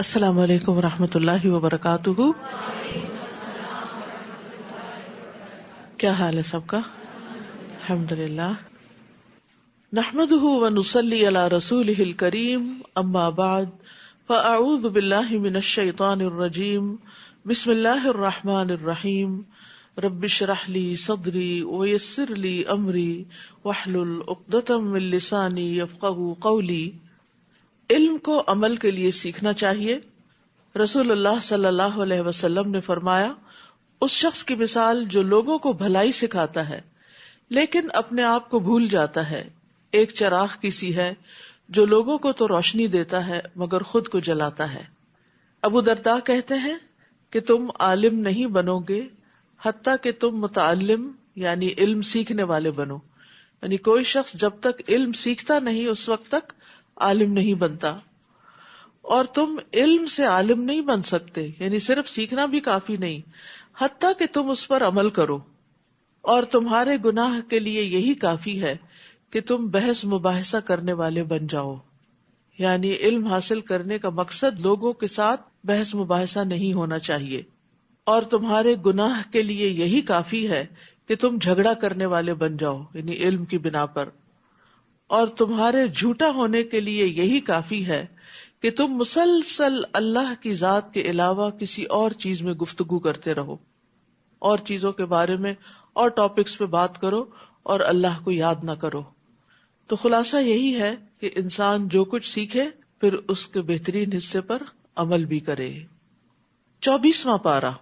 السلام علیکم ورحمۃ اللہ وبرکاتہ. کیا حال ہے سب کا؟ الحمدللہ. نحمده ونصلی علی رسولہ الکریم. اما بعد فاعوذ باللہ من الشیطان الرجیم. بسم اللہ الرحمن الرحیم. رب اشرح لی صدری ویسر لی امری واحلل عقدۃ من لسانی یفقہوا قولی. علم کو عمل کے لیے سیکھنا چاہیے. رسول اللہ صلی اللہ علیہ وسلم نے فرمایا، اس شخص کی مثال جو لوگوں کو بھلائی سکھاتا ہے لیکن اپنے آپ کو بھول جاتا ہے، ایک چراغ کی سی ہے جو لوگوں کو تو روشنی دیتا ہے مگر خود کو جلاتا ہے. ابو درداء کہتے ہیں کہ تم عالم نہیں بنو گے حتیٰ کہ تم متعلم یعنی علم سیکھنے والے بنو. یعنی کوئی شخص جب تک علم سیکھتا نہیں اس وقت تک عالم نہیں بنتا، اور تم علم سے عالم نہیں بن سکتے، یعنی صرف سیکھنا بھی کافی نہیں حتیٰ کہ تم اس پر عمل کرو. اور تمہارے گناہ کے لیے یہی کافی ہے کہ تم بحث مباحثہ کرنے والے بن جاؤ. یعنی علم حاصل کرنے کا مقصد لوگوں کے ساتھ بحث مباحثہ نہیں ہونا چاہیے. اور تمہارے گناہ کے لیے یہی کافی ہے کہ تم جھگڑا کرنے والے بن جاؤ، یعنی علم کی بنا پر. اور تمہارے جھوٹا ہونے کے لیے یہی کافی ہے کہ تم مسلسل اللہ کی ذات کے علاوہ کسی اور چیز میں گفتگو کرتے رہو، اور چیزوں کے بارے میں اور ٹاپکس پہ بات کرو اور اللہ کو یاد نہ کرو. تو خلاصہ یہی ہے کہ انسان جو کچھ سیکھے پھر اس کے بہترین حصے پر عمل بھی کرے. 24واں پارہ.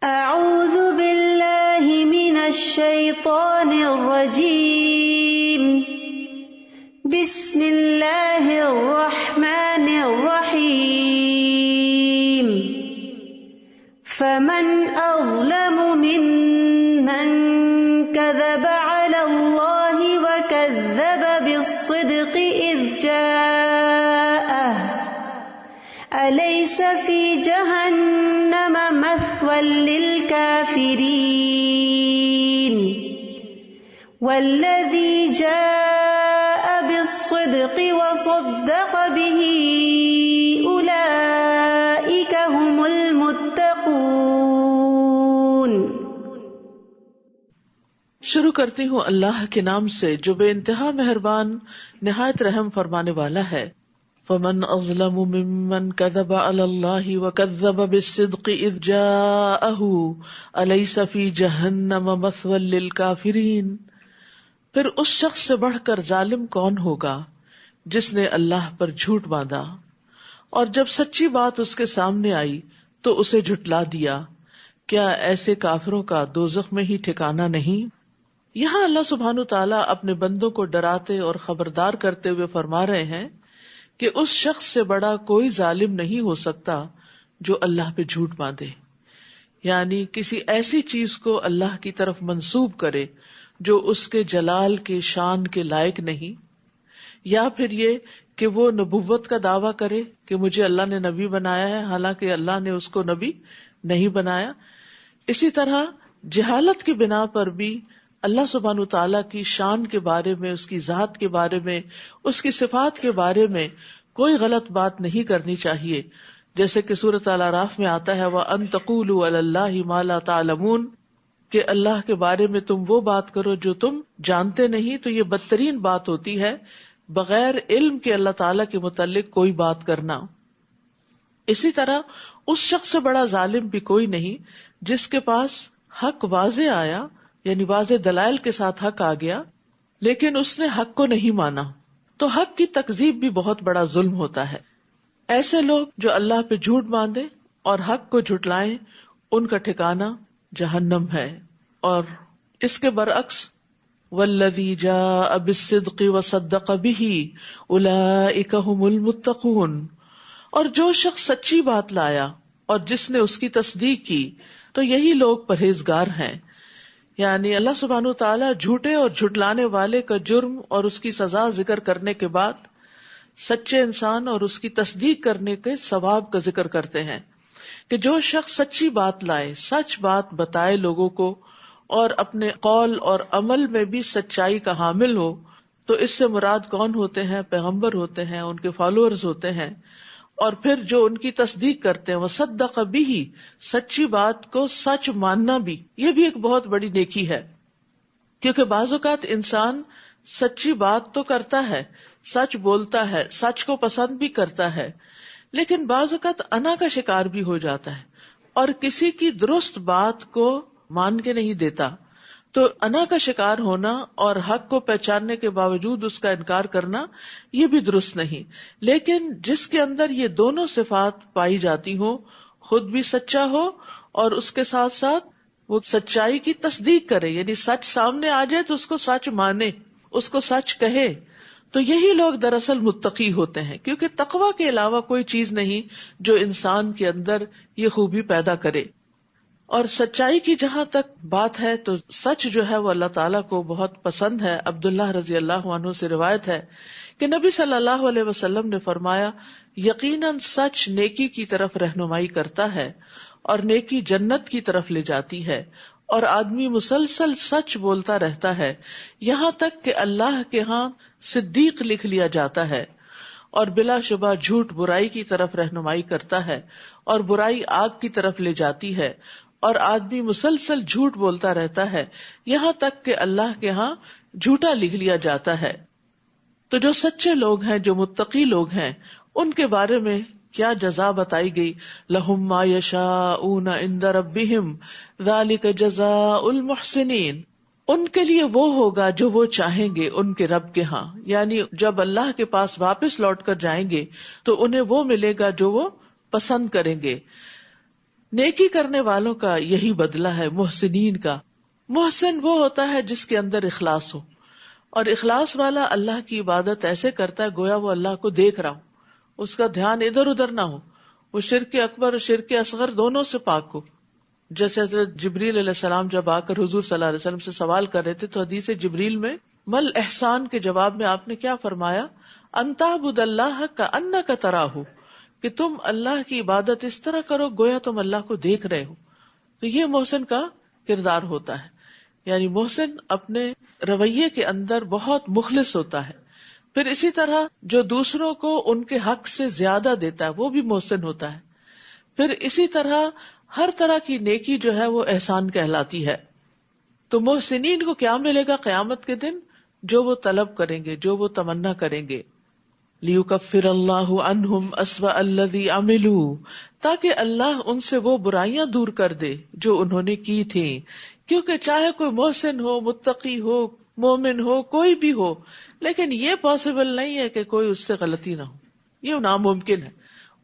اعوذ باللہ من الشیطان الرجیم. بسم اللہ الرحمن الرحیم. فمن اظلم ممن كذب على الله وكذب بالصدق اذ جاءه أليس في جهنم مثوى للكافرين والذي جاء بالصدق وصدق به أولئك هم المتقون. شروع کرتی ہوں اللہ کے نام سے جو بے انتہا مہربان نہایت رحم فرمانے والا ہے. فمن اظلم ممن كذب على الله وكذب بالصدق اذ جاءه اليس في جهنم مثوى للكافرين. پھر اس شخص سے بڑھ کر ظالم کون ہوگا جس نے اللہ پر جھوٹ باندھا اور جب سچی بات اس کے سامنے آئی تو اسے جھٹلا دیا. کیا ایسے کافروں کا دوزخ میں ہی ٹھکانہ نہیں؟ یہاں اللہ سبحانہ تعالیٰ اپنے بندوں کو ڈراتے اور خبردار کرتے ہوئے فرما رہے ہیں کہ اس شخص سے بڑا کوئی ظالم نہیں ہو سکتا جو اللہ پہ جھوٹ باندھے، یعنی کسی ایسی چیز کو اللہ کی طرف منسوب کرے جو اس کے جلال کے شان کے لائق نہیں، یا پھر یہ کہ وہ نبوت کا دعویٰ کرے کہ مجھے اللہ نے نبی بنایا ہے حالانکہ اللہ نے اس کو نبی نہیں بنایا. اسی طرح جہالت کی بنا پر بھی اللہ سبحانہ تعالیٰ کی شان کے بارے میں، اس کی ذات کے بارے میں، اس کی صفات کے بارے میں کوئی غلط بات نہیں کرنی چاہیے. جیسے کہ سورۃ الاعراف میں آتا ہے وَأَن تَقُولُوا عَلَى اللَّهِ مَا لَا تَعْلَمُونَ، کہ اللہ کے بارے میں تم وہ بات کرو جو تم جانتے نہیں. تو یہ بدترین بات ہوتی ہے بغیر علم کے اللہ تعالیٰ کے متعلق کوئی بات کرنا. اسی طرح اس شخص سے بڑا ظالم بھی کوئی نہیں جس کے پاس حق واضح آیا، یعنی واضح دلائل کے ساتھ حق آ گیا لیکن اس نے حق کو نہیں مانا. تو حق کی تکذیب بھی بہت بڑا ظلم ہوتا ہے. ایسے لوگ جو اللہ پہ جھوٹ باندھے اور حق کو جھٹلائیں ان کا ٹھکانہ جہنم ہے. اور اس کے برعکس والذی جاء بالصدق وصدق به اولئک هم المتقون، اور جو شخص سچی بات لایا اور جس نے اس کی تصدیق کی تو یہی لوگ پرہیزگار ہیں. یعنی اللہ سبحانہ تعالیٰ جھوٹے اور جھٹلانے والے کا جرم اور اس کی سزا ذکر کرنے کے بعد سچے انسان اور اس کی تصدیق کرنے کے ثواب کا ذکر کرتے ہیں کہ جو شخص سچی بات لائے، سچ بات بتائے لوگوں کو اور اپنے قول اور عمل میں بھی سچائی کا حامل ہو، تو اس سے مراد کون ہوتے ہیں؟ پیغمبر ہوتے ہیں، ان کے فالوورز ہوتے ہیں. اور پھر جو ان کی تصدیق کرتے ہیں، وصدق بہ، سچی بات کو سچ ماننا بھی، یہ بھی ایک بہت بڑی نیکی ہے. کیونکہ بعض اوقات انسان سچی بات تو کرتا ہے، سچ بولتا ہے، سچ کو پسند بھی کرتا ہے، لیکن بعض اوقات انا کا شکار بھی ہو جاتا ہے اور کسی کی درست بات کو مان کے نہیں دیتا. تو انا کا شکار ہونا اور حق کو پہچاننے کے باوجود اس کا انکار کرنا، یہ بھی درست نہیں. لیکن جس کے اندر یہ دونوں صفات پائی جاتی ہوں، خود بھی سچا ہو اور اس کے ساتھ ساتھ وہ سچائی کی تصدیق کرے، یعنی سچ سامنے آ جائے تو اس کو سچ مانے، اس کو سچ کہے، تو یہی لوگ دراصل متقی ہوتے ہیں. کیونکہ تقوی کے علاوہ کوئی چیز نہیں جو انسان کے اندر یہ خوبی پیدا کرے. اور سچائی کی جہاں تک بات ہے تو سچ جو ہے وہ اللہ تعالیٰ کو بہت پسند ہے. عبداللہ رضی اللہ عنہ سے روایت ہے کہ نبی صلی اللہ علیہ وسلم نے فرمایا، یقیناً سچ نیکی کی طرف رہنمائی کرتا ہے اور نیکی جنت کی طرف لے جاتی ہے، اور آدمی مسلسل سچ بولتا رہتا ہے یہاں تک کہ اللہ کے ہاں صدیق لکھ لیا جاتا ہے، اور بلا شبہ جھوٹ برائی کی طرف رہنمائی کرتا ہے اور برائی آگ کی طرف لے جاتی ہے، اور آدمی مسلسل جھوٹ بولتا رہتا ہے یہاں تک کہ اللہ کے ہاں جھوٹا لکھ لیا جاتا ہے. تو جو سچے لوگ ہیں، جو متقی لوگ ہیں، ان کے بارے میں کیا جزا بتائی گئی، لہم ما یشاؤون عند ربہم ذالک جزاء المحسنین، ان کے لیے وہ ہوگا جو وہ چاہیں گے ان کے رب کے ہاں. یعنی جب اللہ کے پاس واپس لوٹ کر جائیں گے تو انہیں وہ ملے گا جو وہ پسند کریں گے. نیکی کرنے والوں کا یہی بدلہ ہے محسنین کا. محسن وہ ہوتا ہے جس کے اندر اخلاص ہو، اور اخلاص والا اللہ کی عبادت ایسے کرتا ہے گویا وہ اللہ کو دیکھ رہا ہو، اس کا دھیان ادھر ادھر نہ ہو، وہ شرک اکبر اور شرک اصغر دونوں سے پاک ہو. جیسے حضرت جبریل علیہ السلام جب آ کر حضور صلی اللہ علیہ وسلم سے سوال کر رہے تھے تو حدیث جبریل میں مل احسان کے جواب میں آپ نے کیا فرمایا، ان تعبد اللہ کأنک تراہ، کہ تم اللہ کی عبادت اس طرح کرو گویا تم اللہ کو دیکھ رہے ہو. تو یہ محسن کا کردار ہوتا ہے. یعنی محسن اپنے رویے کے اندر بہت مخلص ہوتا ہے. پھر اسی طرح جو دوسروں کو ان کے حق سے زیادہ دیتا ہے وہ بھی محسن ہوتا ہے. پھر اسی طرح ہر طرح کی نیکی جو ہے وہ احسان کہلاتی ہے. تو محسنین کو کیا ملے گا قیامت کے دن؟ جو وہ طلب کریں گے، جو وہ تمنا کریں گے. لِيُكَفِّرَ اللَّهُ عَنْهُمْ أَسْوَأَ الَّذِي عَمِلُوا، تاکہ اللہ ان سے وہ برائیاں دور کر دے جو انہوں نے کی تھیں. کیونکہ چاہے کوئی محسن ہو، متقی ہو، مومن ہو، کوئی بھی ہو، لیکن یہ پاسبل نہیں ہے کہ کوئی اس سے غلطی نہ ہو. یہ ناممکن ہے،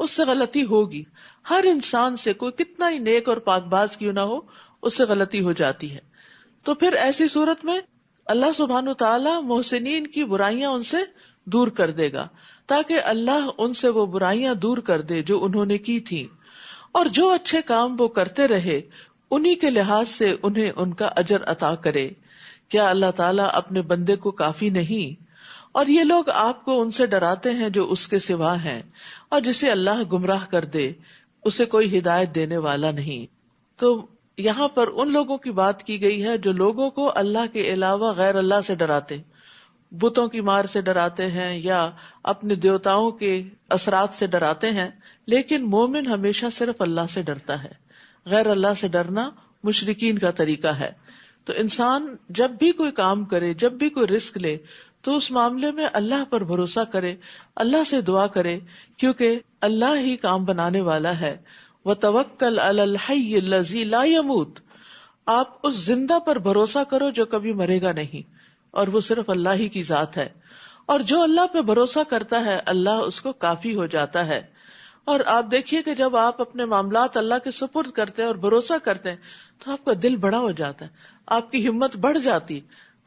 اس سے غلطی ہوگی. ہر انسان سے کوئی کتنا ہی نیک اور پاک باز کیوں نہ ہو، اس سے غلطی ہو جاتی ہے. تو پھر ایسی صورت میں اللہ سبحانہ وتعالی محسنین کی برائیاں ان سے دور کر دے گا، تاکہ اللہ ان سے وہ برائیاں دور کر دے جو انہوں نے کی تھی، اور جو اچھے کام وہ کرتے رہے انہی کے لحاظ سے انہیں ان کا اجر عطا کرے. کیا اللہ تعالیٰ اپنے بندے کو کافی نہیں؟ اور یہ لوگ آپ کو ان سے ڈراتے ہیں جو اس کے سوا ہیں، اور جسے اللہ گمراہ کر دے اسے کوئی ہدایت دینے والا نہیں. تو یہاں پر ان لوگوں کی بات کی گئی ہے جو لوگوں کو اللہ کے علاوہ غیر اللہ سے ڈراتے، بتوں کی مار سے ڈراتے ہیں یا اپنے دیوتاؤں کے اثرات سے ڈراتے ہیں. لیکن مومن ہمیشہ صرف اللہ سے ڈرتا ہے. غیر اللہ سے ڈرنا مشرکین کا طریقہ ہے. تو انسان جب بھی کوئی کام کرے، جب بھی کوئی رزق لے، تو اس معاملے میں اللہ پر بھروسہ کرے، اللہ سے دعا کرے، کیونکہ اللہ ہی کام بنانے والا ہے. وَتَوَكَّلْ عَلَى الْحَيِّ الَّذِي لَا يَمُوتُ، آپ اس زندہ پر بھروسہ کرو جو کبھی مرے گا نہیں، اور وہ صرف اللہ ہی کی ذات ہے. اور جو اللہ پہ بھروسہ کرتا ہے اللہ اس کو کافی ہو جاتا ہے. اور آپ دیکھیے کہ جب آپ اپنے معاملات اللہ کے سپرد کرتے ہیں اور بھروسہ کرتے ہیں تو آپ کا دل بڑا ہو جاتا ہے، آپ کی ہمت بڑھ جاتی،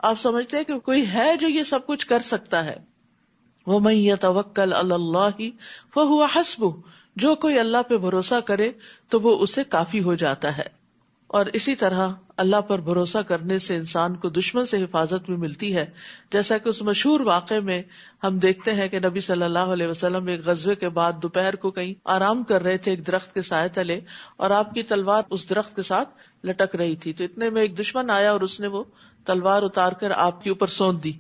آپ سمجھتے ہیں کہ کوئی ہے جو یہ سب کچھ کر سکتا ہے. وَمَن يَتَوَكَّلْ عَلَى اللَّهِ فَهُوَ حَسْبُهُ، جو کوئی اللہ پہ بھروسہ کرے تو وہ اسے کافی ہو جاتا ہے. اور اسی طرح اللہ پر بھروسہ کرنے سے انسان کو دشمن سے حفاظت بھی ملتی ہے. جیسا کہ اس مشہور واقعے میں ہم دیکھتے ہیں کہ نبی صلی اللہ علیہ وسلم ایک غزوے کے بعد دوپہر کو کہیں آرام کر رہے تھے ایک درخت کے سائے تلے، اور آپ کی تلوار اس درخت کے ساتھ لٹک رہی تھی. تو اتنے میں ایک دشمن آیا اور اس نے وہ تلوار اتار کر آپ کے اوپر سونت دی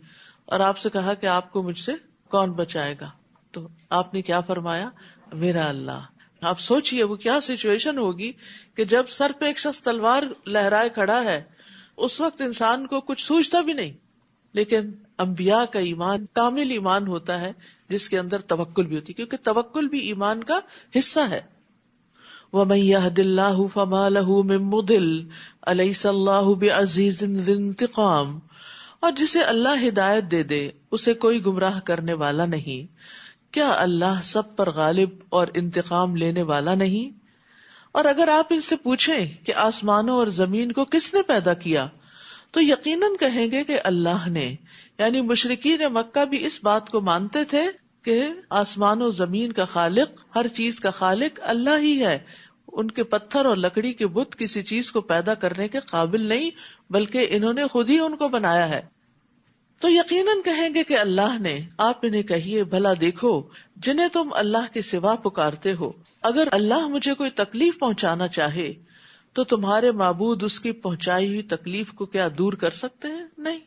اور آپ سے کہا کہ آپ کو مجھ سے کون بچائے گا. تو آپ نے کیا فرمایا، میرا اللہ. آپ سوچئے وہ کیا سچویشن ہوگی کہ جب سر پہ ایک شخص تلوار لہرائے کھڑا ہے، اس وقت انسان کو کچھ سوچتا بھی نہیں. لیکن انبیاء کا ایمان کامل ایمان ہوتا ہے جس کے اندر توکل بھی ہوتی ہے، کیونکہ توکل بھی ایمان کا حصہ ہے. وَمَن يَهْدِ اللَّهُ فَمَا لَهُ مِن مُضِلٍّ أَلَيْسَ اللَّهُ بِعَزِيزٍ ذِي انتقام. اور جسے اللہ ہدایت دے دے اسے کوئی گمراہ کرنے والا نہیں. کیا اللہ سب پر غالب اور انتقام لینے والا نہیں؟ اور اگر آپ ان سے پوچھیں کہ آسمانوں اور زمین کو کس نے پیدا کیا تو یقیناً کہیں گے کہ اللہ نے. یعنی مشرکین مکہ بھی اس بات کو مانتے تھے کہ آسمان و زمین کا خالق، ہر چیز کا خالق اللہ ہی ہے. ان کے پتھر اور لکڑی کے بت کسی چیز کو پیدا کرنے کے قابل نہیں، بلکہ انہوں نے خود ہی ان کو بنایا ہے. تو یقیناً کہیں گے کہ اللہ نے. آپ انہیں کہیے بھلا دیکھو جنہیں تم اللہ کے سوا پکارتے ہو، اگر اللہ مجھے کوئی تکلیف پہنچانا چاہے تو تمہارے معبود اس کی پہنچائی ہوئی تکلیف کو کیا دور کر سکتے ہیں؟ نہیں.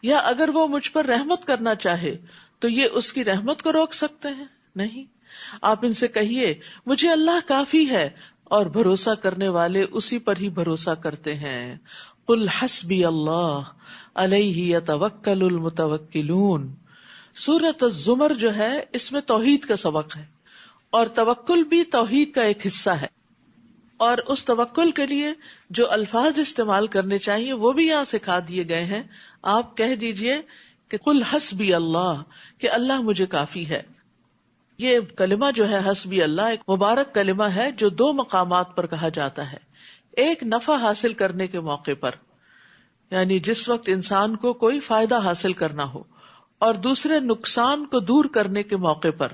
یا اگر وہ مجھ پر رحمت کرنا چاہے تو یہ اس کی رحمت کو روک سکتے ہیں؟ نہیں. آپ ان سے کہیے مجھے اللہ کافی ہے اور بھروسہ کرنے والے اسی پر ہی بھروسہ کرتے ہیں. قل حسبی اللہ علیہ یتوکل المتوکلون. سورۃ الزمر جو ہے اس میں توحید کا سبق ہے اور توکل بھی توحید کا ایک حصہ ہے. اور اس توکل کے لیے جو الفاظ استعمال کرنے چاہیے وہ بھی یہاں سکھا دیے گئے ہیں. آپ کہہ دیجئے کہ قل حسبی اللہ، کہ اللہ مجھے کافی ہے. یہ کلمہ جو ہے حسبی اللہ ایک مبارک کلمہ ہے جو دو مقامات پر کہا جاتا ہے. ایک نفع حاصل کرنے کے موقع پر، یعنی جس وقت انسان کو کوئی فائدہ حاصل کرنا ہو، اور دوسرے نقصان کو دور کرنے کے موقع پر.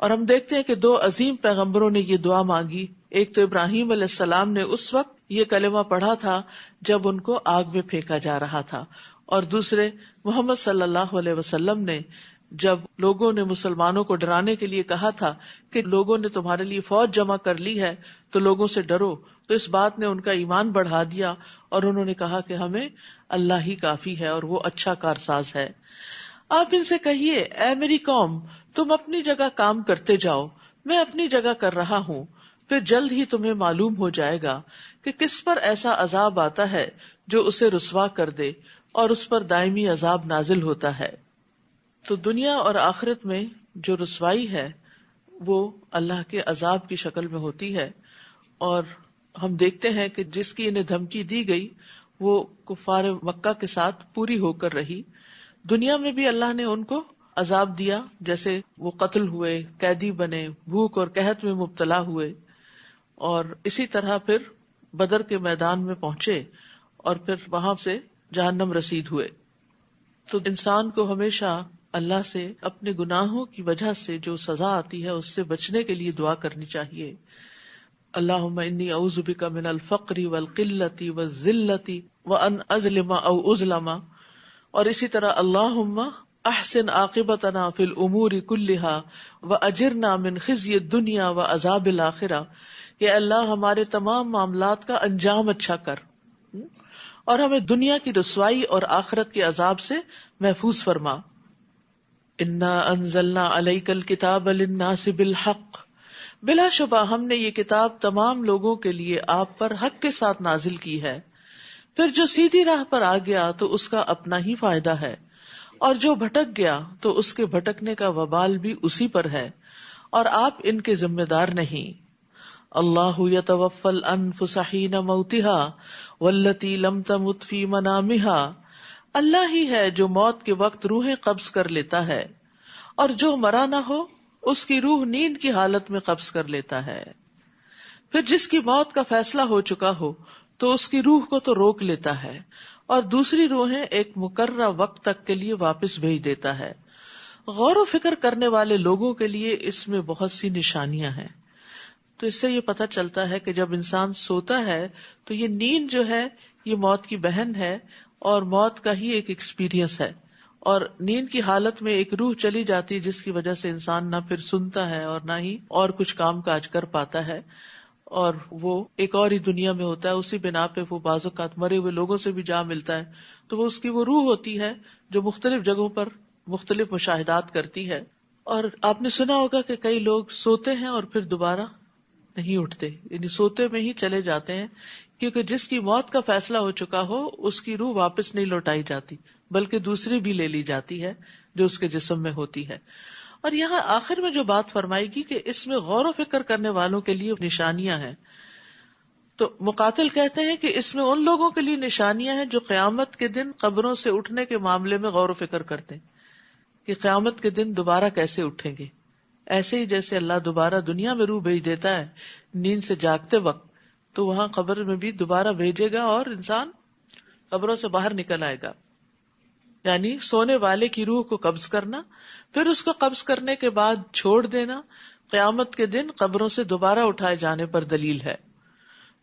اور ہم دیکھتے ہیں کہ دو عظیم پیغمبروں نے یہ دعا مانگی. ایک تو ابراہیم علیہ السلام نے اس وقت یہ کلمہ پڑھا تھا جب ان کو آگ میں پھینکا جا رہا تھا، اور دوسرے محمد صلی اللہ علیہ وسلم نے جب لوگوں نے مسلمانوں کو ڈرانے کے لیے کہا تھا کہ لوگوں نے تمہارے لیے فوج جمع کر لی ہے تو لوگوں سے ڈرو، تو اس بات نے ان کا ایمان بڑھا دیا اور انہوں نے کہا کہ ہمیں اللہ ہی کافی ہے اور وہ اچھا کارساز ہے. آپ ان سے کہیے اے میری قوم، تم اپنی جگہ کام کرتے جاؤ، میں اپنی جگہ کر رہا ہوں، پھر جلد ہی تمہیں معلوم ہو جائے گا کہ کس پر ایسا عذاب آتا ہے جو اسے رسوا کر دے اور اس پر دائمی عذاب نازل ہوتا ہے. تو دنیا اور آخرت میں جو رسوائی ہے وہ اللہ کے عذاب کی شکل میں ہوتی ہے. اور ہم دیکھتے ہیں کہ جس کی انہیں دھمکی دی گئی وہ کفار مکہ کے ساتھ پوری ہو کر رہی. دنیا میں بھی اللہ نے ان کو عذاب دیا، جیسے وہ قتل ہوئے، قیدی بنے، بھوک اور قحط میں مبتلا ہوئے، اور اسی طرح پھر بدر کے میدان میں پہنچے اور پھر وہاں سے جہنم رسید ہوئے. تو انسان کو ہمیشہ اللہ سے اپنے گناہوں کی وجہ سے جو سزا آتی ہے اس سے بچنے کے لیے دعا کرنی چاہیے. اللہم انی اعوذ بک من الفقر والقلۃ والذلۃ وان اظلم او اظلم. اور اسی طرح اللہم احسن عاقبتنا فی الامور کلها واجرنا من خزی الدنیا وعذاب الاخرہ، کہ اللہ ہمارے تمام معاملات کا انجام اچھا کر اور ہمیں دنیا کی رسوائی اور آخرت کے عذاب سے محفوظ فرما. انا انزلنا علیک الکتاب للناس بالحق، بلا شبہ ہم نے یہ کتاب تمام لوگوں کے لیے آپ پر حق کے ساتھ نازل کی ہے. پھر جو سیدھی راہ پر آ گیا تو اس کا اپنا ہی فائدہ ہے، اور جو بھٹک گیا تو اس کے بھٹکنے کا وبال بھی اسی پر ہے، اور آپ ان کے ذمہ دار نہیں. اللہ یتوفی الانفس حین موتها واللتی لم تمت فی منامها، اللہ ہی ہے جو موت کے وقت روحیں قبض کر لیتا ہے، اور جو مرا نہ ہو اس کی روح نیند کی حالت میں قبض کر لیتا ہے. پھر جس کی موت کا فیصلہ ہو چکا ہو تو اس کی روح کو تو روک لیتا ہے، اور دوسری روحیں ایک مقررہ وقت تک کے لیے واپس بھیج دیتا ہے. غور و فکر کرنے والے لوگوں کے لیے اس میں بہت سی نشانیاں ہیں. تو اس سے یہ پتہ چلتا ہے کہ جب انسان سوتا ہے تو یہ نیند جو ہے یہ موت کی بہن ہے اور موت کا ہی ایک ایکسپیرینس ہے. اور نیند کی حالت میں ایک روح چلی جاتی جس کی وجہ سے انسان نہ پھر سنتا ہے اور نہ ہی اور کچھ کام کاج کر پاتا ہے، اور وہ ایک اور ہی دنیا میں ہوتا ہے. اسی بنا پہ وہ بعض اوقات مرے ہوئے لوگوں سے بھی جا ملتا ہے. تو وہ اس کی وہ روح ہوتی ہے جو مختلف جگہوں پر مختلف مشاہدات کرتی ہے. اور آپ نے سنا ہوگا کہ کئی لوگ سوتے ہیں اور پھر دوبارہ نہیں اٹھتے، یعنی سوتے میں ہی چلے جاتے ہیں، کیونکہ جس کی موت کا فیصلہ ہو چکا ہو اس کی روح واپس نہیں لوٹائی جاتی، بلکہ دوسری بھی لے لی جاتی ہے جو اس کے جسم میں ہوتی ہے۔ اور یہاں آخر میں جو بات فرمائی گی کہ اس میں غور و فکر کرنے والوں کے لیے نشانیاں ہیں، تو مقاتل کہتے ہیں کہ اس میں ان لوگوں کے لیے نشانیاں ہیں جو قیامت کے دن قبروں سے اٹھنے کے معاملے میں غور و فکر کرتے ہیں کہ قیامت کے دن دوبارہ کیسے اٹھیں گے، ایسے ہی جیسے اللہ دوبارہ دنیا میں روح بھیج دیتا ہے نیند سے جاگتے وقت، تو وہاں قبر میں بھی دوبارہ بھیجے گا اور انسان قبروں سے باہر نکل آئے گا۔ یعنی سونے والے کی روح کو قبض کرنا، پھر اس کو قبض کرنے کے بعد چھوڑ دینا، قیامت کے دن قبروں سے دوبارہ اٹھائے جانے پر دلیل ہے۔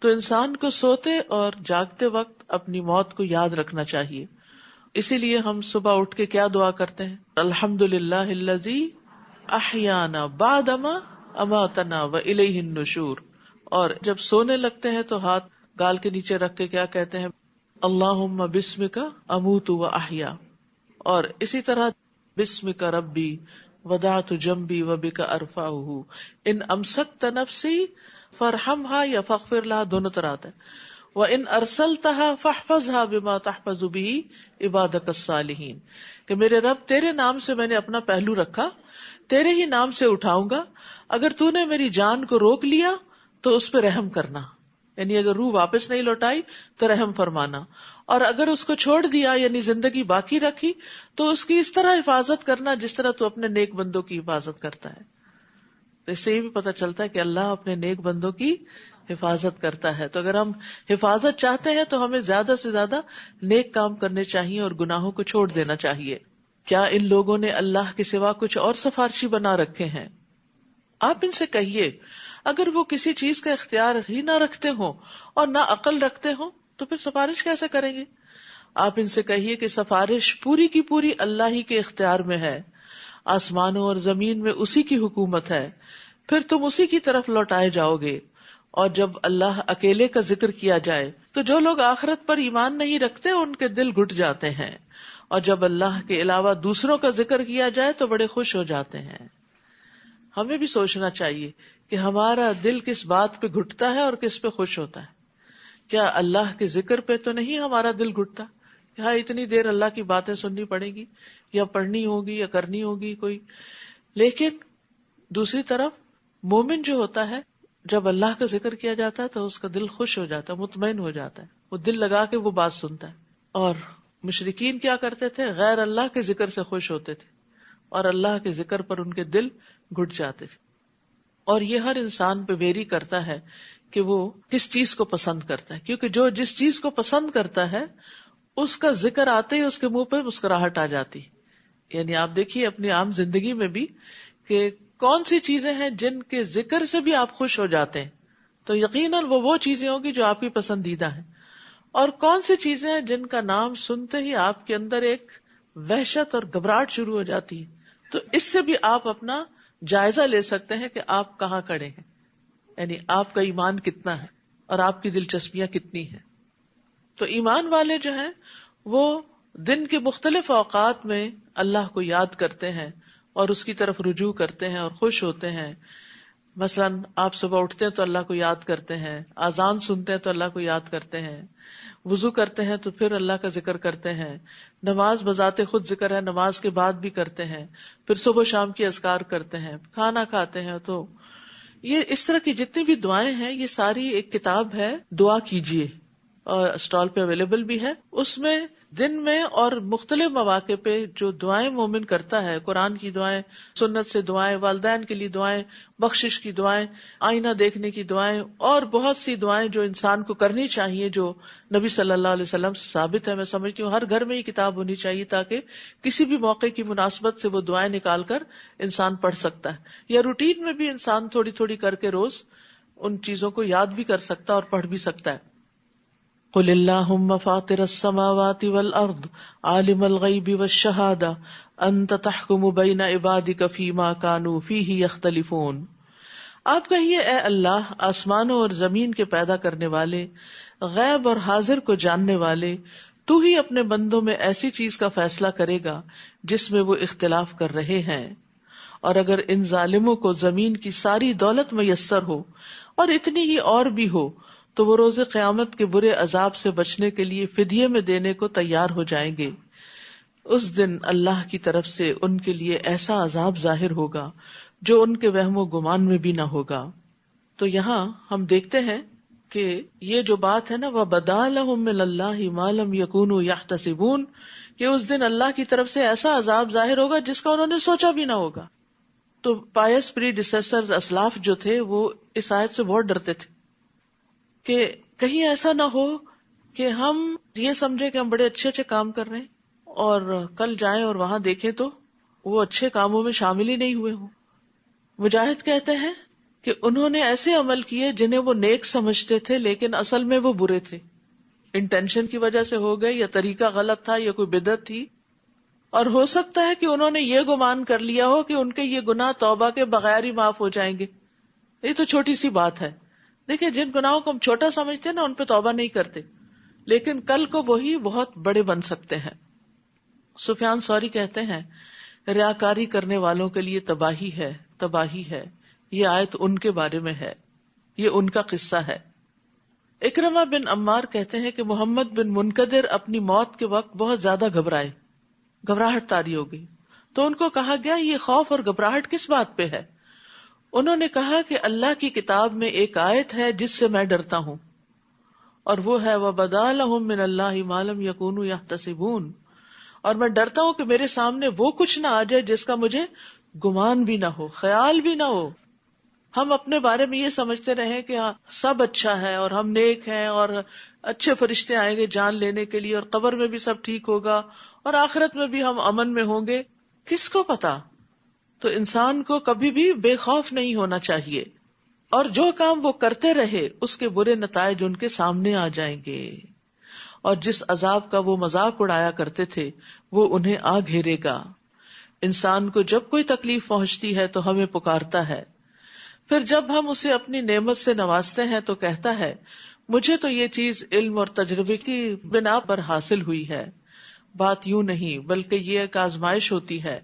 تو انسان کو سوتے اور جاگتے وقت اپنی موت کو یاد رکھنا چاہیے۔ اسی لیے ہم صبح اٹھ کے کیا دعا کرتے ہیں؟ الحمدللہ الذی احیانا بعدما اماتنا والیہ النشور۔ اور جب سونے لگتے ہیں تو ہاتھ گال کے نیچے رکھ کے کیا کہتے ہیں؟ اللہم بسمک اموت و احیا۔ اور اسی طرح بسمک ربی وضعت جنبی وبک ارفعہ، ان امسکت نفسی فرحمها یا فاغفر لها، دونوں طرح آتا ہے۔ وَإِنْ أَرْسَلْتَهَا فَاحْفَظْهَا بِمَا تَحْفَظُ بِهِ عِبَادَكَ الصَّالِحِينَ، کہ میرے رب تیرے نام سے میں نے اپنا پہلو رکھا، تیرے ہی نام سے اٹھاؤں گا، اگر تو نے میری جان کو روک لیا تو اس پہ رحم کرنا، یعنی اگر روح واپس نہیں لوٹائی تو رحم فرمانا، اور اگر اس کو چھوڑ دیا یعنی زندگی باقی رکھی تو اس کی اس طرح حفاظت کرنا جس طرح تو اپنے نیک بندوں کی حفاظت کرتا ہے۔ تو اس سے یہ بھی پتہ چلتا ہے کہ اللہ اپنے نیک بندوں کی حفاظت کرتا ہے۔ تو اگر ہم حفاظت چاہتے ہیں تو ہمیں زیادہ سے زیادہ نیک کام کرنے چاہیے اور گناہوں کو چھوڑ دینا چاہیے۔ کیا ان لوگوں نے اللہ کے سوا کچھ اور سفارشی بنا رکھے ہیں؟ آپ ان سے کہیے اگر وہ کسی چیز کا اختیار ہی نہ رکھتے ہوں اور نہ عقل رکھتے ہوں تو پھر سفارش کیسے کریں گے؟ آپ ان سے کہیے کہ سفارش پوری کی پوری اللہ ہی کے اختیار میں ہے، آسمانوں اور زمین میں اسی کی حکومت ہے، پھر تم اسی کی طرف لوٹائے جاؤ گے۔ اور جب اللہ اکیلے کا ذکر کیا جائے تو جو لوگ آخرت پر ایمان نہیں رکھتے ان کے دل گھٹ جاتے ہیں، اور جب اللہ کے علاوہ دوسروں کا ذکر کیا جائے تو بڑے خوش ہو جاتے ہیں۔ ہمیں بھی سوچنا چاہیے کہ ہمارا دل کس بات پہ گھٹتا ہے اور کس پہ خوش ہوتا ہے۔ کیا اللہ کے ذکر پہ تو نہیں ہمارا دل گھٹتا کہ ہاں اتنی دیر اللہ کی باتیں سننی پڑے گی یا پڑھنی ہوگی یا کرنی ہوگی کوئی، لیکن دوسری طرف مومن جو ہوتا ہے جب اللہ کا ذکر کیا جاتا ہے تو اس کا دل خوش ہو جاتا ہے، مطمئن ہو جاتا ہے، وہ دل لگا کے وہ بات سنتا ہے۔ اور مشرکین کیا کرتے تھے؟ غیر اللہ کے ذکر سے خوش ہوتے تھے اور اللہ کے ذکر پر ان کے دل گھٹ جاتے تھے۔ اور یہ ہر انسان پہ ویری کرتا ہے کہ وہ کس چیز کو پسند کرتا ہے، کیونکہ جو جس چیز کو پسند کرتا ہے اس کا ذکر آتے ہی اس کے منہ پہ مسکراہٹ آ جاتی۔ یعنی آپ دیکھیے اپنی عام زندگی میں بھی کہ کون سی چیزیں ہیں جن کے ذکر سے بھی آپ خوش ہو جاتے ہیں، تو یقیناً وہ چیزیں ہوں گی جو آپ کی پسندیدہ ہیں، اور کون سی چیزیں ہیں جن کا نام سنتے ہی آپ کے اندر ایک وحشت اور گھبراہٹ شروع ہو جاتی ہے۔ تو اس سے بھی آپ اپنا جائزہ لے سکتے ہیں کہ آپ کہاں کھڑے ہیں، یعنی آپ کا ایمان کتنا ہے اور آپ کی دلچسپیاں کتنی ہیں۔ تو ایمان والے جو ہیں وہ دن کے مختلف اوقات میں اللہ کو یاد کرتے ہیں اور اس کی طرف رجوع کرتے ہیں اور خوش ہوتے ہیں۔ مثلاً آپ صبح اٹھتے ہیں تو اللہ کو یاد کرتے ہیں، اذان سنتے ہیں تو اللہ کو یاد کرتے ہیں، وضو کرتے ہیں تو پھر اللہ کا ذکر کرتے ہیں، نماز بذات خود ذکر ہے، نماز کے بعد بھی کرتے ہیں، پھر صبح و شام کی اذکار کرتے ہیں، کھانا کھاتے ہیں۔ تو یہ اس طرح کی جتنی بھی دعائیں ہیں یہ ساری ایک کتاب ہے دعا کیجیے، اور اسٹال پہ اویلیبل بھی ہے۔ اس میں دن میں اور مختلف مواقع پہ جو دعائیں مومن کرتا ہے، قرآن کی دعائیں، سنت سے دعائیں، والدین کے لیے دعائیں، بخشش کی دعائیں، آئینہ دیکھنے کی دعائیں، اور بہت سی دعائیں جو انسان کو کرنی چاہیے، جو نبی صلی اللہ علیہ وسلم سے ثابت ہے۔ میں سمجھتی ہوں ہر گھر میں یہ کتاب ہونی چاہیے تاکہ کسی بھی موقع کی مناسبت سے وہ دعائیں نکال کر انسان پڑھ سکتا ہے، یا روٹین میں بھی انسان تھوڑی تھوڑی کر کے روز ان چیزوں کو یاد بھی کر سکتا اور پڑھ بھی سکتا ہے۔ قل اللہم فاطر السماوات والارض عالم الغیب والشہادہ انت تحکم بین عبادک فیما کانوا فیہ یختلفون۔ آپ کہیے اے اللہ آسمانوں اور زمین کے پیدا کرنے والے، غیب اور حاضر کو جاننے والے، تو ہی اپنے بندوں میں ایسی چیز کا فیصلہ کرے گا جس میں وہ اختلاف کر رہے ہیں، اور اگر ان ظالموں کو زمین کی ساری دولت میسر ہو اور اتنی ہی اور بھی ہو تو وہ روز قیامت کے برے عذاب سے بچنے کے لیے فدیے میں دینے کو تیار ہو جائیں گے. اس دن اللہ کی طرف سے ان کے لیے ایسا عذاب ظاہر ہوگا جو ان کے وہم و گمان میں بھی نہ ہوگا. تو یہاں ہم دیکھتے ہیں کہ یہ جو بات ہے نا وَبَدَا لَهُم مِّنَ اللَّهِ مَا لَمْ يَكُونُوا يَحْتَسِبُونَ، کہ اس دن اللہ کی طرف سے ایسا عذاب ظاہر ہوگا جس کا انہوں نے سوچا بھی نہ ہوگا. تو پائس پری ڈیسیسرز اسلاف جو تھے وہ اس آیت سے بہت ڈرتے تھے کہ کہیں ایسا نہ ہو کہ ہم یہ سمجھے کہ ہم بڑے اچھے اچھے کام کر رہے ہیں اور کل جائیں اور وہاں دیکھیں تو وہ اچھے کاموں میں شامل ہی نہیں ہوئے ہوں. مجاہد کہتے ہیں کہ انہوں نے ایسے عمل کیے جنہیں وہ نیک سمجھتے تھے لیکن اصل میں وہ برے تھے. انٹینشن کی وجہ سے ہو گئے یا طریقہ غلط تھا یا کوئی بدعت تھی، اور ہو سکتا ہے کہ انہوں نے یہ گمان کر لیا ہو کہ ان کے یہ گناہ توبہ کے بغیر ہی معاف ہو جائیں گے. یہ تو چھوٹی سی بات ہے. دیکھیں جن گناہوں کو ہم چھوٹا سمجھتے ہیں نا ان پہ توبہ نہیں کرتے، لیکن کل کو وہی بہت بڑے بن سکتے ہیں. سفیان ثوری کہتے ہیں ریاکاری کرنے والوں کے لیے تباہی ہے، تباہی ہے. یہ آیت ان کے بارے میں ہے، یہ ان کا قصہ ہے. اکرمہ بن عمار کہتے ہیں کہ محمد بن منقدر اپنی موت کے وقت بہت زیادہ گھبرائے، گھبراہٹ طاری ہو گئی. تو ان کو کہا گیا یہ خوف اور گھبراہٹ کس بات پہ ہے؟ انہوں نے کہا کہ اللہ کی کتاب میں ایک آیت ہے جس سے میں ڈرتا ہوں، اور وہ ہے وَبَدَا لَهُم مِّنَ اللَّهِ مَا لَمْ يَكُونُوا يَحْتَسِبُونَ. اور میں ڈرتا ہوں کہ میرے سامنے وہ کچھ نہ آ جائے جس کا مجھے گمان بھی نہ ہو، خیال بھی نہ ہو. ہم اپنے بارے میں یہ سمجھتے رہیں کہ ہاں سب اچھا ہے اور ہم نیک ہیں اور اچھے فرشتے آئیں گے جان لینے کے لیے اور قبر میں بھی سب ٹھیک ہوگا اور آخرت میں بھی ہم امن میں ہوں گے. کس کو پتا؟ تو انسان کو کبھی بھی بے خوف نہیں ہونا چاہیے، اور جو کام وہ کرتے رہے اس کے برے نتائج ان کے سامنے آ جائیں گے، اور جس عذاب کا وہ مذاق اڑایا کرتے تھے وہ انہیں آ گھیرے گا. انسان کو جب کوئی تکلیف پہنچتی ہے تو ہمیں پکارتا ہے، پھر جب ہم اسے اپنی نعمت سے نوازتے ہیں تو کہتا ہے مجھے تو یہ چیز علم اور تجربے کی بنا پر حاصل ہوئی ہے. بات یوں نہیں بلکہ یہ ایک آزمائش ہوتی ہے،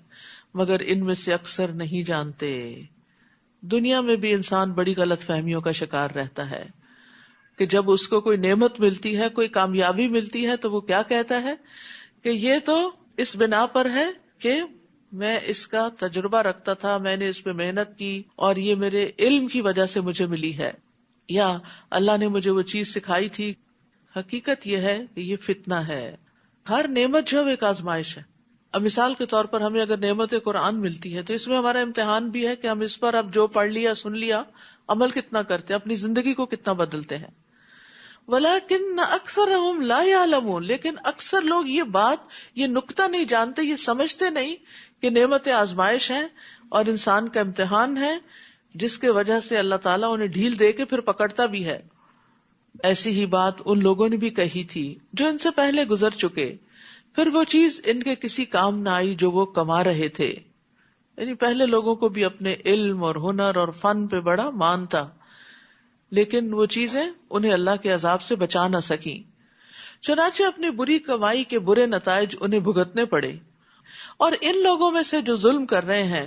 مگر ان میں سے اکثر نہیں جانتے. دنیا میں بھی انسان بڑی غلط فہمیوں کا شکار رہتا ہے کہ جب اس کو کوئی نعمت ملتی ہے، کوئی کامیابی ملتی ہے تو وہ کیا کہتا ہے کہ یہ تو اس بنا پر ہے کہ میں اس کا تجربہ رکھتا تھا، میں نے اس پہ محنت کی اور یہ میرے علم کی وجہ سے مجھے ملی ہے، یا اللہ نے مجھے وہ چیز سکھائی تھی. حقیقت یہ ہے کہ یہ فتنہ ہے. ہر نعمت جو ایک آزمائش ہے. اب مثال کے طور پر ہمیں اگر نعمت قرآن ملتی ہے تو اس میں ہمارا امتحان بھی ہے کہ ہم اس پر اب جو پڑھ لیا سن لیا عمل کتنا کرتے ہیں، اپنی زندگی کو کتنا بدلتے ہیں. وَلَكِنَّ أَكْثَرَهُمْ لَا يَعْلَمُونَ، لیکن اکثر لوگ یہ بات، یہ نکتہ نہیں جانتے، یہ سمجھتے نہیں کہ نعمت آزمائش ہے اور انسان کا امتحان ہے جس کے وجہ سے اللہ تعالیٰ انہیں ڈھیل دے کے پھر پکڑتا بھی ہے. ایسی ہی بات ان لوگوں نے بھی کہی تھی جو ان سے پہلے گزر چکے، پھر وہ چیز ان کے کسی کام نہ آئی جو وہ کما رہے تھے. یعنی پہلے لوگوں کو بھی اپنے علم اور ہنر اور فن پہ بڑا مان تھا، لیکن وہ چیزیں انہیں اللہ کے عذاب سے بچا نہ سکیں. چنانچہ اپنی بری کمائی کے برے نتائج انہیں بھگتنے پڑے. اور ان لوگوں میں سے جو ظلم کر رہے ہیں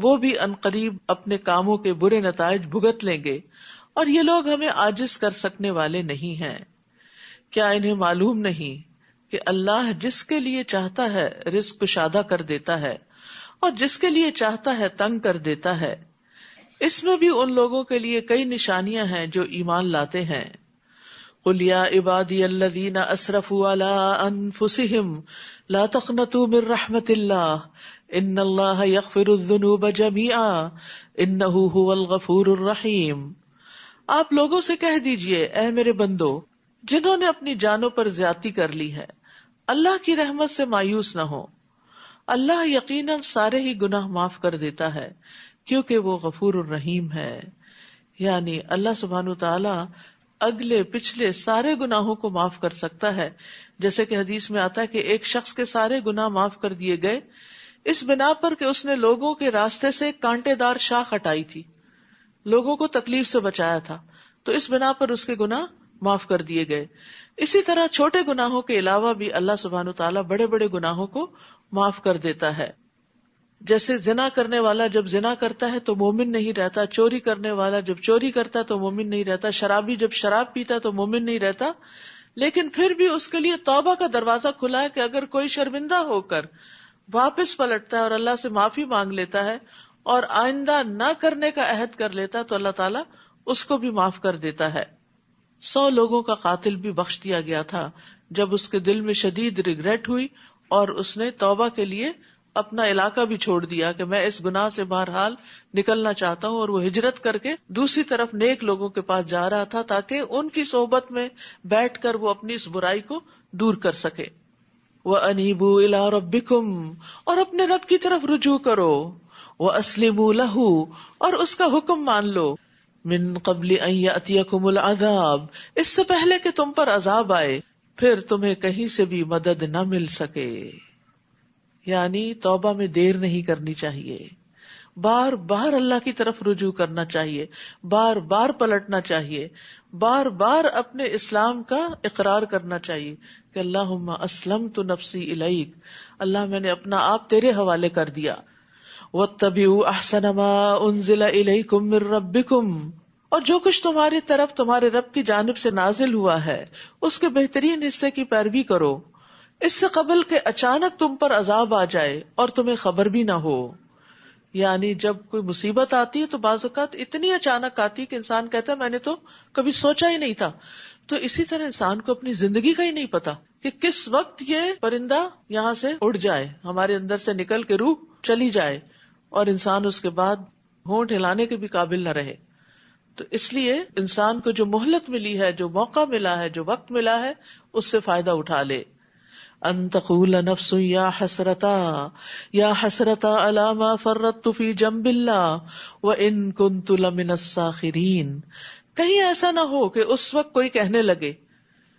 وہ بھی عنقریب اپنے کاموں کے برے نتائج بھگت لیں گے، اور یہ لوگ ہمیں عاجز کر سکنے والے نہیں ہیں. کیا انہیں معلوم نہیں کہ اللہ جس کے لیے چاہتا ہے رزق کشادہ کر دیتا ہے اور جس کے لیے چاہتا ہے تنگ کر دیتا ہے. اس میں بھی ان لوگوں کے لیے کئی نشانیاں ہیں جو ایمان لاتے ہیں. قُلْ يَا عِبَادِيَ الَّذِينَ أَسْرَفُوا عَلَىٰ أَنفُسِهِمْ لَا تَقْنَطُوا مِن رَحْمَةِ اللَّهِ إِنَّ اللَّهَ يَغْفِرُ الذُّنُوبَ جَمِيعًا إِنَّهُ هُوَ الْغَفُورُ الرَّحِيمُ. آپ لوگوں سے کہہ دیجئے اے میرے بندو جنہوں نے اپنی جانوں پر زیادتی کر لی ہے، اللہ کی رحمت سے مایوس نہ ہو. اللہ یقیناً سارے ہی گناہ معاف کر دیتا ہے کیونکہ وہ غفور الرحیم ہے. یعنی اللہ سبحانہ تعالی اگلے پچھلے سارے گناہوں کو معاف کر سکتا ہے. جیسے کہ حدیث میں آتا ہے کہ ایک شخص کے سارے گناہ معاف کر دیے گئے اس بنا پر کہ اس نے لوگوں کے راستے سے کانٹے دار شاخ ہٹائی تھی، لوگوں کو تکلیف سے بچایا تھا، تو اس بنا پر اس کے گناہ معاف کر دیے گئے. اسی طرح چھوٹے گناہوں کے علاوہ بھی اللہ سبحانہ تعالیٰ بڑے بڑے گناہوں کو معاف کر دیتا ہے. جیسے زنا کرنے والا جب زنا کرتا ہے تو مومن نہیں رہتا، چوری کرنے والا جب چوری کرتا تو مومن نہیں رہتا، شرابی جب شراب پیتا تو مومن نہیں رہتا. لیکن پھر بھی اس کے لیے توبہ کا دروازہ کھلا ہے کہ اگر کوئی شرمندہ ہو کر واپس پلٹتا ہے اور اللہ سے معافی مانگ لیتا ہے اور آئندہ نہ کرنے کا عہد کر لیتا تو اللہ تعالیٰ اس کو بھی معاف کر دیتا ہے. 100 لوگوں کا قاتل بھی بخش دیا گیا تھا جب اس کے دل میں شدید ریگریٹ ہوئی اور اس نے توبہ کے لیے اپنا علاقہ بھی چھوڑ دیا کہ میں اس گناہ سے بہرحال نکلنا چاہتا ہوں، اور وہ ہجرت کر کے دوسری طرف نیک لوگوں کے پاس جا رہا تھا تاکہ ان کی صحبت میں بیٹھ کر وہ اپنی اس برائی کو دور کر سکے. وَأَنِيبُوا إِلَىٰ رَبِّكُمْ، اور اپنے رب کی طرف رجوع کرو. وَأَسْلِمُوا لَهُ، اور اس کا حکم مان لو. مِن قَبْلِ أَن يَأْتِيَكُمُ الْعَذَابُ، اس سے پہلے کہ تم پر عذاب آئے پھر تمہیں کہیں سے بھی مدد نہ مل سکے. یعنی توبہ میں دیر نہیں کرنی چاہیے، بار بار اللہ کی طرف رجوع کرنا چاہیے، بار بار پلٹنا چاہیے، بار بار اپنے اسلام کا اقرار کرنا چاہیے کہ اللہم اسلمت نفسی الیک، اللہ میں نے اپنا آپ تیرے حوالے کر دیا. واتبعوا احسن ما انزل الیکم من ربکم، اور جو کچھ تمہاری طرف تمہارے رب کی جانب سے نازل ہوا ہے اس کے بہترین حصے کی پیروی کرو، اس سے قبل کہ اچانک تم پر عذاب آ جائے اور تمہیں خبر بھی نہ ہو. یعنی جب کوئی مصیبت آتی ہے تو بعض اوقات اتنی اچانک آتی ہے کہ انسان کہتا ہے میں نے تو کبھی سوچا ہی نہیں تھا. تو اسی طرح انسان کو اپنی زندگی کا ہی نہیں پتا کہ کس وقت یہ پرندہ یہاں سے اڑ جائے، ہمارے اندر سے نکل کے روح چلی جائے اور انسان اس کے بعد ہونٹ ہلانے کے بھی قابل نہ رہے. تو اس لیے انسان کو جو مہلت ملی ہے، جو موقع ملا ہے، جو وقت ملا ہے، اس سے فائدہ اٹھا لے. ان تقول نفس یا حسرتا علی ما فرطت فی جنب اللہ وان کنت لمن الساخرین، کہیں ایسا نہ ہو کہ اس وقت کوئی کہنے لگے،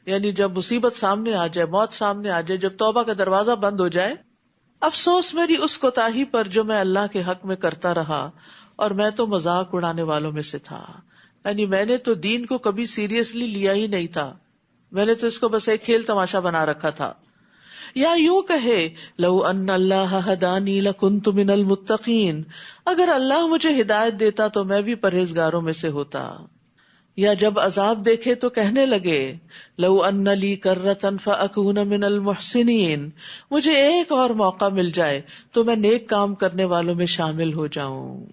یعنی جب مصیبت سامنے آ جائے، موت سامنے آ جائے، جب توبہ کا دروازہ بند ہو جائے، افسوس میری اس کوتاہی پر جو میں اللہ کے حق میں کرتا رہا اور میں تو مذاق اڑانے والوں میں سے تھا. یعنی میں نے تو دین کو کبھی سیریسلی لیا ہی نہیں تھا، میں نے تو اس کو بس ایک کھیل تماشا بنا رکھا تھا. یا یوں کہے لو ان اللہ ہدانی لکنت من المتقین، اگر اللہ مجھے ہدایت دیتا تو میں بھی پرہیزگاروں میں سے ہوتا. یا جب عذاب دیکھے تو کہنے لگے لو ان لی کرۃ فاکون من المحسنین، مجھے ایک اور موقع مل جائے تو میں نیک کام کرنے والوں میں شامل ہو جاؤں.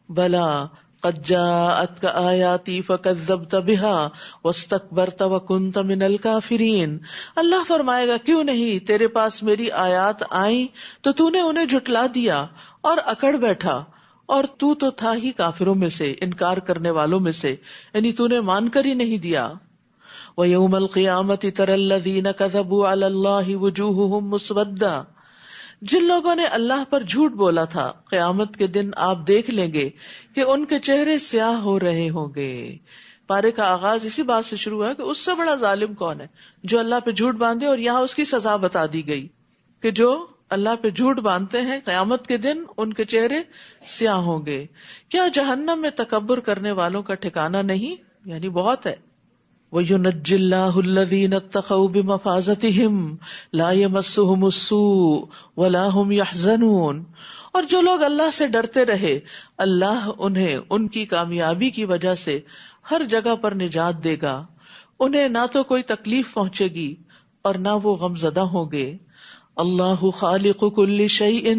بلا قد جاءتک آیاتی فکذبت بها واستکبرت وکنت من الکافرین، اللہ فرمائے گا کیوں نہیں، تیرے پاس میری آیات آئیں تو تو نے انہیں جھٹلا دیا اور اکڑ بیٹھا، اور تو تھا ہی کافروں میں سے، انکار کرنے والوں میں سے، یعنی تو نے مان کر ہی نہیں دیا. وَيَوْمَ الْقِيَامَةِ تَرَى الَّذِينَ كَذَبُوا عَلَى اللَّهِ وُجُوهُهُمْ مُسْوَدَّةٌ، جن لوگوں نے اللہ پر جھوٹ بولا تھا قیامت کے دن آپ دیکھ لیں گے کہ ان کے چہرے سیاہ ہو رہے ہوں گے. پارے کا آغاز اسی بات سے شروع ہوا کہ اس سے بڑا ظالم کون ہے جو اللہ پہ جھوٹ باندھے، اور یہاں اس کی سزا بتا دی گئی کہ جو اللہ پہ جھوٹ باندھتے ہیں قیامت کے دن ان کے چہرے سیاہ ہوں گے. کیا جہنم میں تکبر کرنے والوں کا ٹھکانہ نہیں؟ یعنی بہت ہے. وَيُنَجِّ اللَّهُ الَّذِينَ اتَّقَوْا بِمَفَازَتِهِمْ لَا يَمَسُّهُمُ السُّوءُ وَلَا هُمْ يَحْزَنُونَ، اور جو لوگ اللہ سے ڈرتے رہے اللہ انہیں ان کی کامیابی کی وجہ سے ہر جگہ پر نجات دے گا، انہیں نہ تو کوئی تکلیف پہنچے گی اور نہ وہ غمزدہ ہوں گے. اللہ خالق کل شیء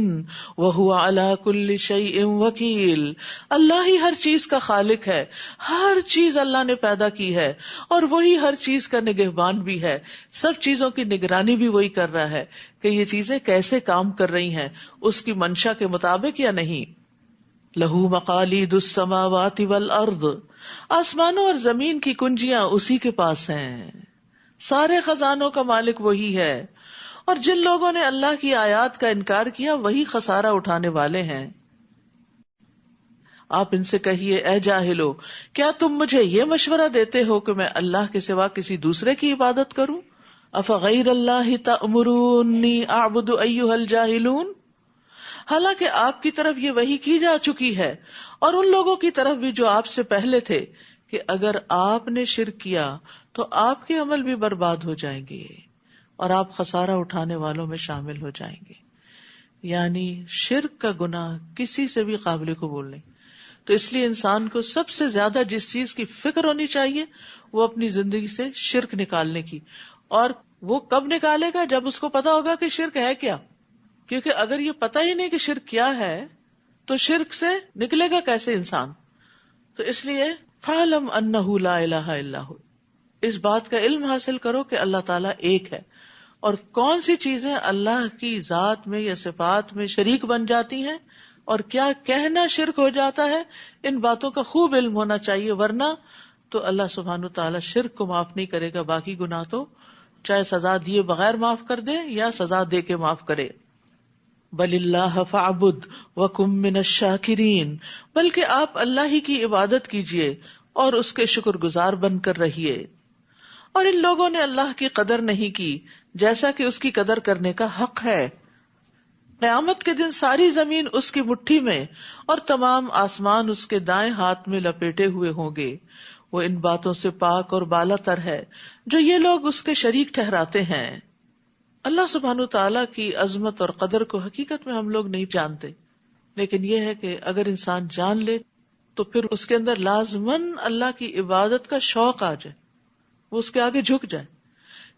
وہو علی کل شیء وکیل، اللہ ہی ہر چیز کا خالق ہے، ہر چیز اللہ نے پیدا کی ہے اور وہی ہر چیز کا نگہبان بھی ہے، سب چیزوں کی نگرانی بھی وہی کر رہا ہے کہ یہ چیزیں کیسے کام کر رہی ہیں اس کی منشا کے مطابق یا نہیں. لہو مقالید السماوات والارض، آسمانوں اور زمین کی کنجیاں اسی کے پاس ہیں، سارے خزانوں کا مالک وہی ہے. اور جن لوگوں نے اللہ کی آیات کا انکار کیا وہی خسارہ اٹھانے والے ہیں. آپ ان سے کہیے اے جاہلو، کیا تم مجھے یہ مشورہ دیتے ہو کہ میں اللہ کے سوا کسی دوسرے کی عبادت کروں؟ افغیر اللہ تأمرونی اعبد ایھا الجاہلون، حالانکہ آپ کی طرف یہ وحی کی جا چکی ہے اور ان لوگوں کی طرف بھی جو آپ سے پہلے تھے کہ اگر آپ نے شرک کیا تو آپ کے عمل بھی برباد ہو جائیں گے اور آپ خسارہ اٹھانے والوں میں شامل ہو جائیں گے. یعنی شرک کا گناہ کسی سے بھی قابل قبول نہیں. تو اس لیے انسان کو سب سے زیادہ جس چیز کی فکر ہونی چاہیے وہ اپنی زندگی سے شرک نکالنے کی. اور وہ کب نکالے گا؟ جب اس کو پتا ہوگا کہ شرک ہے کیا. کیونکہ اگر یہ پتا ہی نہیں کہ شرک کیا ہے تو شرک سے نکلے گا کیسے انسان. تو اس لیے فَاعْلَمْ أَنَّهُ لَا إِلَٰهَ إِلَّا هُوَ، اس بات کا علم حاصل کرو کہ اللہ تعالیٰ ایک ہے. اور کون سی چیزیں اللہ کی ذات میں یا صفات میں شریک بن جاتی ہیں اور کیا کہنا شرک ہو جاتا ہے، ان باتوں کا خوب علم ہونا چاہیے، ورنہ تو اللہ سبحانہ تعالیٰ شرک کو معاف نہیں کرے گا. باقی گناہ تو چاہے سزا دیے بغیر معاف کر دے یا سزا دے کے معاف کرے. بل اللہ فاعبد وکم من الشاکرین، بلکہ آپ اللہ ہی کی عبادت کیجیے اور اس کے شکر گزار بن کر رہیے. اور ان لوگوں نے اللہ کی قدر نہیں کی جیسا کہ اس کی قدر کرنے کا حق ہے. قیامت کے دن ساری زمین اس کی مٹھی میں اور تمام آسمان اس کے دائیں ہاتھ میں لپیٹے ہوئے ہوں گے. وہ ان باتوں سے پاک اور بالا تر ہے جو یہ لوگ اس کے شریک ٹھہراتے ہیں. اللہ سبحانہ تعالیٰ کی عظمت اور قدر کو حقیقت میں ہم لوگ نہیں جانتے، لیکن یہ ہے کہ اگر انسان جان لے تو پھر اس کے اندر لازماً اللہ کی عبادت کا شوق آ جائے، وہ اس کے آگے جھک جائے.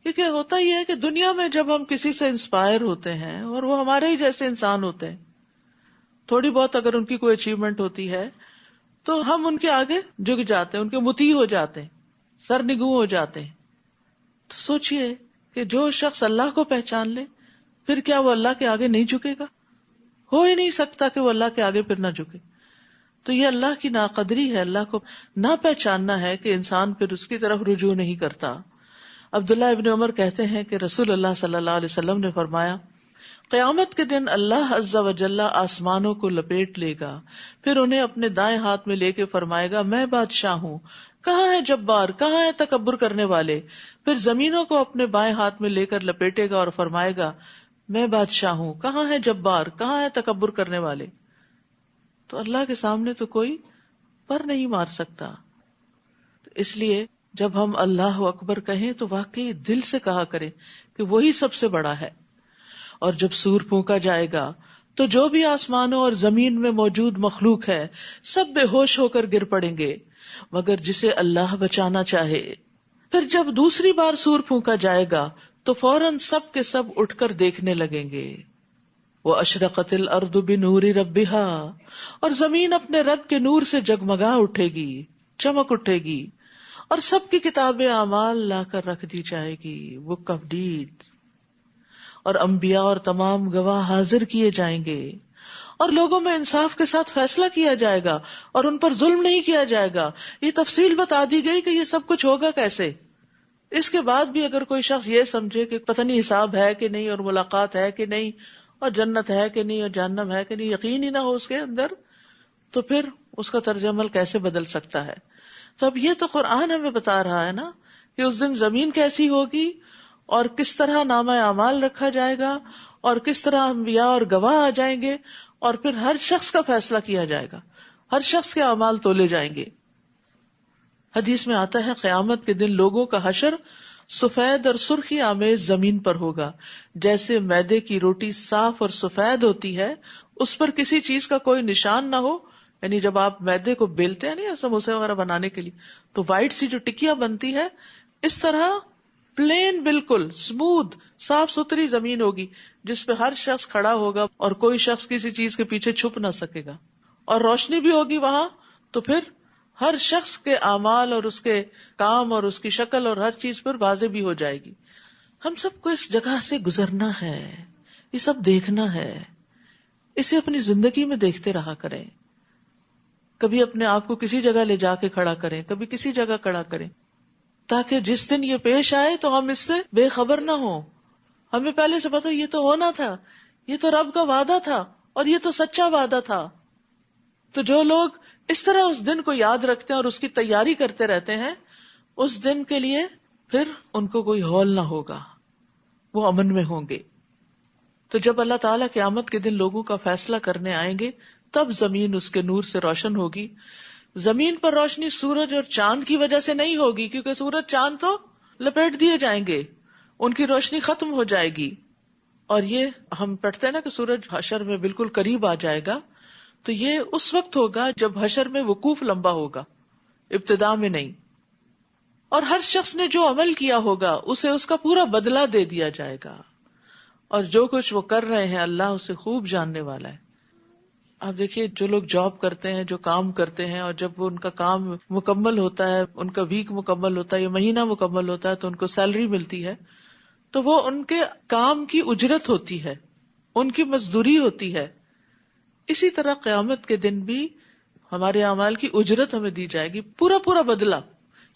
کیونکہ ہوتا یہ ہے کہ دنیا میں جب ہم کسی سے انسپائر ہوتے ہیں اور وہ ہمارے ہی جیسے انسان ہوتے ہیں، تھوڑی بہت اگر ان کی کوئی اچیومنٹ ہوتی ہے تو ہم ان کے آگے جھک جاتے ہیں، ان کے مطیع ہو جاتے ہیں، سرنگوں ہو جاتے ہیں. تو سوچئے کہ جو شخص اللہ کو پہچان لے پھر کیا وہ اللہ کے آگے نہیں جھکے گا؟ ہو ہی نہیں سکتا کہ وہ اللہ کے آگے پھر نہ جھکے. تو یہ اللہ کی ناقدری ہے، اللہ کو نہ پہچاننا ہے کہ انسان پھر اس کی طرف رجوع نہیں کرتا. عبداللہ ابن عمر کہتے ہیں کہ رسول اللہ صلی اللہ علیہ وسلم نے فرمایا، قیامت کے دن اللہ عز و جل آسمانوں کو لپیٹ لے گا، پھر انہیں اپنے دائیں ہاتھ میں لے کے فرمائے گا، میں بادشاہ ہوں، کہاں ہے جبار، کہاں ہے تکبر کرنے والے. پھر زمینوں کو اپنے بائیں ہاتھ میں لے کر لپیٹے گا اور فرمائے گا، میں بادشاہ ہوں، کہاں ہے جبار، کہاں ہے تکبر کرنے والے. تو اللہ کے سامنے تو کوئی پر نہیں مار سکتا. اس لیے جب ہم اللہ اکبر کہیں تو واقعی دل سے کہا کریں کہ وہی سب سے بڑا ہے. اور جب سور پھونکا جائے گا تو جو بھی آسمانوں اور زمین میں موجود مخلوق ہے سب بے ہوش ہو کر گر پڑیں گے مگر جسے اللہ بچانا چاہے. پھر جب دوسری بار سور پھونکا جائے گا تو فوراً سب کے سب اٹھ کر دیکھنے لگیں گے. وَأَشْرَقَتِ الْأَرْضُ بِنُورِ رَبِّهَا، اور زمین اپنے رب کے نور سے جگمگا اٹھے گی، چمک اٹھے گی، اور سب کی کتاب اعمال لا کر رکھ دی جائے گی، بک آف ڈیڈ، اور انبیاء اور تمام گواہ حاضر کیے جائیں گے، اور لوگوں میں انصاف کے ساتھ فیصلہ کیا جائے گا اور ان پر ظلم نہیں کیا جائے گا. یہ تفصیل بتا دی گئی کہ یہ سب کچھ ہوگا کیسے. اس کے بعد بھی اگر کوئی شخص یہ سمجھے کہ پتہ نہیں حساب ہے کہ نہیں اور ملاقات ہے کہ نہیں اور جنت ہے کہ نہیں اور جہنم ہے کہ نہیں، یقین ہی نہ ہو اس کے اندر، تو پھر اس کا طرز عمل کیسے بدل سکتا ہے. تو اب یہ تو قرآن ہمیں بتا رہا ہے نا کہ اس دن زمین کیسی ہوگی اور کس طرح نامہ اعمال رکھا جائے گا اور کس طرح انبیاء اور گواہ آ جائیں گے اور پھر ہر شخص کا فیصلہ کیا جائے گا، ہر شخص کے اعمال تولے جائیں گے. حدیث میں آتا ہے قیامت کے دن لوگوں کا حشر سفید اور سرخی آمیز زمین پر ہوگا، جیسے میدے کی روٹی صاف اور سفید ہوتی ہے، اس پر کسی چیز کا کوئی نشان نہ ہو. یعنی جب آپ میدے کو بیلتے ہیں نا سموسے وغیرہ بنانے کے لیے تو وائٹ سی جو ٹکیا بنتی ہے، اس طرح پلین بالکل اسموتھ صاف ستھری زمین ہوگی جس پہ ہر شخص کھڑا ہوگا اور کوئی شخص کسی چیز کے پیچھے چھپ نہ سکے گا، اور روشنی بھی ہوگی وہاں. تو پھر ہر شخص کے اعمال اور اس کے کام اور اس کی شکل اور ہر چیز پر واضح بھی ہو جائے گی. ہم سب کو اس جگہ سے گزرنا ہے، یہ سب دیکھنا ہے، اسے اپنی زندگی میں دیکھتے رہا کریں. کبھی اپنے آپ کو کسی جگہ لے جا کے کھڑا کریں، کبھی کسی جگہ کھڑا کریں، تاکہ جس دن یہ پیش آئے تو ہم اس سے بے خبر نہ ہوں. ہمیں پہلے سے پتا یہ تو ہونا تھا، یہ تو رب کا وعدہ تھا اور یہ تو سچا وعدہ تھا. تو جو لوگ اس طرح اس دن کو یاد رکھتے ہیں اور اس کی تیاری کرتے رہتے ہیں، اس دن کے لیے پھر ان کو کوئی ہول نہ ہوگا، وہ امن میں ہوں گے. تو جب اللہ تعالیٰ قیامت کے دن لوگوں کا فیصلہ کرنے آئیں گے تب زمین اس کے نور سے روشن ہوگی. زمین پر روشنی سورج اور چاند کی وجہ سے نہیں ہوگی، کیونکہ سورج چاند تو لپیٹ دیے جائیں گے، ان کی روشنی ختم ہو جائے گی. اور یہ ہم پڑھتے ہیں نا کہ سورج حشر میں بالکل قریب آ جائے گا، تو یہ اس وقت ہوگا جب حشر میں وقوف لمبا ہوگا، ابتدا میں نہیں. اور ہر شخص نے جو عمل کیا ہوگا اسے اس کا پورا بدلہ دے دیا جائے گا، اور جو کچھ وہ کر رہے ہیں اللہ اسے خوب جاننے والا ہے. آپ دیکھیے جو لوگ جاب کرتے ہیں، جو کام کرتے ہیں، اور جب وہ ان کا کام مکمل ہوتا ہے، ان کا ویک مکمل ہوتا ہے یا مہینہ مکمل ہوتا ہے، تو ان کو سیلری ملتی ہے، تو وہ ان کے کام کی اجرت ہوتی ہے، ان کی مزدوری ہوتی ہے. اسی طرح قیامت کے دن بھی ہمارے اعمال کی اجرت ہمیں دی جائے گی، پورا پورا بدلہ،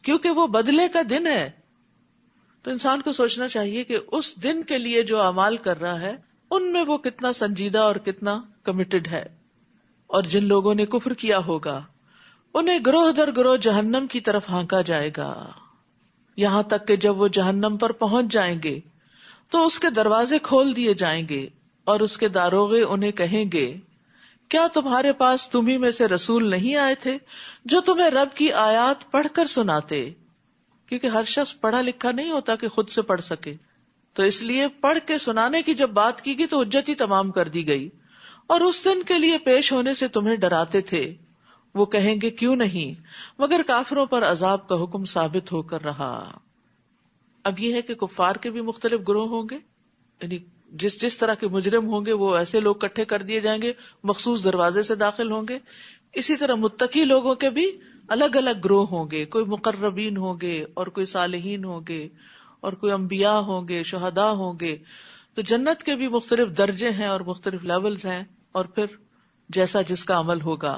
کیونکہ وہ بدلے کا دن ہے. تو انسان کو سوچنا چاہیے کہ اس دن کے لیے جو اعمال کر رہا ہے ان میں وہ کتنا سنجیدہ اور کتنا کمیٹڈ ہے. اور جن لوگوں نے کفر کیا ہوگا انہیں گروہ در گروہ جہنم کی طرف ہانکا جائے گا، یہاں تک کہ جب وہ جہنم پر پہنچ جائیں گے تو اس کے دروازے کھول دیے جائیں گے، اور اس کے داروغے انہیں کہیں گے کیا تمہارے پاس تمہیں میں سے رسول نہیں آئے تھے جو تمہیں رب کی آیات پڑھ کر سناتے؟ کیونکہ ہر شخص پڑھا لکھا نہیں ہوتا کہ خود سے پڑھ سکے، تو اس لیے پڑھ کے سنانے کی جب بات کی گئی تو حجت ہی تمام کر دی گئی. اور اس دن کے لیے پیش ہونے سے تمہیں ڈراتے تھے. وہ کہیں گے کیوں نہیں، مگر کافروں پر عذاب کا حکم ثابت ہو کر رہا. اب یہ ہے کہ کفار کے بھی مختلف گروہ ہوں گے، یعنی جس طرح کے مجرم ہوں گے وہ ایسے لوگ اکٹھے کر دیے جائیں گے، مخصوص دروازے سے داخل ہوں گے. اسی طرح متقی لوگوں کے بھی الگ الگ گروہ ہوں گے، کوئی مقربین ہوں گے اور کوئی صالحین ہوں گے اور کوئی انبیاء ہوں گے، شہداء ہوں گے. تو جنت کے بھی مختلف درجے ہیں اور مختلف لیولز ہیں، اور پھر جیسا جس کا عمل ہوگا.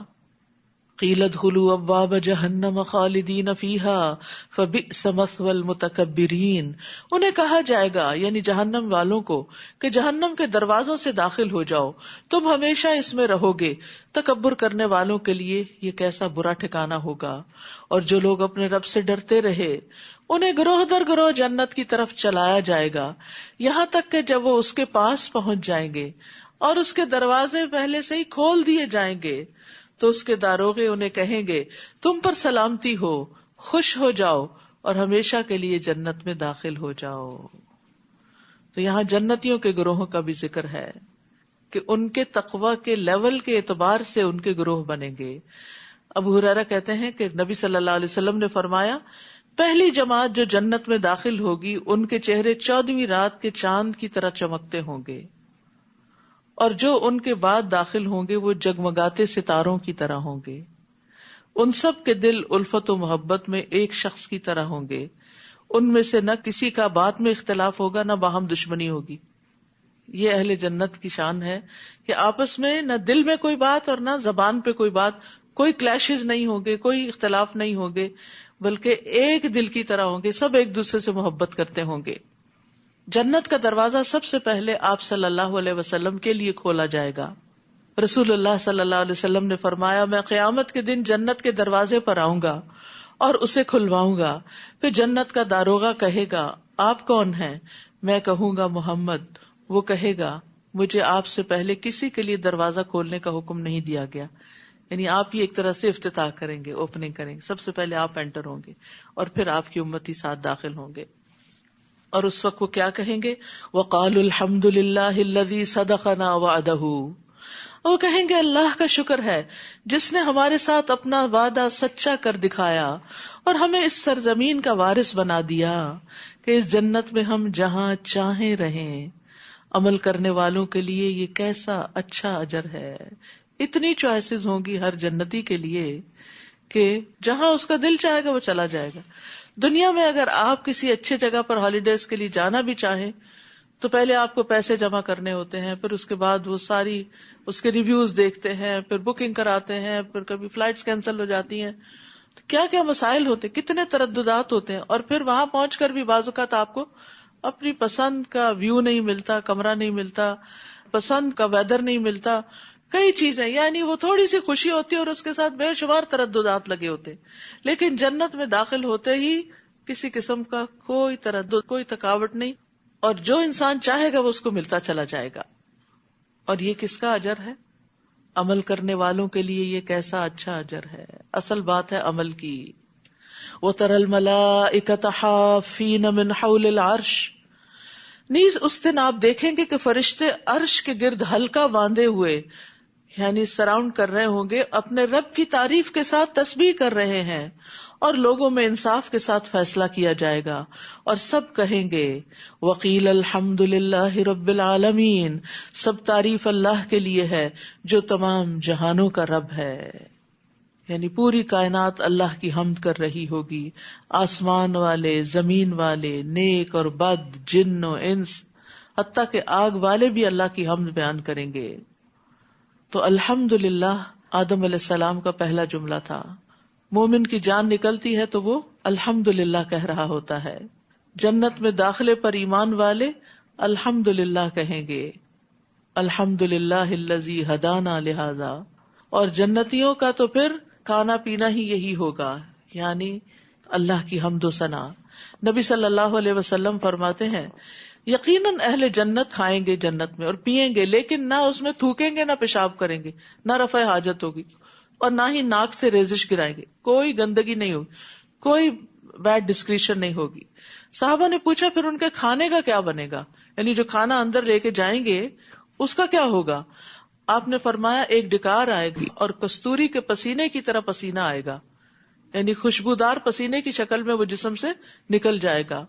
قیل ادخلوا ابواب جہنم خالدین فیہا فبئس مثوی المتکبرین. انہیں کہا جائے گا یعنی جہنم والوں کو کہ جہنم کے دروازوں سے داخل ہو جاؤ، تم ہمیشہ اس میں رہو گے، تکبر کرنے والوں کے لیے یہ کیسا برا ٹھکانہ ہوگا. اور جو لوگ اپنے رب سے ڈرتے رہے انہیں گروہ در گروہ جنت کی طرف چلایا جائے گا، یہاں تک کہ جب وہ اس کے پاس پہنچ جائیں گے اور اس کے دروازے پہلے سے ہی کھول دیے جائیں گے تو اس کے داروغے انہیں کہیں گے تم پر سلامتی ہو، خوش ہو جاؤ اور ہمیشہ کے لیے جنت میں داخل ہو جاؤ. تو یہاں جنتیوں کے گروہوں کا بھی ذکر ہے کہ ان کے تقوی کے لیول کے اعتبار سے ان کے گروہ بنیں گے. ابو ہریرہ کہتے ہیں کہ نبی صلی اللہ علیہ وسلم نے فرمایا پہلی جماعت جو جنت میں داخل ہوگی ان کے چہرے 14ویں رات کے چاند کی طرح چمکتے ہوں گے، اور جو ان کے بعد داخل ہوں گے وہ جگمگاتے ستاروں کی طرح ہوں گے. ان سب کے دل الفت و محبت میں ایک شخص کی طرح ہوں گے، ان میں سے نہ کسی کا بات میں اختلاف ہوگا نہ باہم دشمنی ہوگی. یہ اہل جنت کی شان ہے کہ آپس میں نہ دل میں کوئی بات اور نہ زبان پہ کوئی بات، کوئی کلیشز نہیں ہوں گے، کوئی اختلاف نہیں ہوں گے، بلکہ ایک دل کی طرح ہوں گے، سب ایک دوسرے سے محبت کرتے ہوں گے. جنت کا دروازہ سب سے پہلے آپ صلی اللہ علیہ وسلم کے لیے کھولا جائے گا. رسول اللہ صلی اللہ علیہ وسلم نے فرمایا میں قیامت کے دن جنت کے دروازے پر آؤں گا اور اسے کھلواؤں گا، پھر جنت کا داروغہ کہے گا آپ کون ہیں؟ میں کہوں گا محمد. وہ کہے گا مجھے آپ سے پہلے کسی کے لیے دروازہ کھولنے کا حکم نہیں دیا گیا، یعنی آپ ہی ایک طرح سے افتتاح کریں گے، اوپننگ کریں گے، سب سے پہلے آپ انٹر ہوں گے اور پھر آپ کی امتی ساتھ داخل ہوں گے. اور اس وقت وہ کیا کہیں گے؟ وَقَالُوا الْحَمْدُ لِلَّهِ الَّذِي صَدَقَنَا وَعْدَهُ. وہ کہیں گے اللہ کا شکر ہے جس نے ہمارے ساتھ اپنا وعدہ سچا کر دکھایا اور ہمیں اس سرزمین کا وارث بنا دیا کہ اس جنت میں ہم جہاں چاہیں رہیں. عمل کرنے والوں کے لیے یہ کیسا اچھا اجر ہے. اتنی چوائسز ہوں گی ہر جنتی کے لیے کہ جہاں اس کا دل چاہے گا وہ چلا جائے گا. دنیا میں اگر آپ کسی اچھے جگہ پر ہالیڈیز کے لیے جانا بھی چاہیں تو پہلے آپ کو پیسے جمع کرنے ہوتے ہیں، پھر اس کے بعد وہ ساری اس کے ریویوز دیکھتے ہیں، پھر بکنگ کراتے ہیں، پھر کبھی فلائٹس کینسل ہو جاتی ہیں، تو کیا کیا مسائل ہوتے، کتنے ترددات ہوتے ہیں. اور پھر وہاں پہنچ کر بھی بعض اوقات آپ کو اپنی پسند کا ویو نہیں ملتا، کمرہ نہیں ملتا، پسند کا ویدر نہیں ملتا، کئی چیزیں، یعنی وہ تھوڑی سی خوشی ہوتی ہے اور اس کے ساتھ بے شمار ترددات لگے ہوتے. لیکن جنت میں داخل ہوتے ہی کسی قسم کا کوئی تردد، کوئی تھکاوٹ نہیں، اور جو انسان چاہے گا وہ اس کو ملتا چلا جائے گا. اور یہ کس کا اجر ہے؟ عمل کرنے والوں کے لیے یہ کیسا اچھا اجر ہے. اصل بات ہے عمل کی. وَتَرَى الْمَلَائِكَةَ حَافِّينَ مِنْ حَوْلِ الْعَرْشِ. نیز اس دن آپ دیکھیں گے کہ فرشتے عرش کے گرد حلقہ باندھے ہوئے یعنی سراؤنڈ کر رہے ہوں گے، اپنے رب کی تعریف کے ساتھ تسبیح کر رہے ہیں، اور لوگوں میں انصاف کے ساتھ فیصلہ کیا جائے گا، اور سب کہیں گے وقیل الحمد للہ رب العالمین، سب تعریف اللہ کے لیے ہے جو تمام جہانوں کا رب ہے. یعنی پوری کائنات اللہ کی حمد کر رہی ہوگی، آسمان والے، زمین والے، نیک اور بد، جن و انس، حتیٰ کہ آگ والے بھی اللہ کی حمد بیان کریں گے. تو الحمدللہ آدم علیہ السلام کا پہلا جملہ تھا. مومن کی جان نکلتی ہے تو وہ الحمدللہ کہہ رہا ہوتا ہے. جنت میں داخلے پر ایمان والے الحمدللہ کہیں گے، الحمدللہ الذی ہدانا لہذا. اور جنتیوں کا تو پھر کھانا پینا ہی یہی ہوگا، یعنی اللہ کی حمد و ثنا. نبی صلی اللہ علیہ وسلم فرماتے ہیں یقیناً اہل جنت کھائیں گے جنت میں اور پیئیں گے، لیکن نہ اس میں تھوکیں گے، نہ پیشاب کریں گے، نہ رفع حاجت ہوگی، اور نہ ہی ناک سے ریزش گرائیں گے. کوئی گندگی نہیں ہوگی، کوئی بیڈ ڈسکریشن نہیں ہوگی. صحابہ نے پوچھا پھر ان کے کھانے کا کیا بنے گا، یعنی جو کھانا اندر لے کے جائیں گے اس کا کیا ہوگا؟ آپ نے فرمایا ایک ڈکار آئے گی اور کستوری کے پسینے کی طرح پسینہ آئے گا، یعنی خوشبودار پسینے کی شکل میں وہ جسم سے نکل جائے گا.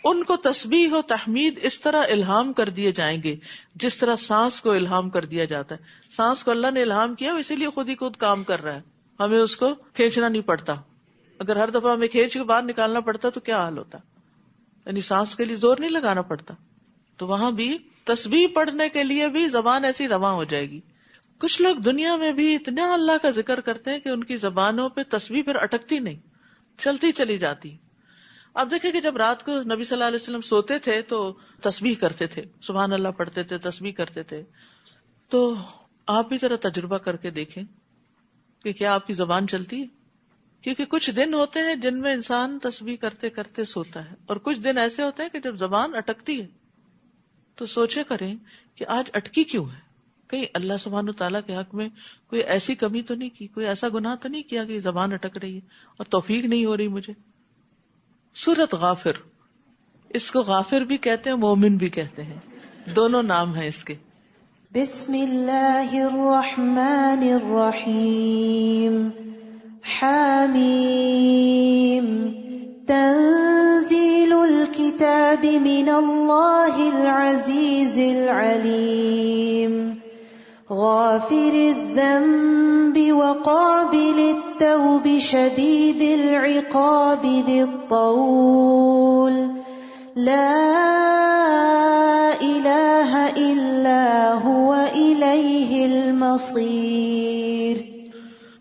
ان کو تسبیح و تحمید اس طرح الہام کر دیے جائیں گے جس طرح سانس کو الہام کر دیا جاتا ہے. سانس کو اللہ نے الہام کیا، اسی لیے خود ہی خود کام کر رہا ہے، ہمیں اس کو کھینچنا نہیں پڑتا. اگر ہر دفعہ ہمیں کھینچ کے باہر نکالنا پڑتا تو کیا حال ہوتا، یعنی سانس کے لیے زور نہیں لگانا پڑتا. تو وہاں بھی تسبیح پڑھنے کے لیے بھی زبان ایسی رواں ہو جائے گی. کچھ لوگ دنیا میں بھی اتنا اللہ کا ذکر کرتے ہیں کہ ان کی زبانوں پہ تسبیح پھر اٹکتی نہیں، چلتی چلی جاتی. آپ دیکھیں کہ جب رات کو نبی صلی اللہ علیہ وسلم سوتے تھے تو تسبیح کرتے تھے، سبحان اللہ پڑھتے تھے، تسبیح کرتے تھے. تو آپ بھی ذرا تجربہ کر کے دیکھیں کہ کیا آپ کی زبان چلتی ہے، کیونکہ کچھ دن ہوتے ہیں جن میں انسان تسبیح کرتے کرتے سوتا ہے، اور کچھ دن ایسے ہوتے ہیں کہ جب زبان اٹکتی ہے. تو سوچے کریں کہ آج اٹکی کیوں ہے، کہیں اللہ سبحانہ تعالیٰ کے حق میں کوئی ایسی کمی تو نہیں کی، کوئی ایسا گناہ تو نہیں کیا کہ زبان اٹک رہی ہے اور توفیق نہیں ہو رہی مجھے. سورت غافر، اس کو غافر بھی کہتے ہیں، مومن بھی کہتے ہیں، دونوں نام ہیں اس کے. بسم اللہ الرحمن الرحیم. حامیم تنزیل الکتاب من اللہ العزیز العلیم. غافر الذنب وقابل التوب شدید العقاب ذی الطول لا الہ الا هو الیہ المصیر.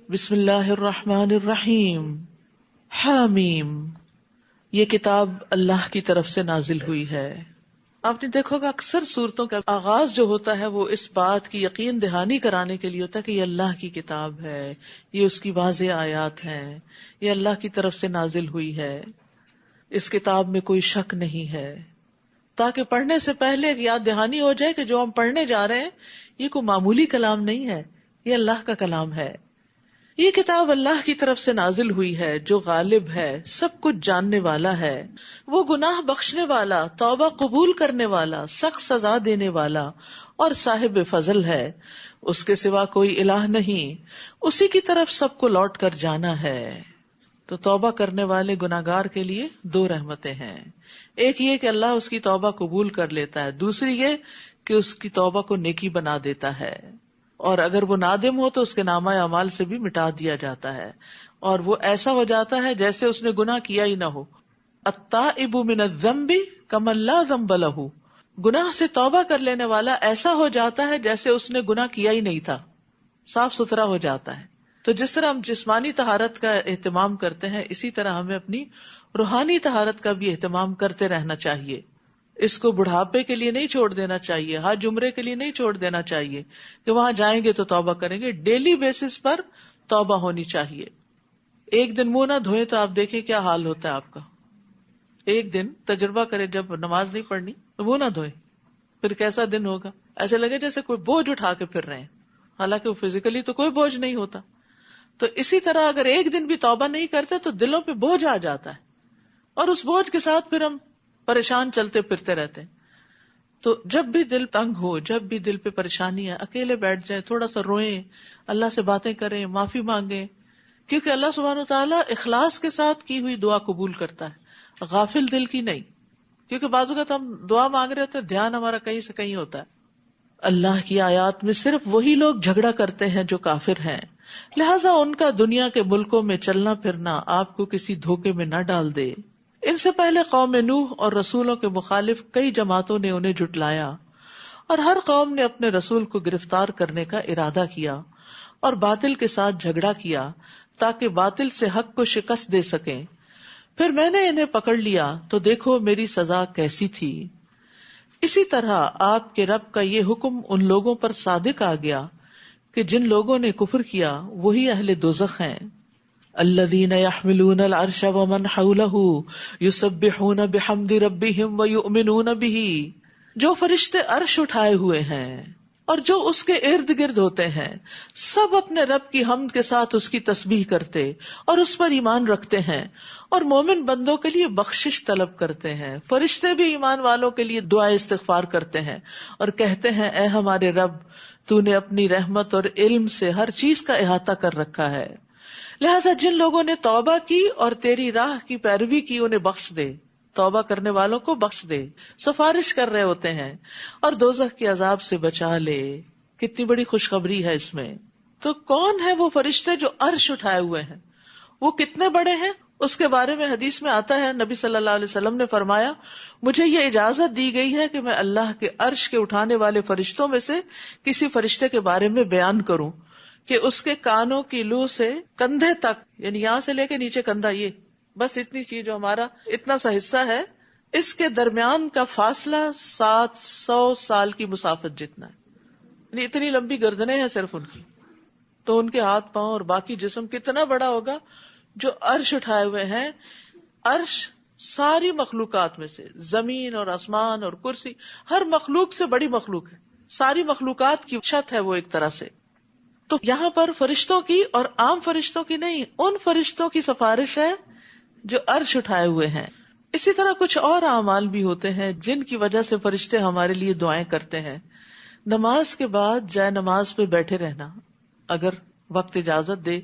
بسم اللہ الرحمن الرحیم. حامیم، یہ کتاب اللہ کی طرف سے نازل ہوئی ہے. آپ نے دیکھو گا اکثر صورتوں کا آغاز جو ہوتا ہے وہ اس بات کی یقین دہانی کرانے کے لیے ہوتا ہے کہ یہ اللہ کی کتاب ہے، یہ اس کی واضح آیات ہیں، یہ اللہ کی طرف سے نازل ہوئی ہے، اس کتاب میں کوئی شک نہیں ہے، تاکہ پڑھنے سے پہلے یاد دہانی ہو جائے کہ جو ہم پڑھنے جا رہے ہیں یہ کوئی معمولی کلام نہیں ہے، یہ اللہ کا کلام ہے. یہ کتاب اللہ کی طرف سے نازل ہوئی ہے جو غالب ہے، سب کچھ جاننے والا ہے، وہ گناہ بخشنے والا، توبہ قبول کرنے والا، سخت سزا دینے والا اور صاحب فضل ہے. اس کے سوا کوئی الہ نہیں، اسی کی طرف سب کو لوٹ کر جانا ہے. تو توبہ کرنے والے گناہگار کے لیے دو رحمتیں ہیں، ایک یہ کہ اللہ اس کی توبہ قبول کر لیتا ہے، دوسری یہ کہ اس کی توبہ کو نیکی بنا دیتا ہے، اور اگر وہ نادم ہو تو اس کے نامہ اعمال سے بھی مٹا دیا جاتا ہے، اور وہ ایسا ہو جاتا ہے جیسے اس نے گناہ کیا ہی نہ ہو. التائب من الذنب کمن لا ذنب لہ، گناہ سے توبہ کر لینے والا ایسا ہو جاتا ہے جیسے اس نے گناہ کیا ہی نہیں تھا، صاف ستھرا ہو جاتا ہے. تو جس طرح ہم جسمانی طہارت کا اہتمام کرتے ہیں، اسی طرح ہمیں اپنی روحانی طہارت کا بھی اہتمام کرتے رہنا چاہیے. اس کو بڑھاپے کے لیے نہیں چھوڑ دینا چاہیے، حج عمرے کے لیے نہیں چھوڑ دینا چاہیے کہ وہاں جائیں گے تو توبہ کریں گے. ڈیلی بیسس پر توبہ ہونی چاہیے. ایک دن منہ نہ دھوئے تو آپ دیکھیں کیا حال ہوتا ہے آپ کا. ایک دن تجربہ کرے، جب نماز نہیں پڑھنی تو منہ نہ دھوئے، پھر کیسا دن ہوگا. ایسے لگے جیسے کوئی بوجھ اٹھا کے پھر رہے ہیں، حالانکہ وہ فزیکلی تو کوئی بوجھ نہیں ہوتا. تو اسی طرح اگر ایک دن بھی توبہ نہیں کرتے تو دلوں پہ بوجھ آ جاتا ہے، اور اس بوجھ کے ساتھ پھر ہم پریشان چلتے پھرتے رہتے ہیں. تو جب بھی دل تنگ ہو، جب بھی دل پہ پریشانی ہے، اکیلے بیٹھ جائیں، تھوڑا سا روئیں، اللہ سے باتیں کریں، معافی مانگیں، کیونکہ اللہ سبحانہ وتعالیٰ اخلاص کے ساتھ کی ہوئی دعا قبول کرتا ہے، غافل دل کی نہیں. کیونکہ بعض اوقات ہم دعا مانگ رہے ہوتے ہیں، دھیان ہمارا کہیں سے کہیں ہوتا ہے. اللہ کی آیات میں صرف وہی لوگ جھگڑا کرتے ہیں جو کافر ہیں، لہٰذا ان کا دنیا کے ملکوں میں چلنا پھرنا آپ کو کسی دھوکے میں نہ ڈال دے. ان سے پہلے قوم نوح اور رسولوں کے مخالف کئی جماعتوں نے انہیں جھٹلایا، اور ہر قوم نے اپنے رسول کو گرفتار کرنے کا ارادہ کیا اور باطل کے ساتھ جھگڑا کیا تاکہ باطل سے حق کو شکست دے سکیں. پھر میں نے انہیں پکڑ لیا تو دیکھو میری سزا کیسی تھی. اسی طرح آپ کے رب کا یہ حکم ان لوگوں پر صادق آ گیا کہ جن لوگوں نے کفر کیا وہی اہل دوزخ ہیں. الذین یحملون العرش ومن حولہ یسبحون بحمد ربہم ویؤمنون بہ، جو فرشتے عرش اٹھائے ہوئے ہیں اور جو اس کے ارد گرد ہوتے ہیں سب اپنے رب کی حمد کے ساتھ اس کی تسبیح کرتے اور اس پر ایمان رکھتے ہیں اور مومن بندوں کے لیے بخشش طلب کرتے ہیں. فرشتے بھی ایمان والوں کے لیے دعا استغفار کرتے ہیں اور کہتے ہیں اے ہمارے رب، تو نے اپنی رحمت اور علم سے ہر چیز کا احاطہ کر رکھا ہے، لہذا جن لوگوں نے توبہ کی اور تیری راہ کی پیروی کی انہیں بخش دے. توبہ کرنے والوں کو بخش دے، سفارش کر رہے ہوتے ہیں، اور دوزخ کے عذاب سے بچا لے. کتنی بڑی خوشخبری ہے اس میں. تو کون ہے وہ فرشتے جو عرش اٹھائے ہوئے ہیں؟ وہ کتنے بڑے ہیں اس کے بارے میں حدیث میں آتا ہے، نبی صلی اللہ علیہ وسلم نے فرمایا مجھے یہ اجازت دی گئی ہے کہ میں اللہ کے عرش کے اٹھانے والے فرشتوں میں سے کسی فرشتے کے بارے میں بیان کروں کہ اس کے کانوں کی لو سے کندھے تک، یعنی یہاں سے لے کے نیچے کندھا، یہ بس اتنی سی جو ہمارا اتنا سا حصہ ہے، اس کے درمیان کا فاصلہ 700 سال کی مسافت جتنا ہے. یعنی اتنی لمبی گردنیں ہیں صرف ان کی. تو ان کے ہاتھ پاؤں اور باقی جسم کتنا بڑا ہوگا جو عرش اٹھائے ہوئے ہیں. عرش ساری مخلوقات میں سے، زمین اور آسمان اور کرسی، ہر مخلوق سے بڑی مخلوق ہے، ساری مخلوقات کی چھت ہے وہ ایک طرح سے. تو یہاں پر فرشتوں کی اور عام فرشتوں کی نہیں، ان فرشتوں کی سفارش ہے جو عرش اٹھائے ہوئے ہیں. اسی طرح کچھ اور اعمال بھی ہوتے ہیں جن کی وجہ سے فرشتے ہمارے لیے دعائیں کرتے ہیں. نماز کے بعد جائے نماز پہ بیٹھے رہنا اگر وقت اجازت دے،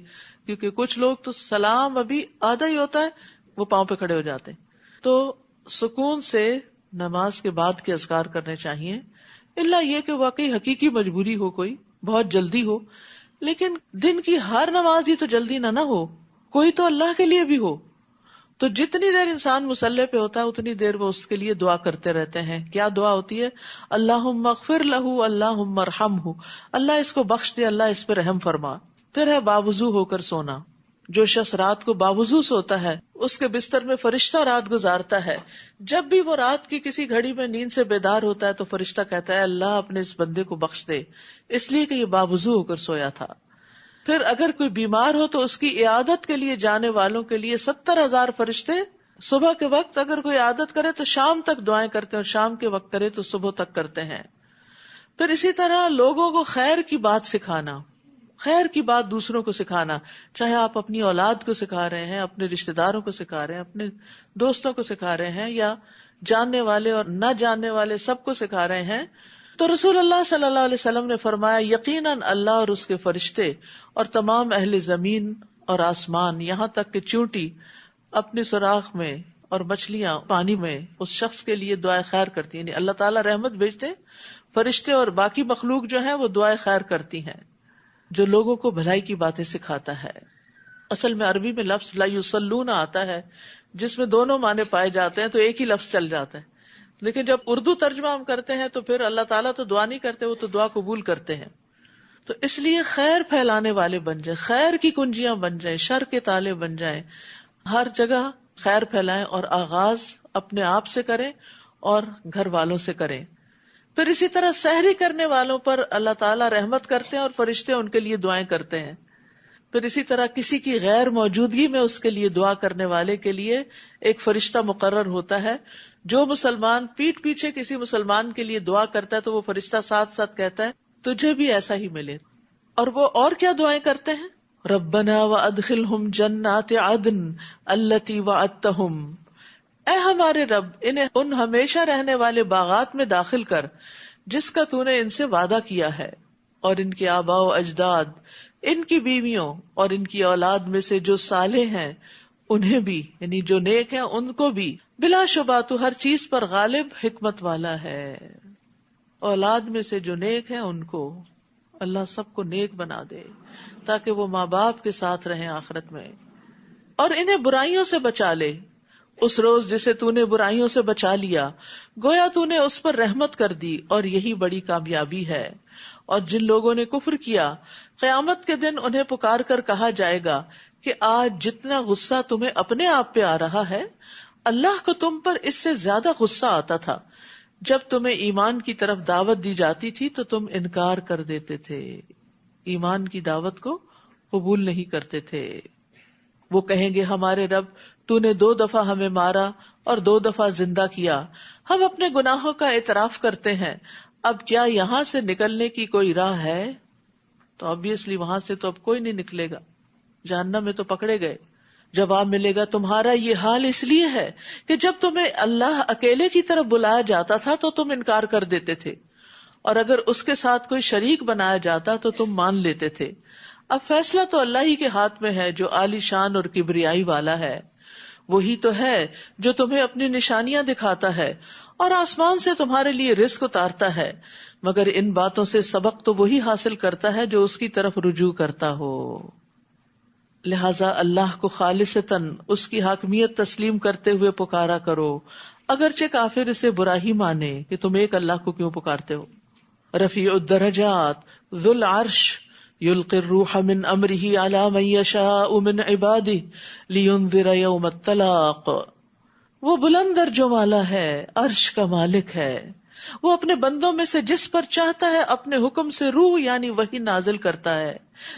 کیونکہ کچھ لوگ تو سلام ابھی آدھا ہی ہوتا ہے وہ پاؤں پہ کھڑے ہو جاتے ہیں. تو سکون سے نماز کے بعد کے اذکار کرنے چاہیے، الا یہ کہ واقعی حقیقی مجبوری ہو، کوئی بہت جلدی ہو. لیکن دن کی ہر نماز ہی تو جلدی نہ ہو، کوئی تو اللہ کے لیے بھی ہو. تو جتنی دیر انسان مصلی پہ ہوتا ہے اتنی دیر وہ اس کے لیے دعا کرتے رہتے ہیں. کیا دعا ہوتی ہے؟ اللہم اغفر لہ، اللہم ارحمہ، اللہ اس کو بخش دے، اللہ اس پہ رحم فرما. پھر ہے باوضو ہو کر سونا. جو شخص رات کو باوضو سوتا ہے اس کے بستر میں فرشتہ رات گزارتا ہے. جب بھی وہ رات کی کسی گھڑی میں نیند سے بیدار ہوتا ہے تو فرشتہ کہتا ہے اللہ اپنے اس بندے کو بخش دے، اس لیے کہ یہ باوضو ہو کر سویا تھا. پھر اگر کوئی بیمار ہو تو اس کی عیادت کے لیے جانے والوں کے لیے 70,000 فرشتے صبح کے وقت اگر کوئی عیادت کرے تو شام تک دعائیں کرتے ہیں، اور شام کے وقت کرے تو صبح تک کرتے ہیں. پھر اسی طرح لوگوں کو خیر کی بات سکھانا، خیر کی بات دوسروں کو سکھانا، چاہے آپ اپنی اولاد کو سکھا رہے ہیں، اپنے رشتہ داروں کو سکھا رہے ہیں، اپنے دوستوں کو سکھا رہے ہیں، یا جاننے والے اور نہ جاننے والے سب کو سکھا رہے ہیں. تو رسول اللہ صلی اللہ علیہ وسلم نے فرمایا یقیناً اللہ اور اس کے فرشتے اور تمام اہل زمین اور آسمان، یہاں تک کہ چونٹی اپنے سوراخ میں اور مچھلیاں پانی میں اس شخص کے لیے دعائے خیر کرتی ہیں. یعنی اللہ تعالیٰ رحمت بھیجتے، فرشتے اور باقی مخلوق جو ہیں وہ دعائے خیر کرتی ہیں جو لوگوں کو بھلائی کی باتیں سکھاتا ہے. اصل میں عربی میں لفظ لا یصلون آتا ہے جس میں دونوں معنی پائے جاتے ہیں، تو ایک ہی لفظ چل جاتا ہے. لیکن جب اردو ترجمہ ہم کرتے ہیں تو پھر اللہ تعالیٰ تو دعا نہیں کرتے، وہ تو دعا قبول کرتے ہیں. تو اس لیے خیر پھیلانے والے بن جائیں، خیر کی کنجیاں بن جائیں، شر کے تالے بن جائیں، ہر جگہ خیر پھیلائیں، اور آغاز اپنے آپ سے کریں اور گھر والوں سے کریں. پھر اسی طرح سحری کرنے والوں پر اللہ تعالیٰ رحمت کرتے ہیں اور فرشتے ان کے لیے دعائیں کرتے ہیں. پھر اسی طرح کسی کی غیر موجودگی میں اس کے لیے دعا کرنے والے کے لیے ایک فرشتہ مقرر ہوتا ہے. جو مسلمان پیٹھ پیچھے کسی مسلمان کے لیے دعا کرتا ہے تو وہ فرشتہ ساتھ ساتھ کہتا ہے تجھے بھی ایسا ہی ملے. اور وہ اور کیا دعائیں کرتے ہیں؟ ربنا وادخلہم جنات عدن التی وعدتہم، اے ہمارے رب انہیں ان ہمیشہ رہنے والے باغات میں داخل کر جس کا تو نے ان سے وعدہ کیا ہے، اور ان کے آباء و اجداد، ان کی بیویوں اور ان کی اولاد میں سے جو صالح ہیں انہیں بھی، یعنی جو نیک ہیں ان کو بھی، بلا شبہ تو ہر چیز پر غالب حکمت والا ہے۔ اولاد میں سے جو نیک ہیں ان کو اللہ سب کو نیک بنا دے تاکہ وہ ماں باپ کے ساتھ رہیں آخرت میں، اور انہیں برائیوں سے بچا لے اس روز جسے تو نے برائیوں سے بچا لیا، گویا تو نے اس پر رحمت کر دی، اور یہی بڑی کامیابی ہے۔ اور جن لوگوں نے کفر کیا، قیامت کے دن انہیں پکار کر کہا جائے گا کہ آج جتنا غصہ تمہیں اپنے آپ پہ آ رہا ہے، اللہ کو تم پر اس سے زیادہ غصہ آتا تھا جب تمہیں ایمان کی طرف دعوت دی جاتی تھی تو تم انکار کر دیتے تھے، ایمان کی دعوت کو قبول نہیں کرتے تھے۔ وہ کہیں گے ہمارے رب تو نے 2 دفعہ ہمیں مارا اور 2 دفعہ زندہ کیا، ہم اپنے گناہوں کا اعتراف کرتے ہیں، اب کیا یہاں سے نکلنے کی کوئی راہ ہے؟ تو obviously وہاں سے تو اب کوئی نہیں نکلے گا، جہنم میں تو پکڑے گئے۔ جواب ملے گا تمہارا یہ حال اس لیے ہے کہ جب تمہیں اللہ اکیلے کی طرف بلایا جاتا تھا تو تم انکار کر دیتے تھے، اور اگر اس کے ساتھ کوئی شریک بنایا جاتا تو تم مان لیتے تھے۔ اب فیصلہ تو اللہ ہی کے ہاتھ میں ہے جو عالی شان اور کبریائی والا ہے، وہی تو ہے جو تمہیں اپنی نشانیاں دکھاتا ہے اور آسمان سے تمہارے لیے رزق اتارتا ہے، مگر ان باتوں سے سبق تو وہی حاصل کرتا ہے جو اس کی طرف رجوع کرتا ہو۔ لہذا اللہ کو خالصتاً اس کی حاکمیت تسلیم کرتے ہوئے پکارا کرو، اگرچہ کافر اسے برا ہی مانے کہ تم ایک اللہ کو کیوں پکارتے ہو۔ رفیع الدرجات ذو العرش یلقی الروح من امرہ علی من یشاء من عبادہ لینذر یوم الطلاق۔ وہ بلند درجوں والا ہے، عرش کا مالک ہے، وہ اپنے بندوں میں سے جس پر چاہتا ہے اپنے حکم سے روح یعنی وحی نازل کرتا ہے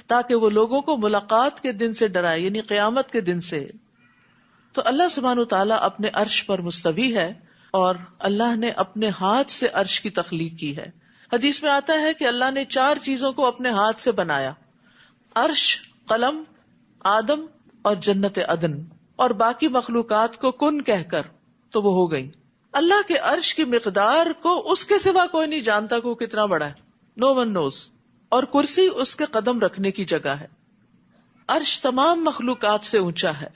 تاکہ وہ لوگوں کو ملاقات کے دن سے ڈرائے، یعنی قیامت کے دن سے۔ تو اللہ سبحانہ وتعالیٰ اپنے عرش پر مستوی ہے، اور اللہ نے اپنے ہاتھ سے عرش کی تخلیق کی ہے۔ حدیث میں آتا ہے کہ اللہ نے 4 چیزوں کو اپنے ہاتھ سے بنایا: عرش، قلم، آدم اور جنت عدن، اور باقی مخلوقات کو کن کہہ کر تو وہ ہو گئی۔ اللہ کے عرش کی مقدار کو اس کے سوا کوئی نہیں جانتا کہ وہ کتنا بڑا ہے، نو ون نوز، اور کرسی اس کے قدم رکھنے کی جگہ ہے۔ عرش تمام مخلوقات سے اونچا ہے۔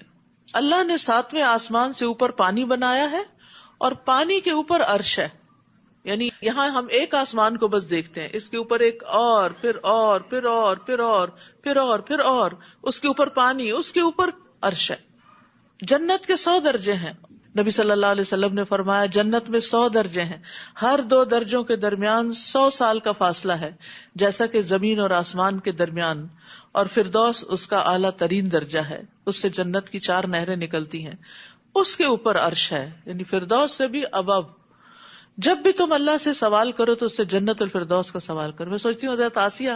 اللہ نے 7ویں آسمان سے اوپر پانی بنایا ہے، اور پانی کے اوپر عرش ہے، یعنی یہاں ہم ایک آسمان کو بس دیکھتے ہیں، اس کے اوپر ایک اور پھر اور پھر اور پھر اور پھر اور پھر اور، اس کے اوپر پانی، اس کے اوپر عرش ہے۔ جنت کے 100 درجے ہیں، نبی صلی اللہ علیہ وسلم نے فرمایا جنت میں 100 درجے ہیں، ہر 2 درجوں کے درمیان 100 سال کا فاصلہ ہے، جیسا کہ زمین اور آسمان کے درمیان، اور فردوس اس کا اعلیٰ ترین درجہ ہے، اس سے جنت کی 4 نہریں نکلتی ہیں، اس کے اوپر عرش ہے، یعنی فردوس سے بھی ابو۔ جب بھی تم اللہ سے سوال کرو تو اس سے جنت الفردوس کا سوال کرو۔ میں سوچتی ہوں حضرت آسیہ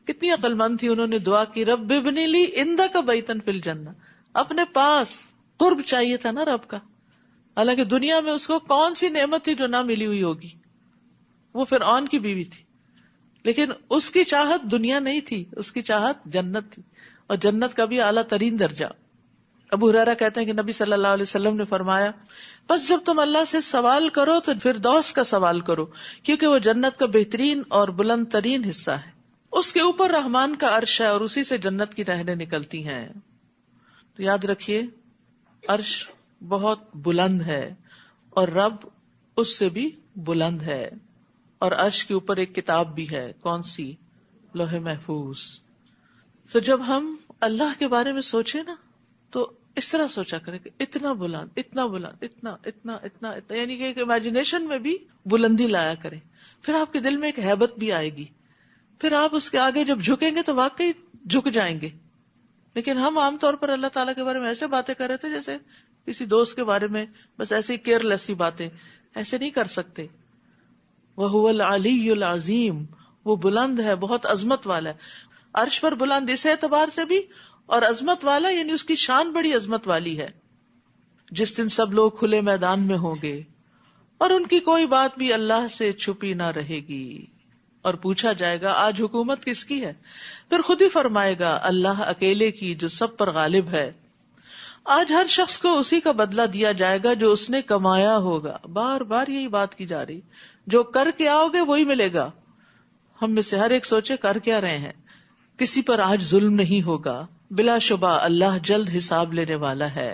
کتنی عقل مند تھی، انہوں نے دعا کی رب ابنی لی عندک بیتا فی الجنہ، اپنے پاس قرب چاہیے تھا نا رب کا، حالانکہ دنیا میں اس کو کون سی نعمت تھی جو نہ ملی ہوئی ہوگی، وہ فرعون کی بیوی تھی، لیکن اس کی چاہت دنیا نہیں تھی، اس کی چاہت جنت تھی، اور جنت کا بھی اعلیٰ ترین درجہ۔ ابو ہریرہ کہتے ہیں کہ نبی صلی اللہ علیہ وسلم نے فرمایا بس جب تم اللہ سے سوال کرو تو فردوس کا سوال کرو، کیونکہ وہ جنت کا بہترین اور بلند ترین حصہ ہے، اس کے اوپر رحمان کا عرش ہے اور اسی سے جنت کی نہریں نکلتی ہیں۔ تو یاد رکھیے عرش بہت بلند ہے اور رب اس سے بھی بلند ہے، اور عرش کے اوپر ایک کتاب بھی ہے، کون سی؟ لوح محفوظ۔ تو جب ہم اللہ کے بارے میں سوچیں نا تو اس طرح سوچا کریں کہ اتنا بلند، اتنا بلند، اتنا اتنا اتنا اتنا، یعنی کہ امیجنیشن میں بھی بلندی لایا کریں، پھر آپ کے دل میں ایک ہیبت بھی آئے گی، پھر آپ اس کے آگے جب جھکیں گے تو واقعی جھک جائیں گے۔ لیکن ہم عام طور پر اللہ تعالیٰ کے بارے میں ایسے باتیں کر رہے تھے جیسے کسی دوست کے بارے میں، بس ایسی کیئر لیس سی باتیں، ایسے نہیں کر سکتے۔ وَهُوَ الْعَلِيُّ الْعَظِيمُ، وہ بلند ہے، بہت عظمت والا ہے، عرش پر بلند اس اعتبار سے بھی، اور عظمت والا یعنی اس کی شان بڑی عظمت والی ہے۔ جس دن سب لوگ کھلے میدان میں ہوں گے اور ان کی کوئی بات بھی اللہ سے چھپی نہ رہے گی، اور پوچھا جائے گا آج حکومت کس کی ہے؟ پھر خود ہی فرمائے گا اللہ اکیلے کی جو سب پر غالب ہے۔ آج ہر شخص کو اسی کا بدلہ دیا جائے گا جو اس نے کمایا ہوگا. بار بار یہی بات کی جا رہی, جو کر کے آؤ گے وہی ملے گا. ہم میں سے ہر ایک سوچے کر کیا رہے ہیں. کسی پر آج ظلم نہیں ہوگا. بلا شبہ اللہ جلد حساب لینے والا ہے.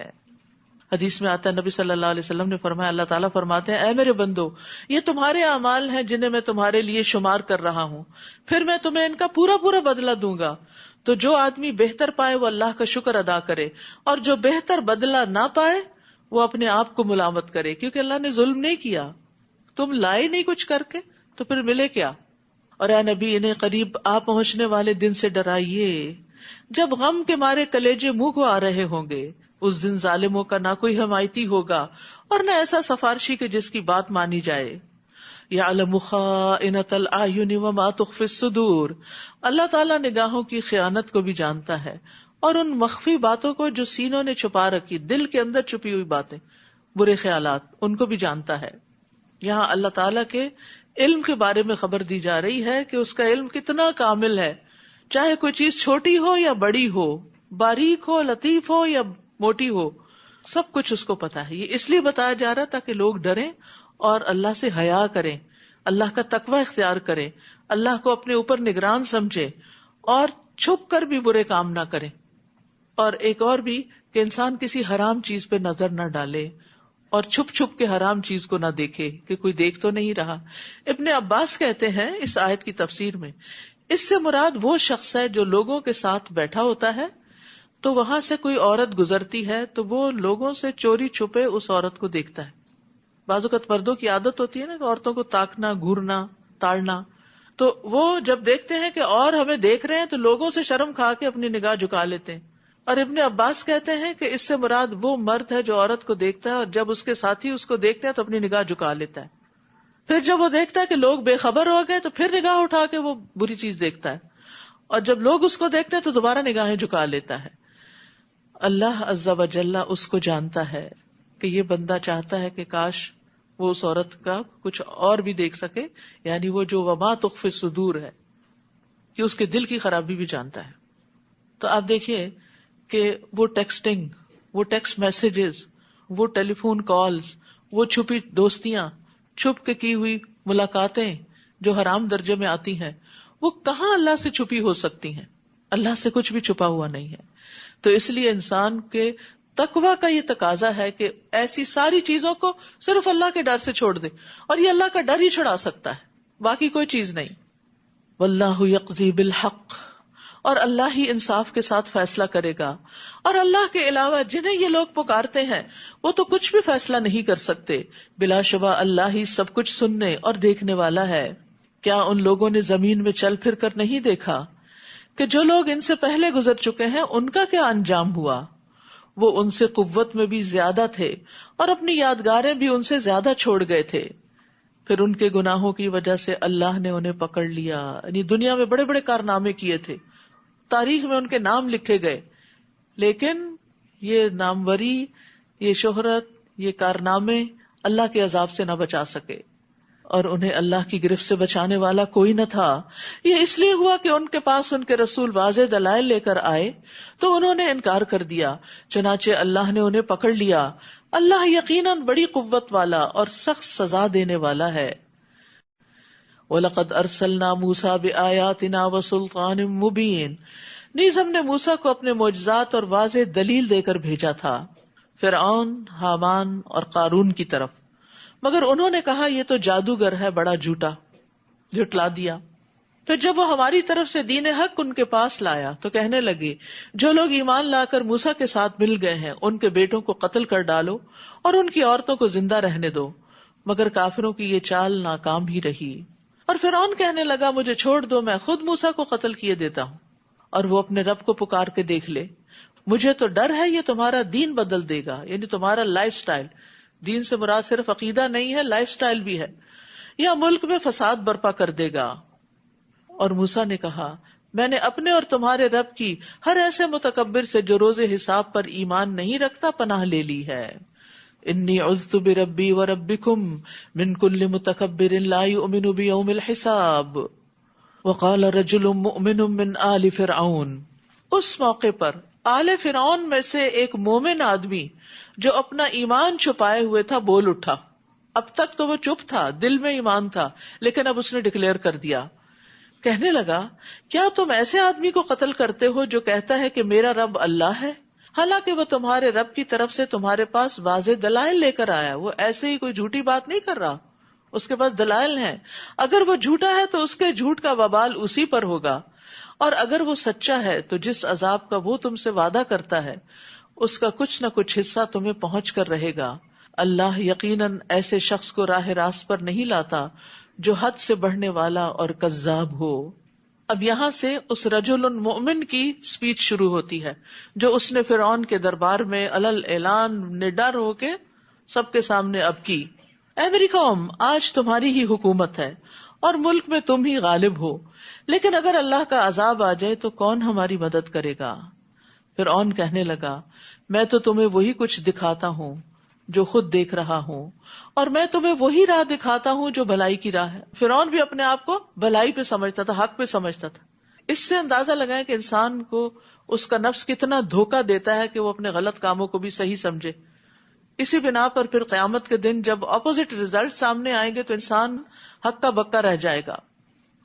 حدیث میں آتا ہے, نبی صلی اللہ علیہ وسلم نے فرمایا, اللہ تعالیٰ فرماتے ہیں, اے میرے بندو, یہ تمہارے اعمال ہیں جنہیں میں تمہارے لیے شمار کر رہا ہوں, پھر میں تمہیں ان کا پورا پورا بدلہ دوں گا. تو جو آدمی بہتر پائے وہ اللہ کا شکر ادا کرے, اور جو بہتر بدلہ نہ پائے وہ اپنے آپ کو ملامت کرے, کیونکہ اللہ نے ظلم نہیں کیا. تم لائے نہیں کچھ کر کے تو پھر ملے کیا. اور اے نبی, انہیں قریب آ پہنچنے والے دن سے ڈرائیے جب غم کے مارے کلیجے منہ کو آ رہے ہوں گے. اس دن ظالموں کا نہ کوئی حمایتی ہوگا اور نہ ایسا سفارشی کہ جس کی بات مانی جائے. یعلم خائنۃ الاعین وما تخفی الصدور, اللہ تعالیٰ نگاہوں کی خیانت کو بھی جانتا ہے اور ان مخفی باتوں کو جو سینوں نے چھپا رکھی, دل کے اندر چھپی ہوئی باتیں, برے خیالات, ان کو بھی جانتا ہے. یہاں اللہ تعالیٰ کے علم کے بارے میں خبر دی جا رہی ہے کہ اس کا علم کتنا کامل ہے, چاہے کوئی چیز چھوٹی ہو یا بڑی ہو, باریک ہو, لطیف ہو یا موٹی ہو, سب کچھ اس کو پتا ہے. یہ اس لیے بتایا جا رہا تاکہ لوگ ڈریں اور اللہ سے حیا کریں, اللہ کا تقوی اختیار کریں, اللہ کو اپنے اوپر نگران سمجھیں اور چھپ کر بھی برے کام نہ کریں. اور ایک اور بھی کہ انسان کسی حرام چیز پہ نظر نہ ڈالے اور چھپ چھپ کے حرام چیز کو نہ دیکھے کہ کوئی دیکھ تو نہیں رہا. ابن عباس کہتے ہیں اس آیت کی تفسیر میں, اس سے مراد وہ شخص ہے جو لوگوں کے ساتھ بیٹھا ہوتا ہے تو وہاں سے کوئی عورت گزرتی ہے تو وہ لوگوں سے چوری چھپے اس عورت کو دیکھتا ہے. بعض اوقات مردوں کی عادت ہوتی ہے نا کہ عورتوں کو تاکنا, گھورنا, تاڑنا, تو وہ جب دیکھتے ہیں کہ اور ہمیں دیکھ رہے ہیں تو لوگوں سے شرم کھا کے اپنی نگاہ جھکا لیتے ہیں. اور ابن عباس کہتے ہیں کہ اس سے مراد وہ مرد ہے جو عورت کو دیکھتا ہے اور جب اس کے ساتھی اس کو دیکھتے ہیں تو اپنی نگاہ جھکا لیتا ہے. پھر جب وہ دیکھتا ہے کہ لوگ بے خبر ہو گئے تو پھر نگاہ اٹھا کے وہ بری چیز دیکھتا ہے, اور جب لوگ اس کو دیکھتے ہیں تو دوبارہ نگاہیں جھکا لیتا ہے. اللہ عز و جل اس کو جانتا ہے کہ یہ بندہ چاہتا ہے کہ کاش وہ اس عورت کا کچھ اور بھی دیکھ سکے, یعنی وہ جو وما تخفی الصدور ہے, کہ اس کے دل کی خرابی بھی جانتا ہے. تو آپ دیکھیے کہ وہ ٹیکسٹنگ, وہ ٹیکسٹ میسجز, وہ ٹیلی فون کالز, وہ چھپی دوستیاں, چھپ کے کی ہوئی ملاقاتیں جو حرام درجے میں آتی ہیں, وہ کہاں اللہ سے چھپی ہو سکتی ہیں؟ اللہ سے کچھ بھی چھپا ہوا نہیں ہے. تو اس لیے انسان کے تقویٰ کا یہ تقاضا ہے کہ ایسی ساری چیزوں کو صرف اللہ کے ڈر سے چھوڑ دے, اور یہ اللہ کا ڈر ہی چھڑا سکتا ہے, باقی کوئی چیز نہیں. واللہ یقضی بالحق, اور اللہ ہی انصاف کے ساتھ فیصلہ کرے گا, اور اللہ کے علاوہ جنہیں یہ لوگ پکارتے ہیں وہ تو کچھ بھی فیصلہ نہیں کر سکتے. بلا شبہ اللہ ہی سب کچھ سننے اور دیکھنے والا ہے. کیا ان لوگوں نے زمین میں چل پھر کر نہیں دیکھا کہ جو لوگ ان سے پہلے گزر چکے ہیں ان کا کیا انجام ہوا؟ وہ ان سے قوت میں بھی زیادہ تھے اور اپنی یادگاریں بھی ان سے زیادہ چھوڑ گئے تھے. پھر ان کے گناہوں کی وجہ سے اللہ نے انہیں پکڑ لیا. یعنی دنیا میں بڑے بڑے کارنامے کیے تھے, تاریخ میں ان کے نام لکھے گئے, لیکن یہ ناموری, یہ شہرت, یہ کارنامے اللہ کے عذاب سے نہ بچا سکے, اور انہیں اللہ کی گرفت سے بچانے والا کوئی نہ تھا. یہ اس لیے ہوا کہ ان کے پاس ان کے رسول واضح دلائل لے کر آئے تو انہوں نے انکار کر دیا, چنانچہ اللہ نے انہیں پکڑ لیا. اللہ یقیناً بڑی قوت والا اور سخت سزا دینے والا ہے. وَلَقَدْ أَرْسَلْنَا مُوسَىٰ بِآيَاتِنَا وَسُلْطَانٍ مُبِينٍ, نیز ہم نے موسیٰ کو اپنے معجزات اور واضح دلیل دے کر بھیجا تھا فرعون, حامان اور قارون کی طرف, مگر انہوں نے کہا یہ تو جادوگر ہے, بڑا جھوٹا, جھٹلا دیا. پھر جب وہ ہماری طرف سے دین حق ان کے پاس لایا تو کہنے لگے, جو لوگ ایمان لا کر موسیٰ کے ساتھ مل گئے ہیں ان کے بیٹوں کو قتل کر ڈالو اور ان کی عورتوں کو زندہ رہنے دو. مگر کافروں کی یہ چال ناکام ہی رہی. اور فرعون کہنے لگا, مجھے چھوڑ دو, میں خود موسیٰ کو قتل کیے دیتا ہوں, اور وہ اپنے رب کو پکار کے دیکھ لے. مجھے تو ڈر ہے یہ تمہارا دین بدل دے گا, یعنی تمہارا لائف سٹائل. دین سے مراد صرف عقیدہ نہیں ہے, لائف سٹائل بھی ہے, یا ملک میں فساد برپا کر دے گا. اور موسیٰ نے کہا, میں نے اپنے اور تمہارے رب کی ہر ایسے متکبر سے جو روز حساب پر ایمان نہیں رکھتا پناہ لے لی ہے. انی عذت بربی وربکم من کل متکبر لا یؤمن بیوم الحساب. وقال رجل مؤمن من آل فرعون. اس موقع پر آل فرعون میں سے ایک مومن آدمی جو اپنا ایمان چھپائے ہوئے تھا بول اٹھا. اب تک تو وہ چپ تھا، دل میں ایمان تھا، لیکن اب اس نے ڈکلیئر کر دیا. کہنے لگا کیا تم ایسے آدمی کو قتل کرتے ہو جو کہتا ہے کہ میرا رب اللہ ہے، حالانکہ وہ تمہارے رب کی طرف سے تمہارے پاس واضح دلائل لے کر آیا. وہ ایسے ہی کوئی جھوٹی بات نہیں کر رہا، اس کے پاس دلائل ہیں. اگر وہ جھوٹا ہے تو اس کے جھوٹ کا وبال اسی پر ہوگا، اور اگر وہ سچا ہے تو جس عذاب کا وہ تم سے وعدہ کرتا ہے اس کا کچھ نہ کچھ حصہ تمہیں پہنچ کر رہے گا. اللہ یقیناً ایسے شخص کو راہ راست پر نہیں لاتا جو حد سے بڑھنے والا اور کذاب ہو. اب یہاں سے اس رجل مؤمن کی سپیچ شروع ہوتی ہے جو اس نے فرعون کے دربار میں علل اعلان نڈر ہو کے سب کے سامنے اب کی. اے میری قوم، آج تمہاری ہی حکومت ہے اور ملک میں تم ہی غالب ہو، لیکن اگر اللہ کا عذاب آ جائے تو کون ہماری مدد کرے گا؟ فرعون کہنے لگا میں تو تمہیں وہی کچھ دکھاتا ہوں جو خود دیکھ رہا ہوں، اور میں تمہیں وہی راہ دکھاتا ہوں جو بھلائی کی راہ ہے. فرعون بھی اپنے آپ کو بھلائی پہ سمجھتا تھا، حق پہ سمجھتا تھا. اس سے اندازہ لگائیں کہ انسان کو اس کا نفس کتنا دھوکہ دیتا ہے کہ وہ اپنے غلط کاموں کو بھی صحیح سمجھے. اسی بنا پر پھر قیامت کے دن جب اپوزٹ ریزلٹ سامنے آئیں گے تو انسان حق کا بکا رہ جائے گا.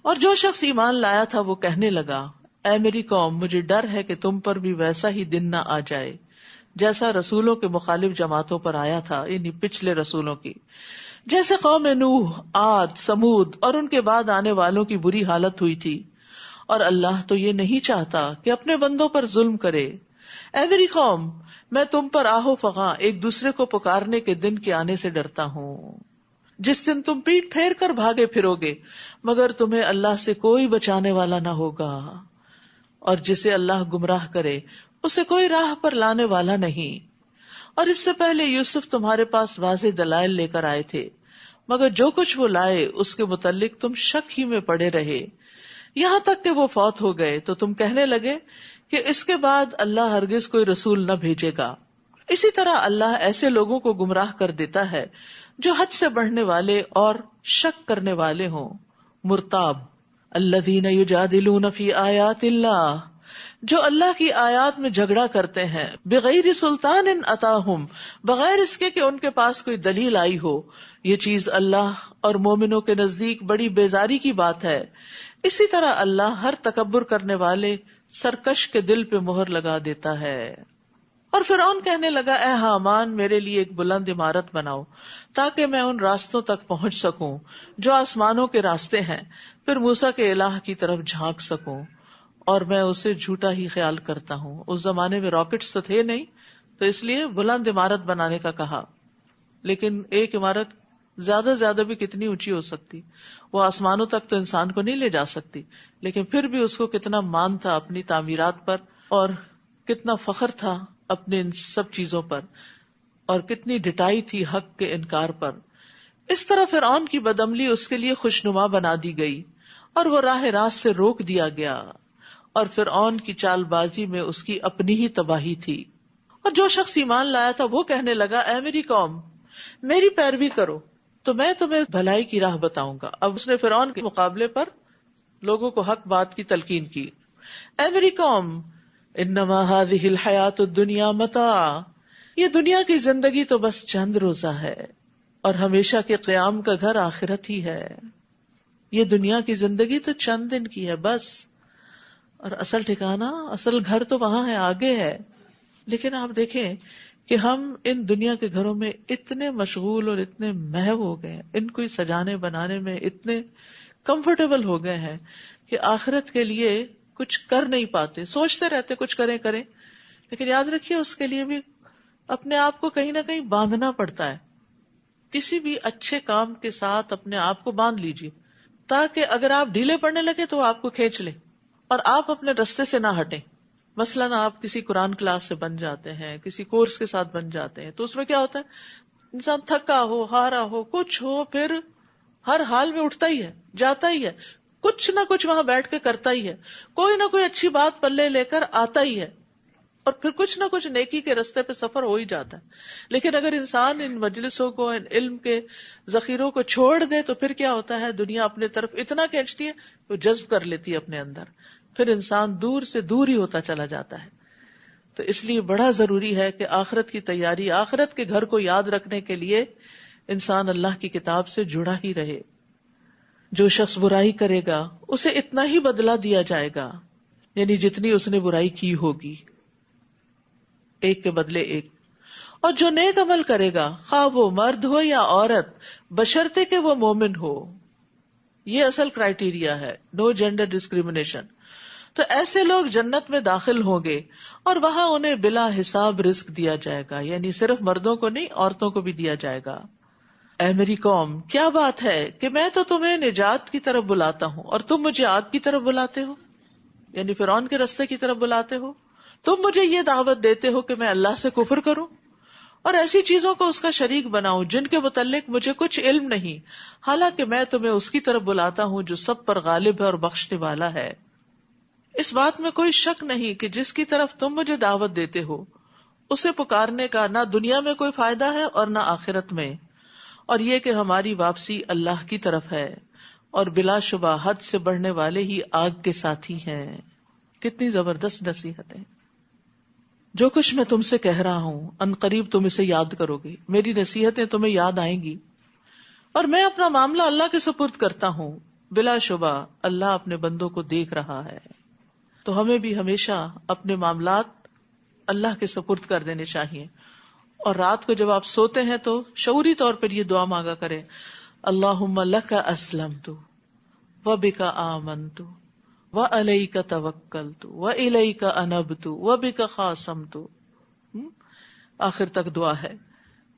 اور جو شخص ایمان لایا تھا وہ کہنے لگا اے میری قوم، مجھے ڈر ہے کہ تم پر بھی ویسا ہی دن نہ آ جائے جیسا رسولوں کے مخالف جماعتوں پر آیا تھا، یعنی پچھلے رسولوں کی، جیسے قوم نوح، عاد، سمود اور ان کے بعد آنے والوں کی بری حالت ہوئی تھی. اور اللہ تو یہ نہیں چاہتا کہ اپنے بندوں پر ظلم کرے. اے میری قوم، میں تم پر آہو فغاں ایک دوسرے کو پکارنے کے دن کے آنے سے ڈرتا ہوں، جس دن تم پیٹ پھیر کر بھاگے پھرو گے مگر تمہیں اللہ سے کوئی بچانے والا نہ ہوگا، اور جسے اللہ گمراہ کرے اسے کوئی راہ پر لانے والا نہیں. اور اس سے پہلے یوسف تمہارے پاس واضح دلائل لے کر آئے تھے، مگر جو کچھ وہ لائے اس کے متعلق تم شک ہی میں پڑے رہے، یہاں تک کہ وہ فوت ہو گئے تو تم کہنے لگے کہ اس کے بعد اللہ ہرگز کوئی رسول نہ بھیجے گا. اسی طرح اللہ ایسے لوگوں کو گمراہ کر دیتا ہے جو حد سے بڑھنے والے اور شک کرنے والے ہوں. مرتاب الذین یجادلون فی آیات اللہ، جو اللہ کی آیات میں جھگڑا کرتے ہیں، بغیر سلطان اتاہم، بغیر اس کے کہ ان کے پاس کوئی دلیل آئی ہو. یہ چیز اللہ اور مومنوں کے نزدیک بڑی بیزاری کی بات ہے. اسی طرح اللہ ہر تکبر کرنے والے سرکش کے دل پہ مہر لگا دیتا ہے. اور فرعون کہنے لگا اے حامان، میرے لیے ایک بلند عمارت بناؤ تاکہ میں ان راستوں تک پہنچ سکوں جو آسمانوں کے راستے ہیں، پھر موسیٰ کے الہ کی طرف جھانک سکوں، اور میں اسے جھوٹا ہی خیال کرتا ہوں. اس زمانے میں راکٹس تو تھے نہیں، تو اس لیے بلند عمارت بنانے کا کہا. لیکن ایک عمارت زیادہ بھی کتنی اونچی ہو سکتی؟ وہ آسمانوں تک تو انسان کو نہیں لے جا سکتی، لیکن پھر بھی اس کو کتنا مان تھا اپنی تعمیرات پر، اور کتنا فخر تھا اپنے ان سب چیزوں پر، اور کتنی ڈٹائی تھی حق کے انکار پر. اس طرح فرعون کی بدعملی اس کے لیے خوشنما بنا دی گئی اور وہ راہ راست سے روک دیا گیا، اور فرعون کی چال بازی میں اس کی اپنی ہی تباہی تھی. اور جو شخص ایمان لایا تھا وہ کہنے لگا اے میری قوم، میری پیروی کرو تو میں تمہیں بھلائی کی راہ بتاؤں گا. اب اس نے فرعون کے مقابلے پر لوگوں کو حق بات کی تلقین کی. اے میری قوم، انما هذه الحیات الدنیا متاع، یہ دنیا کی زندگی تو بس چند روزہ ہے اور ہمیشہ کے قیام کا گھر آخرت ہی ہے. یہ دنیا کی زندگی تو چند دن کی ہے بس، اور اصل ٹھکانہ، اصل گھر تو وہاں ہے، آگے ہے. لیکن آپ دیکھیں کہ ہم ان دنیا کے گھروں میں اتنے مشغول اور اتنے محو ہو گئے ہیں، ان کو سجانے بنانے میں اتنے کمفرٹیبل ہو گئے ہیں کہ آخرت کے لیے کچھ کر نہیں پاتے. سوچتے رہتے کچھ کریں، لیکن یاد رکھیے اس کے لیے بھی اپنے آپ کو کہیں نہ کہیں باندھنا پڑتا ہے. کسی بھی اچھے کام کے ساتھ اپنے آپ کو باندھ لیجیے تاکہ اگر آپ ڈھیلے پڑنے لگے تو وہ آپ کو کھینچ لے اور آپ اپنے رستے سے نہ ہٹیں. مثلاً آپ کسی قرآن کلاس سے بن جاتے ہیں، کسی کورس کے ساتھ بن جاتے ہیں، تو اس میں کیا ہوتا ہے، انسان تھکا ہو، ہارا ہو، کچھ ہو، پھر ہر حال میں اٹھتا ہی ہے، جاتا ہی ہے، کچھ نہ کچھ وہاں بیٹھ کے کرتا ہی ہے، کوئی نہ کوئی اچھی بات پلے لے کر آتا ہی ہے، اور پھر کچھ نہ کچھ نیکی کے رستے پہ سفر ہو ہی جاتا ہے. لیکن اگر انسان ان مجلسوں کو، ان علم کے ذخیروں کو چھوڑ دے تو پھر کیا ہوتا ہے، دنیا اپنے طرف اتنا کھینچتی ہے، وہ جذب کر لیتی ہے اپنے اندر، پھر انسان دور سے دور ہی ہوتا چلا جاتا ہے. تو اس لیے بڑا ضروری ہے کہ آخرت کی تیاری، آخرت کے گھر کو یاد رکھنے کے لیے انسان اللہ کی کتاب سے جڑا ہی رہے. جو شخص برائی کرے گا اسے اتنا ہی بدلہ دیا جائے گا، یعنی جتنی اس نے برائی کی ہوگی، ایک کے بدلے ایک. اور جو نیک عمل کرے گا، خواہ وہ مرد ہو یا عورت، بشرطے کہ وہ مومن ہو. یہ اصل کرائیٹیریا ہے، نو جینڈر ڈسکریمنیشن. تو ایسے لوگ جنت میں داخل ہوں گے اور وہاں انہیں بلا حساب رزق دیا جائے گا، یعنی صرف مردوں کو نہیں، عورتوں کو بھی دیا جائے گا. اے میری قوم، کیا بات ہے کہ میں تو تمہیں نجات کی طرف بلاتا ہوں اور تم مجھے آگ کی طرف بلاتے ہو، یعنی فرعون کے رستے کی طرف بلاتے ہو. تم مجھے یہ دعوت دیتے ہو کہ میں اللہ سے کفر کروں اور ایسی چیزوں کو اس کا شریک بناؤں جن کے متعلق مجھے کچھ علم نہیں، حالانکہ میں تمہیں اس کی طرف بلاتا ہوں جو سب پر غالب ہے اور بخشنے والا ہے. اس بات میں کوئی شک نہیں کہ جس کی طرف تم مجھے دعوت دیتے ہو اسے پکارنے کا نہ دنیا میں کوئی فائدہ ہے اور نہ آخرت میں، اور یہ کہ ہماری واپسی اللہ کی طرف ہے اور بلا شبہ حد سے بڑھنے والے ہی آگ کے ساتھی ہیں. کتنی زبردست نصیحت ہے. جو کچھ میں تم سے کہہ رہا ہوں ان قریب تم اسے یاد کرو گے، میری نصیحتیں تمہیں یاد آئیں گی، اور میں اپنا معاملہ اللہ کے سپرد کرتا ہوں. بلا شبہ اللہ اپنے بندوں کو دیکھ رہا ہے. تو ہمیں بھی ہمیشہ اپنے معاملات اللہ کے سپرد کر دینے چاہیے. اور رات کو جب آپ سوتے ہیں تو شعوری طور پر یہ دعا مانگا کریں، اللہم لک اسلمت وبک آمنت وعلیک توکلت والیک انبت وبک خاصمت. آخر تک دعا ہے.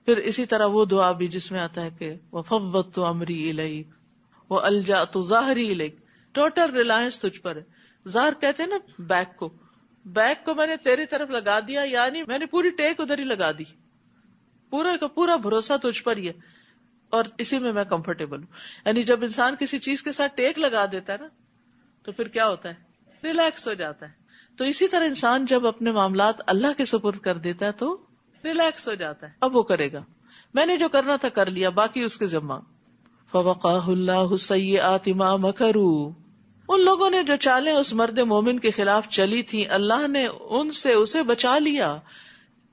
پھر اسی طرح وہ دعا بھی جس میں آتا ہے کہ وفوضت امری الیک والجأت ظہری الیک، ٹوٹل ریلائنس تجھ پر ہے. ظاہر کہتے ہیں نا بیک کو میں نے تیری طرف لگا دیا، یعنی میں نے پوری ٹیک ادھر ہی لگا دی، پورا کا پورا بھروسہ تجھ پر ہی ہے اور اسی میں میں کمفرٹیبل ہوں. یعنی جب انسان کسی چیز کے ساتھ ٹیک لگا دیتا ہے نا تو پھر کیا ہوتا ہے، ریلیکس ہو جاتا ہے. تو اسی طرح انسان جب اپنے معاملات اللہ کے سپرد کر دیتا ہے تو ریلیکس ہو جاتا ہے. اب وہ کرے گا، میں نے جو کرنا تھا کر لیا، باقی اس کے ذمہ. فوقاہ اللہ سیئات ما مکروا، ان لوگوں نے جو چالیں اس مرد مومن کے خلاف چلی تھیں اللہ نے ان سے اسے بچا لیا.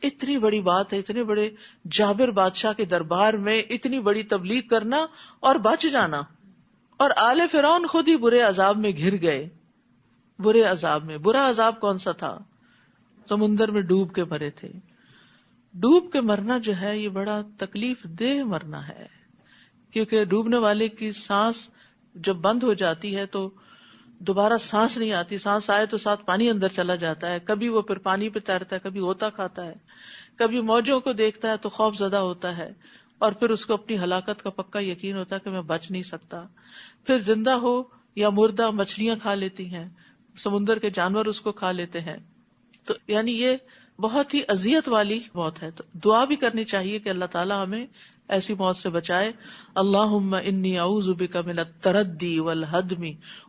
اتنی بڑی بات ہے، اتنے بڑے جابر بادشاہ کے دربار میں اتنی بڑی تبلیغ کرنا اور بچ جانا. اور آل فرعون خود ہی برے عذاب میں گھر گئے. برے عذاب میں، برا عذاب کون سا تھا؟ سمندر میں ڈوب کے مرے تھے. ڈوب کے مرنا جو ہے یہ بڑا تکلیف دہ مرنا ہے، کیونکہ ڈوبنے والے کی سانس جب بند ہو جاتی ہے تو دوبارہ سانس نہیں آتی، سانس آئے تو ساتھ پانی اندر چلا جاتا ہے. کبھی وہ پھر پانی پہ تیرتا ہے، کبھی ہوتا کھاتا ہے، کبھی موجوں کو دیکھتا ہے تو خوف زدہ ہوتا ہے، اور پھر اس کو اپنی ہلاکت کا پکا یقین ہوتا ہے کہ میں بچ نہیں سکتا. پھر زندہ ہو یا مردہ مچھلیاں کھا لیتی ہیں، سمندر کے جانور اس کو کھا لیتے ہیں. تو یعنی یہ بہت ہی اذیت والی موت ہے. تو دعا بھی کرنی چاہیے کہ اللہ تعالیٰ ہمیں ایسی موت سے بچائے. اللہم انی اعوذ بک من التردی والہدم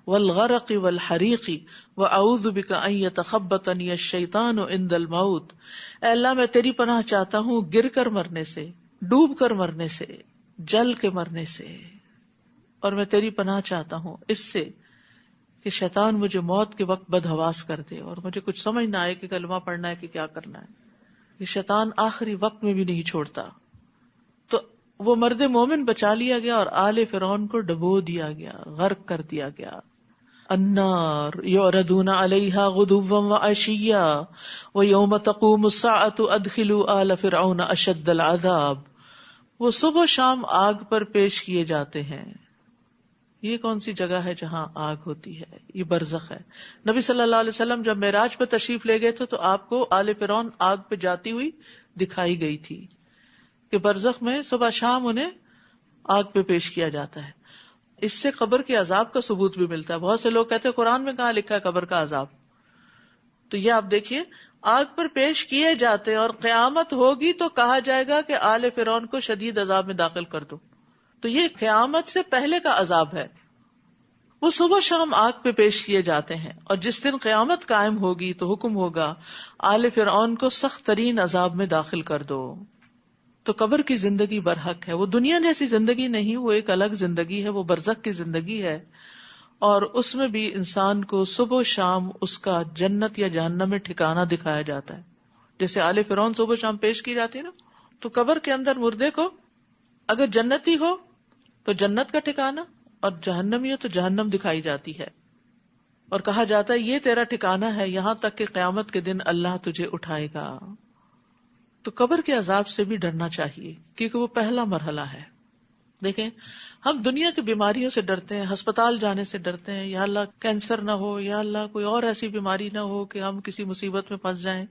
والغرق والحریق واعوذ بک ان یتخبطنی الشیطان عند الموت. اے اللہ میں تیری پناہ چاہتا ہوں گر کر مرنے سے، ڈوب کر مرنے سے، جل کے مرنے سے، اور میں تیری پناہ چاہتا ہوں اس سے کہ شیطان مجھے موت کے وقت بدحواس کر دے اور مجھے کچھ سمجھ نہ آئے کہ کلمہ پڑھنا ہے کہ کیا کرنا ہے. یہ شیطان آخری وقت میں بھی نہیں چھوڑتا. تو وہ مرد مومن بچا لیا گیا اور آل فرعون کو ڈبو دیا گیا، غرق کر دیا گیا. النار یعرضون علیہا غدوا وعشیا ویوم تقوم الساعۃ ادخلوا آل فرعون اشد العذاب. وہ صبح و شام آگ پر پیش کیے جاتے ہیں. یہ کون سی جگہ ہے جہاں آگ ہوتی ہے؟ یہ برزخ ہے. نبی صلی اللہ علیہ وسلم جب معراج پہ تشریف لے گئے تھے تو آپ کو آل فرعون آگ پہ جاتی ہوئی دکھائی گئی تھی کہ برزخ میں صبح شام انہیں آگ پہ پیش کیا جاتا ہے. اس سے قبر کے عذاب کا ثبوت بھی ملتا ہے. بہت سے لوگ کہتے ہیں قرآن میں کہاں لکھا ہے قبر کا عذاب؟ تو یہ آپ دیکھیے آگ پر پیش کیے جاتے ہیں اور قیامت ہوگی تو کہا جائے گا کہ آل فرعون کو شدید عذاب میں داخل کر دو. تو یہ قیامت سے پہلے کا عذاب ہے. وہ صبح شام آگ پہ پیش کیے جاتے ہیں اور جس دن قیامت قائم ہوگی تو حکم ہوگا آل فرعون کو سخت ترین عذاب میں داخل کر دو. تو قبر کی زندگی برحق ہے. وہ دنیا جیسی زندگی نہیں، وہ ایک الگ زندگی ہے، وہ برزخ کی زندگی ہے. اور اس میں بھی انسان کو صبح و شام اس کا جنت یا جہنم میں ٹھکانہ دکھایا جاتا ہے. جیسے آل فرعون صبح شام پیش کی جاتی ہے نا. تو قبر کے اندر مردے کو اگر جنتی ہو تو جنت کا ٹھکانہ اور جہنمی ہو تو جہنم دکھائی جاتی ہے، اور کہا جاتا ہے یہ تیرا ٹھکانہ ہے یہاں تک کہ قیامت کے دن اللہ تجھے اٹھائے گا. تو قبر کے عذاب سے بھی ڈرنا چاہیے کیونکہ وہ پہلا مرحلہ ہے. دیکھیں ہم دنیا کی بیماریوں سے ڈرتے ہیں، ہسپتال جانے سے ڈرتے ہیں، یا اللہ کینسر نہ ہو، یا اللہ کوئی اور ایسی بیماری نہ ہو کہ ہم کسی مصیبت میں پھنس جائیں،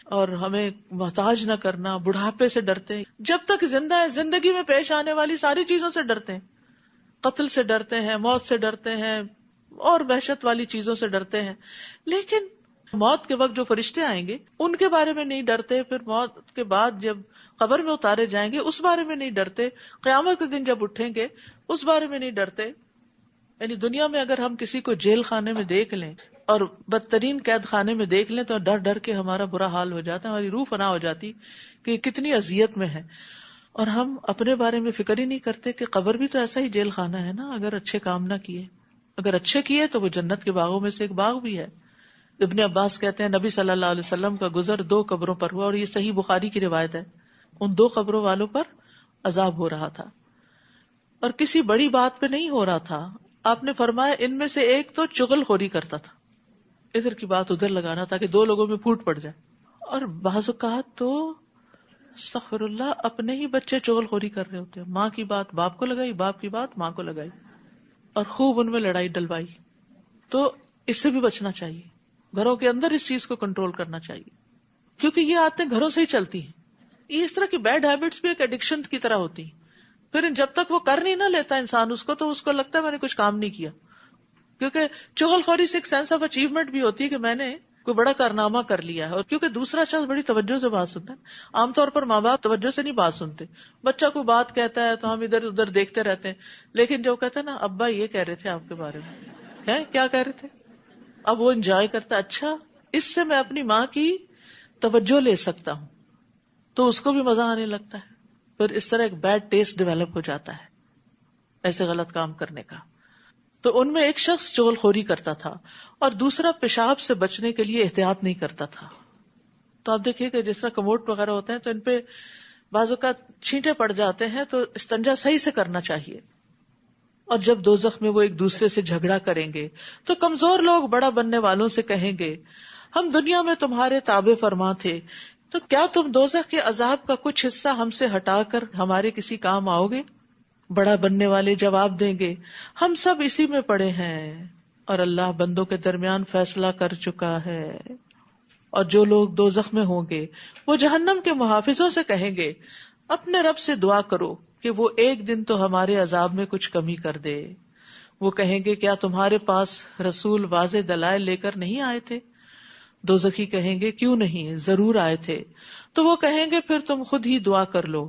اور ہمیں محتاج نہ کرنا. بڑھاپے سے ڈرتے ہیں، جب تک زندہ ہے زندگی میں پیش آنے والی ساری چیزوں سے ڈرتے ہیں. قتل سے ڈرتے ہیں، موت سے ڈرتے ہیں، اور وحشت والی چیزوں سے ڈرتے ہیں. لیکن موت کے وقت جو فرشتے آئیں گے ان کے بارے میں نہیں ڈرتے، پھر موت کے بعد جب قبر میں اتارے جائیں گے اس بارے میں نہیں ڈرتے، قیامت کے دن جب اٹھیں گے اس بارے میں نہیں ڈرتے. یعنی دنیا میں اگر ہم کسی کو جیل خانے میں دیکھ لیں اور بدترین قید خانے میں دیکھ لیں تو ڈر ڈر کے ہمارا برا حال ہو جاتا ہے، ہماری روح فنا ہو جاتی کہ کتنی اذیت میں ہے. اور ہم اپنے بارے میں فکر ہی نہیں کرتے کہ قبر بھی تو ایسا ہی جیل خانہ ہے نا. اگر اچھے کام نہ کیے، اگر اچھے کیے تو وہ جنت کے باغوں میں سے ایک باغ بھی ہے. ابن عباس کہتے ہیں نبی صلی اللہ علیہ وسلم کا گزر 2 قبروں پر ہوا، اور یہ صحیح بخاری کی روایت ہے. ان 2 قبروں والوں پر عذاب ہو رہا تھا اور کسی بڑی بات پہ نہیں ہو رہا تھا. آپ نے فرمایا ان میں سے ایک تو چغل خوری کرتا تھا، ادھر کی بات ادھر لگانا تاکہ 2 لوگوں میں پھوٹ پڑ جائے. اور بعض اوقات تو استغفر اللہ اپنے ہی بچے چغل خوری کر رہے ہوتے ہیں، ماں کی بات باپ کو لگائی، باپ کی بات ماں کو لگائی اور خوب ان میں لڑائی ڈلوائی. تو اس سے بھی بچنا چاہیے، گھروں کے اندر اس چیز کو کنٹرول کرنا چاہیے کیونکہ یہ عادتیں گھروں سے ہی چلتی ہیں. یہ اس طرح کی بیڈ ہیبٹس بھی ایک ایڈکشن کی طرح ہوتی ہیں. پھر جب تک وہ کر نہیں نہ لیتا انسان اس کو تو اس کو لگتا ہے میں نے کچھ کام نہیں کیا، کیونکہ چغل خوری سے ایک سینس آف اچیومنٹ بھی ہوتی ہے کہ میں نے کوئی بڑا کارنامہ کر لیا ہے. اور کیونکہ دوسرا شخص بڑی توجہ سے بات سنتا ہے، عام طور پر ماں باپ توجہ سے نہیں بات سنتے. بچہ کوئی بات کہتا ہے تو ہم ادھر ادھر دیکھتے رہتے ہیں، لیکن جو کہتے ہیں نا ابا یہ کہہ رہے تھے آپ کے بارے میں، ہے کیا کہہ رہے تھے، اب وہ انجوائے کرتا ہے. اچھا اس سے میں اپنی ماں کی توجہ لے سکتا ہوں، تو اس کو بھی مزہ آنے لگتا ہے. پھر اس طرح ایک بیڈ ٹیسٹ ڈیولپ ہو جاتا ہے ایسے غلط کام کرنے کا. تو ان میں ایک شخص چغل خوری کرتا تھا اور دوسرا پیشاب سے بچنے کے لیے احتیاط نہیں کرتا تھا. تو آپ دیکھیے کہ جس طرح کموڈ وغیرہ ہوتے ہیں تو ان پہ بعض اوقات چھینٹے پڑ جاتے ہیں، تو استنجا صحیح سے کرنا چاہیے. اور جب دوزخ میں وہ ایک دوسرے سے جھگڑا کریں گے تو کمزور لوگ بڑا بننے والوں سے کہیں گے ہم دنیا میں تمہارے تابع فرما تھے، تو کیا تم دوزخ کے عذاب کا کچھ حصہ ہم سے ہٹا کر ہمارے کسی کام آؤ گے؟ بڑا بننے والے جواب دیں گے ہم سب اسی میں پڑے ہیں اور اللہ بندوں کے درمیان فیصلہ کر چکا ہے. اور جو لوگ دوزخ میں ہوں گے وہ جہنم کے محافظوں سے کہیں گے اپنے رب سے دعا کرو کہ وہ ایک دن تو ہمارے عذاب میں کچھ کمی کر دے. وہ کہیں گے کیا تمہارے پاس رسول واضح دلائل لے کر نہیں آئے تھے؟ دوزخی کہیں گے کیوں نہیں، ضرور آئے تھے. تو وہ کہیں گے پھر تم خود ہی دعا کر لو،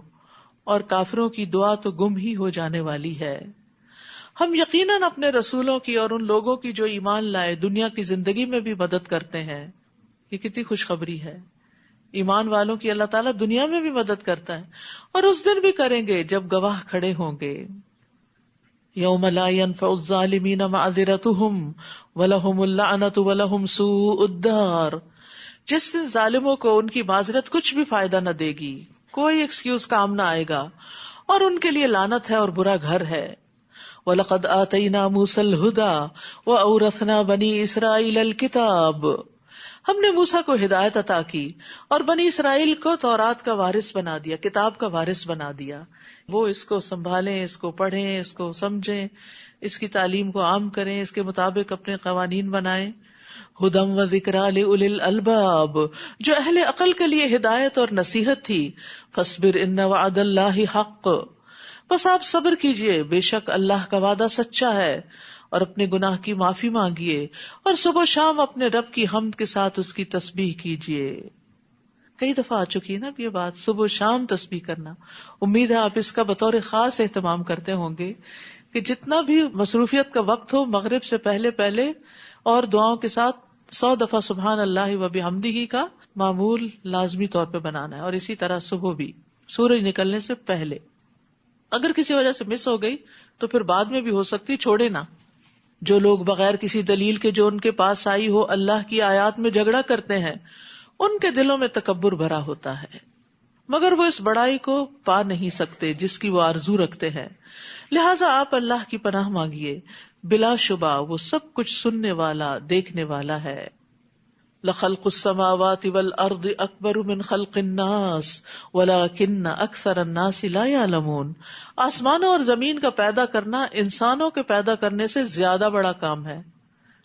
اور کافروں کی دعا تو گم ہی ہو جانے والی ہے. ہم یقیناً اپنے رسولوں کی اور ان لوگوں کی جو ایمان لائے دنیا کی زندگی میں بھی مدد کرتے ہیں. یہ کتنی خوشخبری ہے، ایمان والوں کی اللہ تعالیٰ دنیا میں بھی مدد کرتا ہے اور اس دن بھی کریں گے جب گواہ کھڑے ہوں گے. یوم لا ينفع الظالمین معذرتهم ولہم اللعنۃ ولہم سوء الدار. جس دن ظالموں کو ان کی معذرت کچھ بھی فائدہ نہ دے گی، کوئی ایکسکیوز کام نہ آئے گا، اور ان کے لیے لعنت ہے اور برا گھر ہے. وَلَقَدْ آتَيْنَا مُوسَى الْهُدَى وَأَوْرَثْنَا بَنِي إِسْرَائِيلَ الْكِتَابَ. ہم نے موسیٰ کو ہدایت عطا کی اور بنی اسرائیل کو تورات کا وارث بنا دیا، کتاب کا وارث بنا دیا. وہ اس کو سنبھالیں، اس کو پڑھیں، اس کو سمجھیں، اس کی تعلیم کو عام کریں، اس کے مطابق اپنے قوانین بنائیں. ہدم و ذکریٰ لأولی الالباب، جو اہل عقل کے لیے ہدایت اور نصیحت تھی. فاصبر ان وعد اللہ حق، بس آپ صبر کیجئے، بے شک اللہ کا وعدہ سچا ہے. اور اپنے گناہ کی معافی مانگیے اور صبح و شام اپنے رب کی حمد کے ساتھ اس کی تسبیح کیجئے. کئی دفعہ آ چکی ہے نا یہ بات، صبح و شام تسبیح کرنا. امید ہے آپ اس کا بطور خاص اہتمام کرتے ہوں گے کہ جتنا بھی مصروفیت کا وقت ہو مغرب سے پہلے پہلے اور دعاؤں کے ساتھ 100 دفعہ سبحان اللہ و بحمدہ کا معمول لازمی طور پہ بنانا ہے. اور اسی طرح صبح بھی سورج نکلنے سے پہلے. اگر کسی وجہ سے مس ہو گئی تو پھر بعد میں بھی ہو سکتی، چھوڑے نہ. جو لوگ بغیر کسی دلیل کے جو ان کے پاس آئی ہو اللہ کی آیات میں جھگڑا کرتے ہیں ان کے دلوں میں تکبر بھرا ہوتا ہے، مگر وہ اس بڑائی کو پا نہیں سکتے جس کی وہ آرزو رکھتے ہیں، لہٰذا آپ اللہ کی پناہ مانگیے، بلا شبہ وہ سب کچھ سننے والا دیکھنے والا ہے۔ لخلق السماوات والارض اکبر من خلق الناس ولکن اکثر الناس لا یعلمون، آسمانوں اور زمین کا پیدا کرنا انسانوں کے پیدا کرنے سے زیادہ بڑا کام ہے،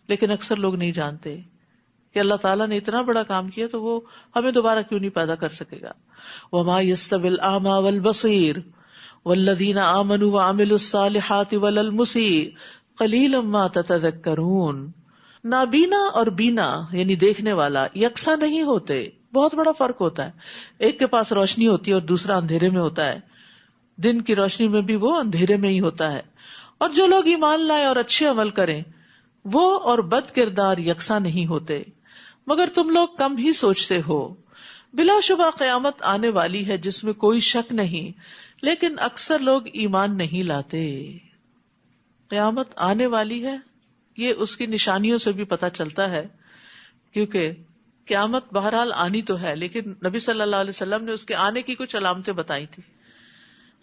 لیکن اکثر لوگ نہیں جانتے کہ اللہ تعالیٰ نے اتنا بڑا کام کیا تو وہ ہمیں دوبارہ کیوں نہیں پیدا کر سکے گا۔ وما يستوي الاعمى والبصير والذین آمنوا وعملوا الصالحات ولا المسيء قلیلا ما تتذکرون، نابینا اور بینا یعنی دیکھنے والا یکساں نہیں ہوتے، بہت بڑا فرق ہوتا ہے، ایک کے پاس روشنی ہوتی ہے اور دوسرا اندھیرے میں ہوتا ہے، دن کی روشنی میں بھی وہ اندھیرے میں ہی ہوتا ہے، اور جو لوگ ایمان لائیں اور اچھے عمل کریں وہ اور بد کردار یکساں نہیں ہوتے، مگر تم لوگ کم ہی سوچتے ہو۔ بلا شبہ قیامت آنے والی ہے جس میں کوئی شک نہیں، لیکن اکثر لوگ ایمان نہیں لاتے۔ قیامت آنے والی ہے یہ اس کی نشانیوں سے بھی پتہ چلتا ہے، کیونکہ قیامت بہرحال آنی تو ہے، لیکن نبی صلی اللہ علیہ وسلم نے اس کے آنے کی کچھ علامتیں بتائی تھی۔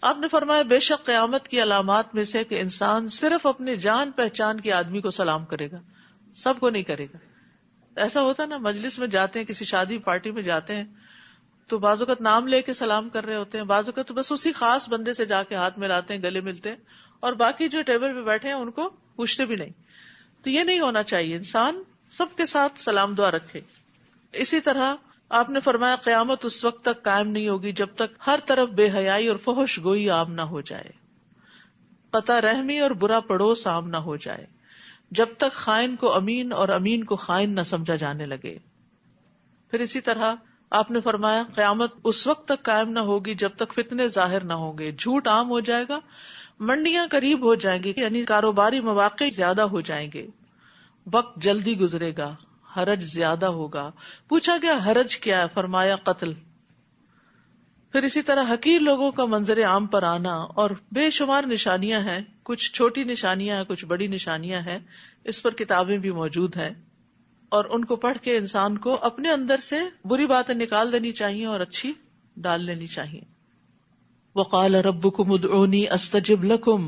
آپ نے فرمایا بے شک قیامت کی علامات میں سے کہ انسان صرف اپنے جان پہچان کے آدمی کو سلام کرے گا، سب کو نہیں کرے گا۔ ایسا ہوتا ہے نا، مجلس میں جاتے ہیں، کسی شادی پارٹی میں جاتے ہیں تو بعض اوقات نام لے کے سلام کر رہے ہوتے ہیں، بعض اوقات تو بس اسی خاص بندے سے جا کے ہاتھ ملاتے ہیں، گلے ملتے ہیں، اور باقی جو ٹیبل پہ بیٹھے ہیں ان کو پوچھتے بھی نہیں۔ تو یہ نہیں ہونا چاہیے، انسان سب کے ساتھ سلام دعا رکھے۔ اسی طرح آپ نے فرمایا قیامت اس وقت تک قائم نہیں ہوگی جب تک ہر طرف بے حیائی اور فحش گوئی عام نہ ہو جائے، قطع رحمی اور برا پڑوس عام نہ ہو جائے، جب تک خائن کو امین اور امین کو خائن نہ سمجھا جانے لگے۔ پھر اسی طرح آپ نے فرمایا قیامت اس وقت تک قائم نہ ہوگی جب تک فتنے ظاہر نہ ہوں گے، جھوٹ عام ہو جائے گا، منڈیاں قریب ہو جائیں گی، یعنی کاروباری مواقع زیادہ ہو جائیں گے، وقت جلدی گزرے گا، حرج زیادہ ہوگا۔ پوچھا گیا حرج کیا ہے؟ فرمایا قتل۔ پھر اسی طرح حقیر لوگوں کا منظر عام پر آنا، اور بے شمار نشانیاں ہیں، کچھ چھوٹی نشانیاں ہیں، کچھ بڑی نشانیاں ہیں، اس پر کتابیں بھی موجود ہیں، اور ان کو پڑھ کے انسان کو اپنے اندر سے بری باتیں نکال دینی چاہیے اور اچھی ڈال لینی چاہیے۔ وقال ربكم ادعوني استجب لكم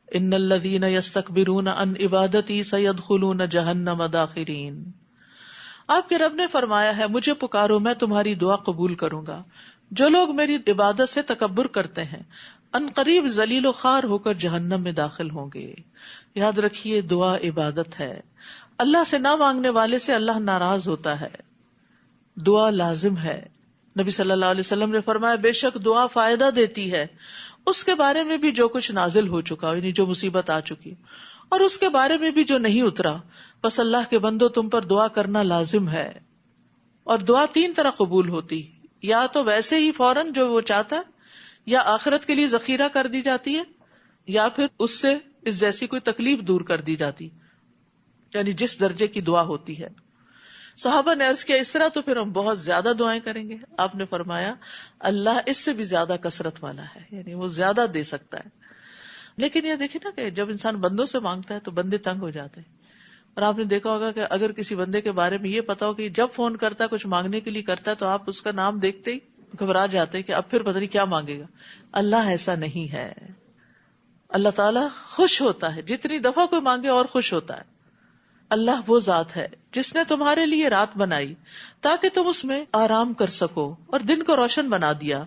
ان الذين يستكبرون عن عبادتي سيدخلون جهنم داخرين۔ آپ کے رب نے فرمایا ہے مجھے پکارو میں تمہاری دعا قبول کروں گا، جو لوگ میری عبادت سے تکبر کرتے ہیں ان قریب ذلیل و خوار ہو کر جہنم میں داخل ہوں گے۔ یاد رکھیے دعا عبادت ہے، اللہ سے نہ مانگنے والے سے اللہ ناراض ہوتا ہے، دعا لازم ہے۔ نبی صلی اللہ علیہ وسلم نے فرمایا بے شک دعا فائدہ دیتی ہے، اس کے بارے میں بھی جو کچھ نازل ہو چکا، یعنی جو مصیبت آ چکی، اور اس کے بارے میں بھی جو نہیں اترا، بس اللہ کے بندو تم پر دعا کرنا لازم ہے۔ اور دعا تین طرح قبول ہوتی، یا تو ویسے ہی فوراً جو وہ چاہتا ہے، یا آخرت کے لیے ذخیرہ کر دی جاتی ہے، یا پھر اس سے اس جیسی کوئی تکلیف دور کر دی جاتی، یعنی جس درجے کی دعا ہوتی ہے۔ صحابہ نے عرض کیا اس طرح تو پھر ہم بہت زیادہ دعائیں کریں گے۔ آپ نے فرمایا اللہ اس سے بھی زیادہ کثرت والا ہے، یعنی وہ زیادہ دے سکتا ہے۔ لیکن یہ دیکھیں نا کہ جب انسان بندوں سے مانگتا ہے تو بندے تنگ ہو جاتے ہیں، اور آپ نے دیکھا ہوگا کہ اگر کسی بندے کے بارے میں یہ پتا ہو کہ جب فون کرتا ہے کچھ مانگنے کے لیے کرتا ہے تو آپ اس کا نام دیکھتے ہی گھبرا جاتے ہیں کہ اب پھر پتہ نہیں کیا مانگے گا۔ اللہ ایسا نہیں ہے، اللہ تعالیٰ خوش ہوتا ہے، جتنی دفعہ کوئی مانگے اور خوش ہوتا ہے۔ اللہ وہ ذات ہے جس نے تمہارے لیے رات بنائی تاکہ تم اس میں آرام کر سکو اور دن کو روشن بنا دیا۔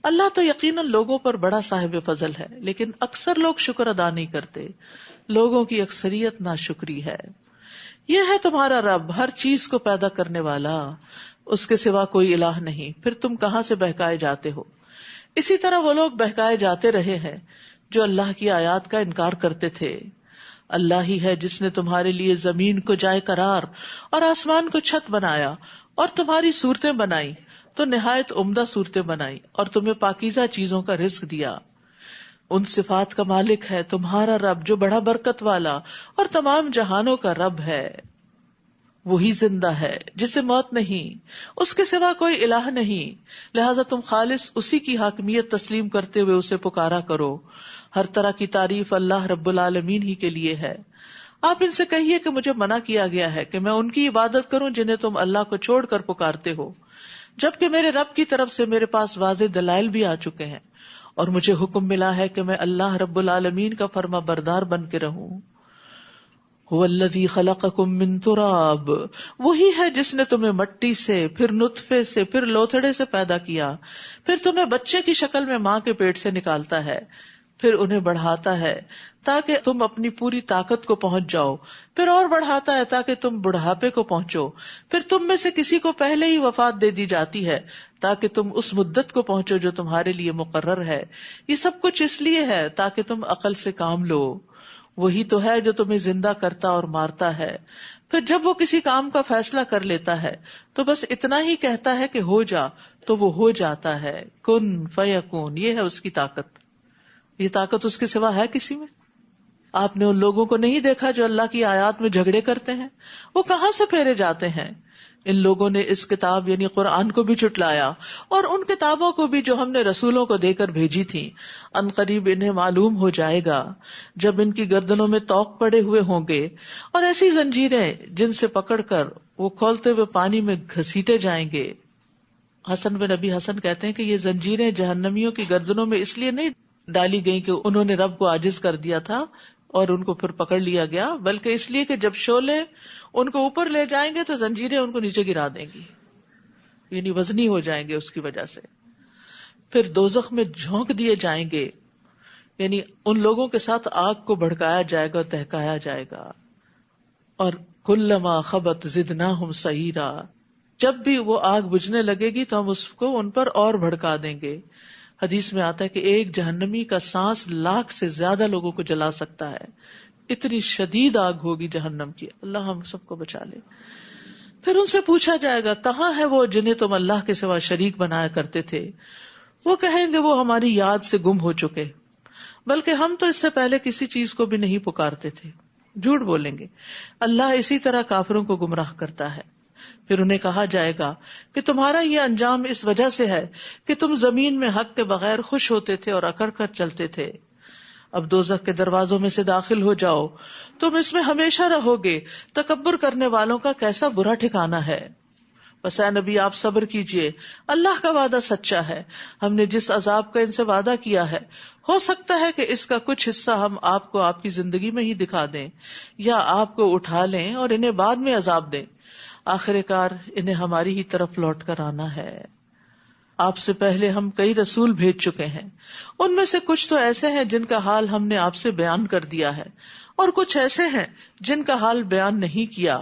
اللہ تو یقیناً لوگوں پر بڑا صاحب فضل ہے، لیکن اکثر لوگ شکر ادا نہیں کرتے، لوگوں کی اکثریت ناشکری ہے۔ یہ ہے تمہارا رب ہر چیز کو پیدا کرنے والا، اس کے سوا کوئی الہ نہیں، پھر تم کہاں سے بہکائے جاتے ہو۔ اسی طرح وہ لوگ بہکائے جاتے رہے ہیں جو اللہ کی آیات کا انکار کرتے تھے۔ اللہ ہی ہے جس نے تمہارے لیے زمین کو جائے قرار اور آسمان کو چھت بنایا، اور تمہاری صورتیں بنائی تو نہایت عمدہ صورتیں بنائی، اور تمہیں پاکیزہ چیزوں کا رزق دیا۔ ان صفات کا مالک ہے تمہارا رب جو بڑا برکت والا اور تمام جہانوں کا رب ہے۔ وہی زندہ ہے جسے موت نہیں، اس کے سوا کوئی الہ نہیں، لہذا تم خالص اسی کی حاکمیت تسلیم کرتے ہوئے اسے پکارا کرو۔ ہر طرح کی تعریف اللہ رب العالمین ہی کے لیے ہے۔ آپ ان سے کہیے کہ مجھے منع کیا گیا ہے کہ میں ان کی عبادت کروں جنہیں تم اللہ کو چھوڑ کر پکارتے ہو، جبکہ میرے رب کی طرف سے میرے پاس واضح دلائل بھی آ چکے ہیں، اور مجھے حکم ملا ہے کہ میں اللہ رب العالمین کا فرما بردار بن کے رہوں. هو الذی خلقکم من تراب، وہی ہے جس نے تمہیں مٹی سے، پھر نطفے سے، پھر لوتھڑے سے پیدا کیا، پھر تمہیں بچے کی شکل میں ماں کے پیٹ سے نکالتا ہے، پھر انہیں بڑھاتا ہے تاکہ تم اپنی پوری طاقت کو پہنچ جاؤ، پھر اور بڑھاتا ہے تاکہ تم بڑھاپے کو پہنچو، پھر تم میں سے کسی کو پہلے ہی وفات دے دی جاتی ہے تاکہ تم اس مدت کو پہنچو جو تمہارے لیے مقرر ہے. یہ سب کچھ اس لیے ہے تاکہ تم عقل سے کام لو. وہی تو ہے جو تمہیں زندہ کرتا اور مارتا ہے. پھر جب وہ کسی کام کا فیصلہ کر لیتا ہے تو بس اتنا ہی کہتا ہے کہ ہو جا، تو وہ ہو جاتا ہے. کن فیکون، یہ ہے اس کی طاقت. یہ طاقت اس کے سوا ہے کسی میں؟ آپ نے ان لوگوں کو نہیں دیکھا جو اللہ کی آیات میں جھگڑے کرتے ہیں؟ وہ کہاں سے پھیرے جاتے ہیں؟ ان لوگوں نے اس کتاب یعنی قرآن کو بھی جھٹلایا اور ان کتابوں کو بھی جو ہم نے رسولوں کو دے کر بھیجی تھی. ان قریب انہیں معلوم ہو جائے گا جب ان کی گردنوں میں توق پڑے ہوئے ہوں گے اور ایسی زنجیریں جن سے پکڑ کر وہ کھولتے ہوئے پانی میں گھسیٹے جائیں گے. حسن بن نبی حسن کہتے ہیں کہ یہ زنجیریں جہنمیوں کی گردنوں میں اس لیے نہیں ڈالی گئی کہ انہوں نے رب کو عاجز کر دیا تھا اور ان کو پھر پکڑ لیا گیا، بلکہ اس لیے کہ جب شعلے ان کو اوپر لے جائیں گے تو زنجیریں ان کو نیچے گرا دیں گی، یعنی وزنی ہو جائیں گے اس کی وجہ سے. پھر دوزخ میں جھونک دیے جائیں گے، یعنی ان لوگوں کے ساتھ آگ کو بھڑکایا جائے گا، تہکایا جائے گا. اور کلما خبت زدناہم سعیرا، جب بھی وہ آگ بجھنے لگے گی تو ہم اس کو ان پر اور بھڑکا دیں گے. حدیث میں آتا ہے کہ ایک جہنمی کا سانس 1,00,000 سے زیادہ لوگوں کو جلا سکتا ہے. اتنی شدید آگ ہوگی جہنم کی، اللہ ہم سب کو بچا لے. پھر ان سے پوچھا جائے گا کہاں ہے وہ جنہیں تم اللہ کے سوا شریک بنایا کرتے تھے؟ وہ کہیں گے وہ ہماری یاد سے گم ہو چکے، بلکہ ہم تو اس سے پہلے کسی چیز کو بھی نہیں پکارتے تھے. جھوٹ بولیں گے. اللہ اسی طرح کافروں کو گمراہ کرتا ہے. پھر انہیں کہا جائے گا کہ تمہارا یہ انجام اس وجہ سے ہے کہ تم زمین میں حق کے بغیر خوش ہوتے تھے اور اکڑ کر چلتے تھے. اب دوزخ کے دروازوں میں سے داخل ہو جاؤ، تم اس میں ہمیشہ رہو گے. تکبر کرنے والوں کا کیسا برا ٹھکانہ ہے. بس اے نبی آپ صبر کیجئے، اللہ کا وعدہ سچا ہے. ہم نے جس عذاب کا ان سے وعدہ کیا ہے ہو سکتا ہے کہ اس کا کچھ حصہ ہم آپ کو آپ کی زندگی میں ہی دکھا دیں یا آپ کو اٹھا لیں اور انہیں بعد میں عذاب دیں. آخر کار انہیں ہماری ہی طرف لوٹ کر آنا ہے. آپ سے پہلے ہم کئی رسول بھیج چکے ہیں، ان میں سے کچھ تو ایسے ہیں جن کا حال ہم نے آپ سے بیان کر دیا ہے، اور کچھ ایسے ہیں جن کا حال بیان نہیں کیا.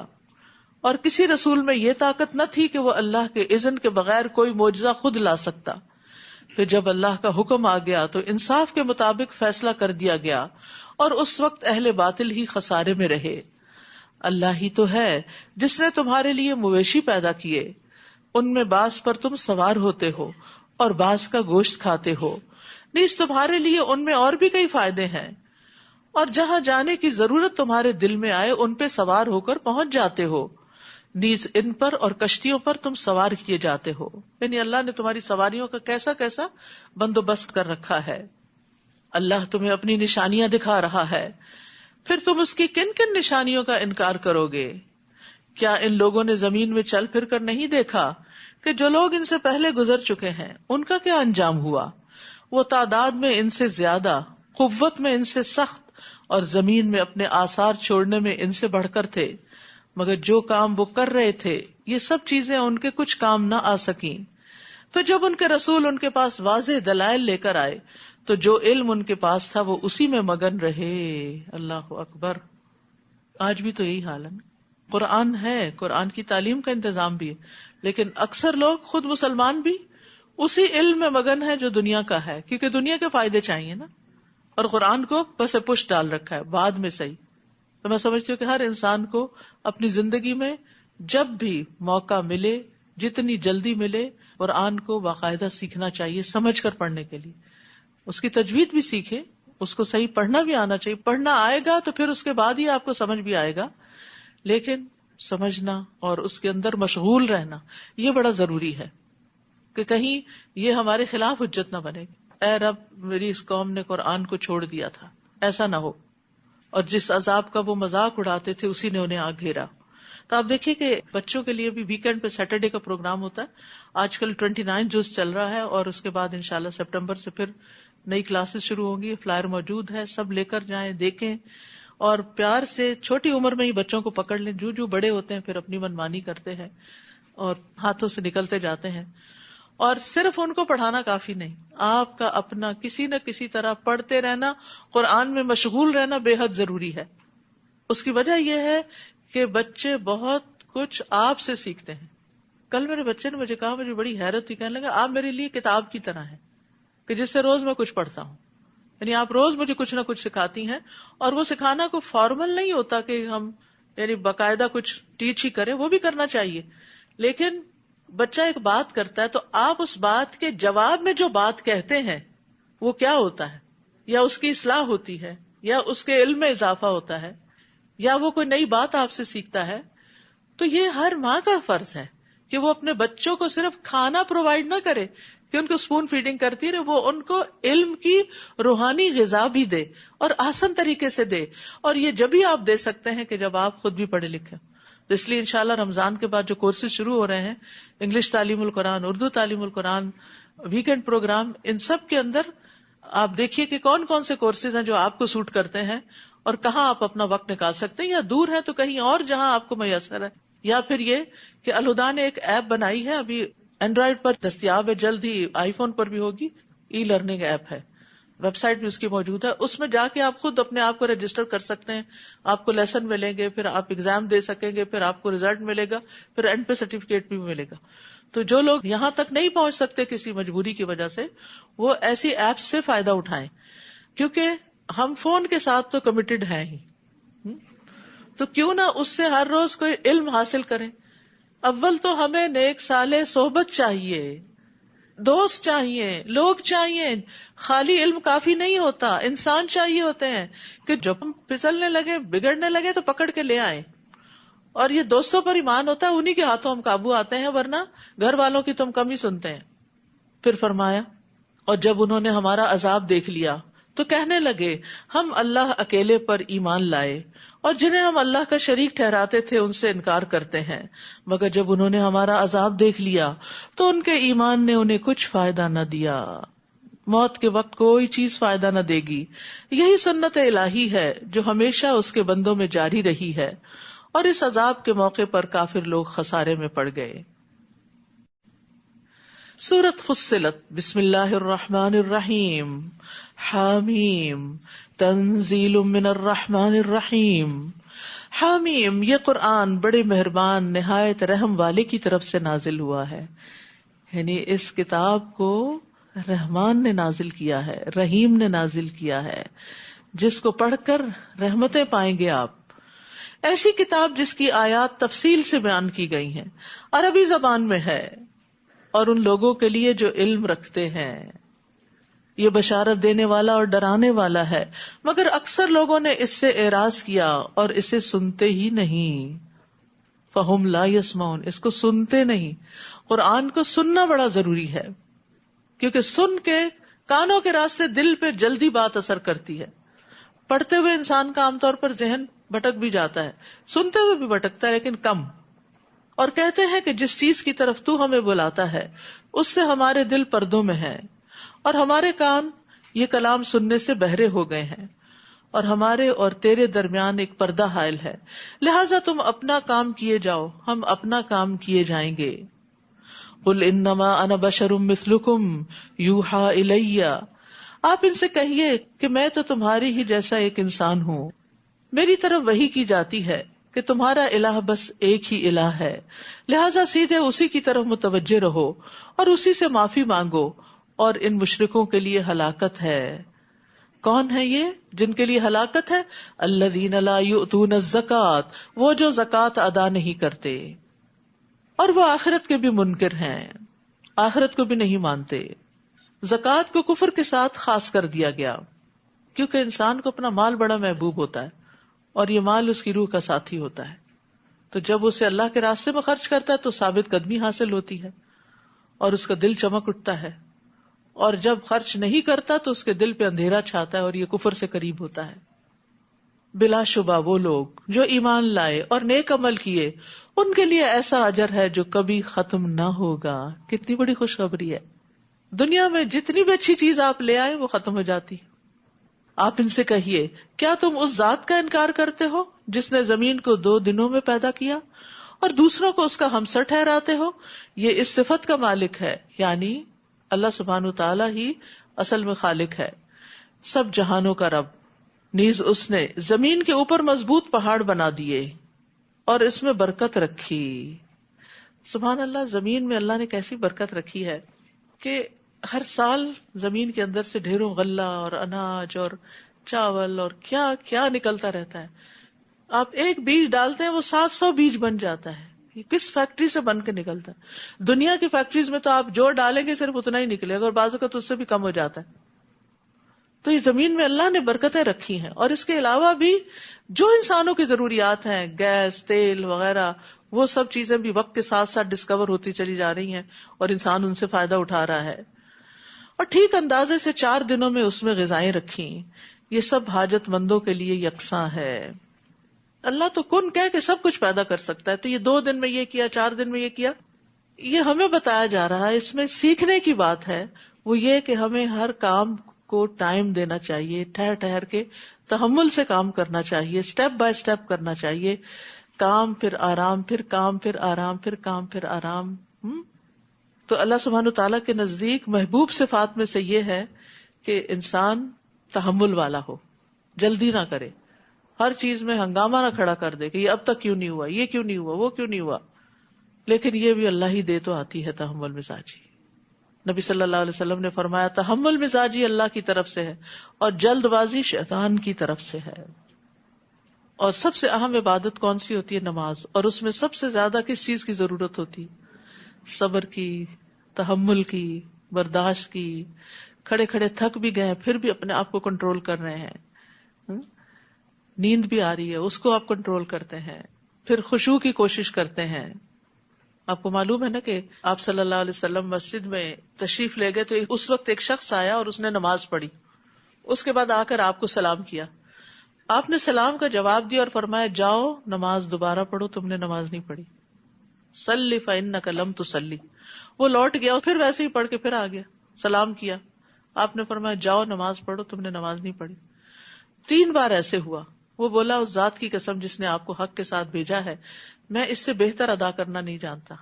اور کسی رسول میں یہ طاقت نہ تھی کہ وہ اللہ کے اذن کے بغیر کوئی معجزہ خود لا سکتا. پھر جب اللہ کا حکم آ گیا تو انصاف کے مطابق فیصلہ کر دیا گیا، اور اس وقت اہل باطل ہی خسارے میں رہے. اللہ ہی تو ہے جس نے تمہارے لیے مویشی پیدا کیے، ان میں بعض پر تم سوار ہوتے ہو اور بعض کا گوشت کھاتے ہو. نیز تمہارے لیے ان میں اور بھی کئی فائدے ہیں، اور جہاں جانے کی ضرورت تمہارے دل میں آئے ان پہ سوار ہو کر پہنچ جاتے ہو. نیز ان پر اور کشتیوں پر تم سوار کیے جاتے ہو. یعنی اللہ نے تمہاری سواریوں کا کیسا کیسا بندوبست کر رکھا ہے. اللہ تمہیں اپنی نشانیاں دکھا رہا ہے، پھر تم اس کی کن کن نشانیوں کا انکار کرو گے؟ کیا ان لوگوں نے زمین میں چل پھر کر نہیں دیکھا کہ جو لوگ ان سے پہلے گزر چکے ہیں ان کا کیا انجام ہوا؟ وہ تعداد میں ان سے زیادہ، قوت میں ان سے سخت، اور زمین میں اپنے آثار چھوڑنے میں ان سے بڑھ کر تھے، مگر جو کام وہ کر رہے تھے یہ سب چیزیں ان کے کچھ کام نہ آ سکیں. پھر جب ان کے رسول ان کے پاس واضح دلائل لے کر آئے تو جو علم ان کے پاس تھا وہ اسی میں مگن رہے. اللہ اکبر. آج بھی تو یہی حال ہے. قرآن ہے، قرآن کی تعلیم کا انتظام بھی ہے، لیکن اکثر لوگ خود مسلمان بھی اسی علم میں مگن ہے جو دنیا کا ہے، کیونکہ دنیا کے فائدے چاہیے نا، اور قرآن کو بس پش ڈال رکھا ہے بعد میں. صحیح تو میں سمجھتی ہوں کہ ہر انسان کو اپنی زندگی میں جب بھی موقع ملے، جتنی جلدی ملے، قرآن کو باقاعدہ سیکھنا چاہیے، سمجھ کر پڑھنے کے لیے. اس کی تجوید بھی سیکھے، اس کو صحیح پڑھنا بھی آنا چاہیے. پڑھنا آئے گا تو پھر اس کے بعد ہی آپ کو سمجھ بھی آئے گا، لیکن سمجھنا اور اس کے اندر مشغول رہنا یہ بڑا ضروری ہے کہ کہیں یہ ہمارے خلاف حجت نہ بنے. اے رب میری اس قوم نے قرآن کو چھوڑ دیا تھا، ایسا نہ ہو. اور جس عذاب کا وہ مذاق اڑاتے تھے اسی نے انہیں آ گھیرا. تو آپ دیکھیے کہ بچوں کے لیے بھی ویکینڈ پہ سیٹرڈے کا پروگرام ہوتا ہے. آج کل 29 جز چل رہا ہے اور اس کے بعد انشاءاللہ سپٹمبر سے پھر نئی کلاسز شروع ہوں گی. فلائر موجود ہے, سب لے کر جائیں, دیکھیں اور پیار سے چھوٹی عمر میں ہی بچوں کو پکڑ لیں. جو بڑے ہوتے ہیں پھر اپنی منمانی کرتے ہیں اور ہاتھوں سے نکلتے جاتے ہیں. اور صرف ان کو پڑھانا کافی نہیں, آپ کا اپنا کسی نہ کسی طرح پڑھتے رہنا, قرآن میں مشغول رہنا بے حد ضروری ہے. اس کی وجہ یہ ہے کہ بچے بہت کچھ آپ سے سیکھتے ہیں. کل میرے بچے نے مجھے کہا, مجھے بڑی حیرت تھی, کہنے لگا آپ میرے لیے کتاب کی طرح ہیں کہ جس سے روز میں کچھ پڑھتا ہوں. یعنی آپ روز مجھے کچھ نہ کچھ سکھاتی ہیں, اور وہ سکھانا کوئی فارمل نہیں ہوتا کہ ہم یعنی باقاعدہ کچھ ٹیچ ہی کریں, وہ بھی کرنا چاہیے, لیکن بچہ ایک بات کرتا ہے تو آپ اس بات کے جواب میں جو بات کہتے ہیں وہ کیا ہوتا ہے, یا اس کی اصلاح ہوتی ہے, یا اس کے علم میں اضافہ ہوتا ہے, یا وہ کوئی نئی بات آپ سے سیکھتا ہے. تو یہ ہر ماں کا فرض ہے کہ وہ اپنے بچوں کو صرف کھانا پرووائڈ نہ کرے کہ ان کو اسپون فیڈنگ کرتی رہے, وہ ان کو علم کی روحانی غذا بھی دے اور آسان طریقے سے دے. اور یہ جبھی آپ دے سکتے ہیں کہ جب آپ خود بھی پڑھے لکھے. تو اس لیے انشاءاللہ رمضان کے بعد جو کورسز شروع ہو رہے ہیں, انگلش تعلیم القرآن, اردو تعلیم القرآن, ویکینڈ پروگرام, ان سب کے اندر آپ دیکھیے کہ کون کون سے کورسز ہیں جو آپ کو سوٹ کرتے ہیں اور کہاں آپ اپنا وقت نکال سکتے ہیں, یا دور ہے تو کہیں اور جہاں آپ کو میسر ہے. یا پھر یہ کہ الہدا نے ایک ایپ بنائی ہے, ابھی اینڈرائیڈ پر دستیاب ہے, جلد ہی آئی فون پر بھی ہوگی, ای لرننگ ایپ ہے, ویب سائٹ بھی اس کی موجود ہے. اس میں جا کے آپ خود اپنے آپ کو رجسٹر کر سکتے ہیں, آپ کو لیسن ملیں گے, پھر آپ ایگزام دے سکیں گے, پھر آپ کو ریزلٹ ملے گا, پھر اینڈ پہ سرٹیفکیٹ بھی ملے گا. تو جو لوگ یہاں تک نہیں پہنچ سکتے کسی مجبوری کی وجہ سے, وہ ایسی ایپس سے فائدہ اٹھائیں, کیونکہ ہم فون کے ساتھ تو کمیٹڈ ہیں ہی, تو کیوں نہ اس سے ہر روز کوئی علم حاصل کریں. اول تو ہمیں نیک صالح صحبت چاہیے, دوست چاہیے, لوگ چاہیے. خالی علم کافی نہیں ہوتا, انسان چاہیے ہوتے ہیں کہ جب ہم پھسلنے لگے, بگڑنے لگے تو پکڑ کے لے آئیں. اور یہ دوستوں پر ایمان ہوتا ہے, انہی کے ہاتھوں ہم قابو آتے ہیں, ورنہ گھر والوں کی تم کم ہی سنتے ہیں. پھر فرمایا, اور جب انہوں نے ہمارا عذاب دیکھ لیا تو کہنے لگے ہم اللہ اکیلے پر ایمان لائے, اور جنہیں ہم اللہ کا شریک ٹھہراتے تھے ان سے انکار کرتے ہیں. مگر جب انہوں نے ہمارا عذاب دیکھ لیا تو ان کے ایمان نے انہیں کچھ فائدہ نہ دیا. موت کے وقت کوئی چیز فائدہ نہ دے گی. یہی سنت الہی ہے جو ہمیشہ اس کے بندوں میں جاری رہی ہے, اور اس عذاب کے موقع پر کافر لوگ خسارے میں پڑ گئے. سورۃ فصلت. بسم اللہ الرحمن الرحیم. حامیم تنزیل من الرحمن الرحیم. حامیم, یہ قرآن بڑے مہربان نہایت رحم والے کی طرف سے نازل ہوا ہے. یعنی اس کتاب کو رحمان نے نازل کیا ہے, رحیم نے نازل کیا ہے, جس کو پڑھ کر رحمتیں پائیں گے آپ. ایسی کتاب جس کی آیات تفصیل سے بیان کی گئی ہیں, عربی زبان میں ہے, اور ان لوگوں کے لیے جو علم رکھتے ہیں. یہ بشارت دینے والا اور ڈرانے والا ہے, مگر اکثر لوگوں نے اس سے اعراض کیا اور اسے سنتے ہی نہیں. فہم لا یسمعون, اس کو سنتے نہیں. قرآن کو سننا بڑا ضروری ہے, کیونکہ سن کے کانوں کے راستے دل پہ جلدی بات اثر کرتی ہے. پڑھتے ہوئے انسان کا عام طور پر ذہن بھٹک بھی جاتا ہے, سنتے ہوئے بھی بھٹکتا ہے لیکن کم. اور کہتے ہیں کہ جس چیز کی طرف تو ہمیں بلاتا ہے اس سے ہمارے دل پردوں میں ہے, اور ہمارے کان یہ کلام سننے سے بہرے ہو گئے ہیں, اور ہمارے اور تیرے درمیان ایک پردہ حائل ہے, لہٰذا تم اپنا کام کیے جاؤ, ہم اپنا کام کیے جائیں گے. قل انما انا بشر مثلکم یوحا الی, آپ ان سے کہیے کہ میں تو تمہاری ہی جیسا ایک انسان ہوں, میری طرف وحی کی جاتی ہے کہ تمہارا الہ بس ایک ہی الہ ہے, لہٰذا سیدھے اسی کی طرف متوجہ رہو اور اسی سے معافی مانگو, اور ان مشرکوں کے لیے ہلاکت ہے. کون ہے یہ جن کے لیے ہلاکت ہے؟ الذین لا یؤتون الزکوٰۃ, وہ جو زکوٰۃ ادا نہیں کرتے, اور وہ آخرت کے بھی منکر ہیں, آخرت کو بھی نہیں مانتے. زکوٰۃ کو کفر کے ساتھ خاص کر دیا گیا, کیونکہ انسان کو اپنا مال بڑا محبوب ہوتا ہے, اور یہ مال اس کی روح کا ساتھی ہوتا ہے. تو جب اسے اللہ کے راستے میں خرچ کرتا ہے تو ثابت قدمی حاصل ہوتی ہے, اور اس کا دل چمک اٹھتا ہے, اور جب خرچ نہیں کرتا تو اس کے دل پہ اندھیرا چھاتا ہے, اور یہ کفر سے قریب ہوتا ہے. بلا شبہ وہ لوگ جو ایمان لائے اور نیک عمل کیے ان کے لیے ایسا اجر ہے جو کبھی ختم نہ ہوگا. کتنی بڑی خوشخبری ہے. دنیا میں جتنی بھی اچھی چیز آپ لے آئے وہ ختم ہو جاتی. آپ ان سے کہیے کیا تم اس ذات کا انکار کرتے ہو جس نے زمین کو 2 دنوں میں پیدا کیا اور دوسروں کو اس کا ہمسر ٹھہراتے ہو؟ یہ اس صفت کا مالک ہے، یعنی اللہ سبحانہ وتعالی ہی اصل میں خالق ہے، سب جہانوں کا رب. نیز اس نے زمین کے اوپر مضبوط پہاڑ بنا دیے اور اس میں برکت رکھی. سبحان اللہ، زمین میں اللہ نے کیسی برکت رکھی ہے کہ ہر سال زمین کے اندر سے ڈھیروں غلہ اور اناج اور چاول اور کیا کیا نکلتا رہتا ہے. آپ ایک بیج ڈالتے ہیں وہ 700 بیج بن جاتا ہے. یہ کس فیکٹری سے بن کے نکلتا ہے؟ دنیا کی فیکٹریز میں تو آپ جو ڈالیں گے صرف اتنا ہی نکلے گا اور بعض اوقات اس سے بھی کم ہو جاتا ہے. تو یہ زمین میں اللہ نے برکتیں رکھی ہیں. اور اس کے علاوہ بھی جو انسانوں کی ضروریات ہیں، گیس، تیل وغیرہ، وہ سب چیزیں بھی وقت کے ساتھ ساتھ ڈسکور ہوتی چلی جا رہی ہیں اور انسان ان سے فائدہ اٹھا رہا ہے. اور ٹھیک اندازے سے 4 دنوں میں اس میں غذائیں رکھی. یہ سب حاجت مندوں کے لیے یکساں ہے. اللہ تو کن کہہ کے سب کچھ پیدا کر سکتا ہے. تو یہ 2 دن میں یہ کیا، 4 دن میں یہ کیا، یہ ہمیں بتایا جا رہا ہے. اس میں سیکھنے کی بات ہے وہ یہ کہ ہمیں ہر کام کو ٹائم دینا چاہیے، ٹھہر ٹھہر کے تحمل سے کام کرنا چاہیے، سٹیپ بائی سٹیپ کرنا چاہیے. کام پھر آرام، پھر کام پھر آرام، پھر کام پھر آرام. تو اللہ سبحانہ تعالیٰ کے نزدیک محبوب صفات میں سے یہ ہے کہ انسان تحمل والا ہو، جلدی نہ کرے، ہر چیز میں ہنگامہ نہ کھڑا کر دے کہ یہ اب تک کیوں نہیں ہوا، یہ کیوں نہیں ہوا، وہ کیوں نہیں ہوا. لیکن یہ بھی اللہ ہی دے تو آتی ہے تحمل مزاجی. نبی صلی اللہ علیہ وسلم نے فرمایا تحمل مزاجی اللہ کی طرف سے ہے اور جلد بازی شیطان کی طرف سے ہے. اور سب سے اہم عبادت کون سی ہوتی ہے؟ نماز. اور اس میں سب سے زیادہ کس چیز کی ضرورت ہوتی؟ صبر کی، تحمل کی، برداشت کی. کھڑے کھڑے تھک بھی گئے پھر بھی اپنے آپ کو کنٹرول کر رہے ہیں. نیند بھی آ رہی ہے اس کو آپ کنٹرول کرتے ہیں. پھر خشوع کی کوشش کرتے ہیں. آپ کو معلوم ہے نا کہ آپ صلی اللہ علیہ وسلم مسجد میں تشریف لے گئے تو اس وقت ایک شخص آیا اور اس نے نماز پڑھی. اس کے بعد آ کر آپ کو سلام کیا. آپ نے سلام کا جواب دیا اور فرمایا جاؤ نماز دوبارہ پڑھو، تم نے نماز نہیں پڑھی. صلی فإنک لم تصلی. وہ لوٹ گیا پھر ویسے ہی پڑھ کے پھر آ گیا، سلام کیا. آپ نے فرمایا جاؤ نماز پڑھو، تم نے نماز نہیں پڑھی. 3 بار ایسے ہوا. وہ بولا اس ذات کی قسم جس نے آپ کو حق کے ساتھ بھیجا ہے، میں اس سے بہتر ادا کرنا نہیں جانتا،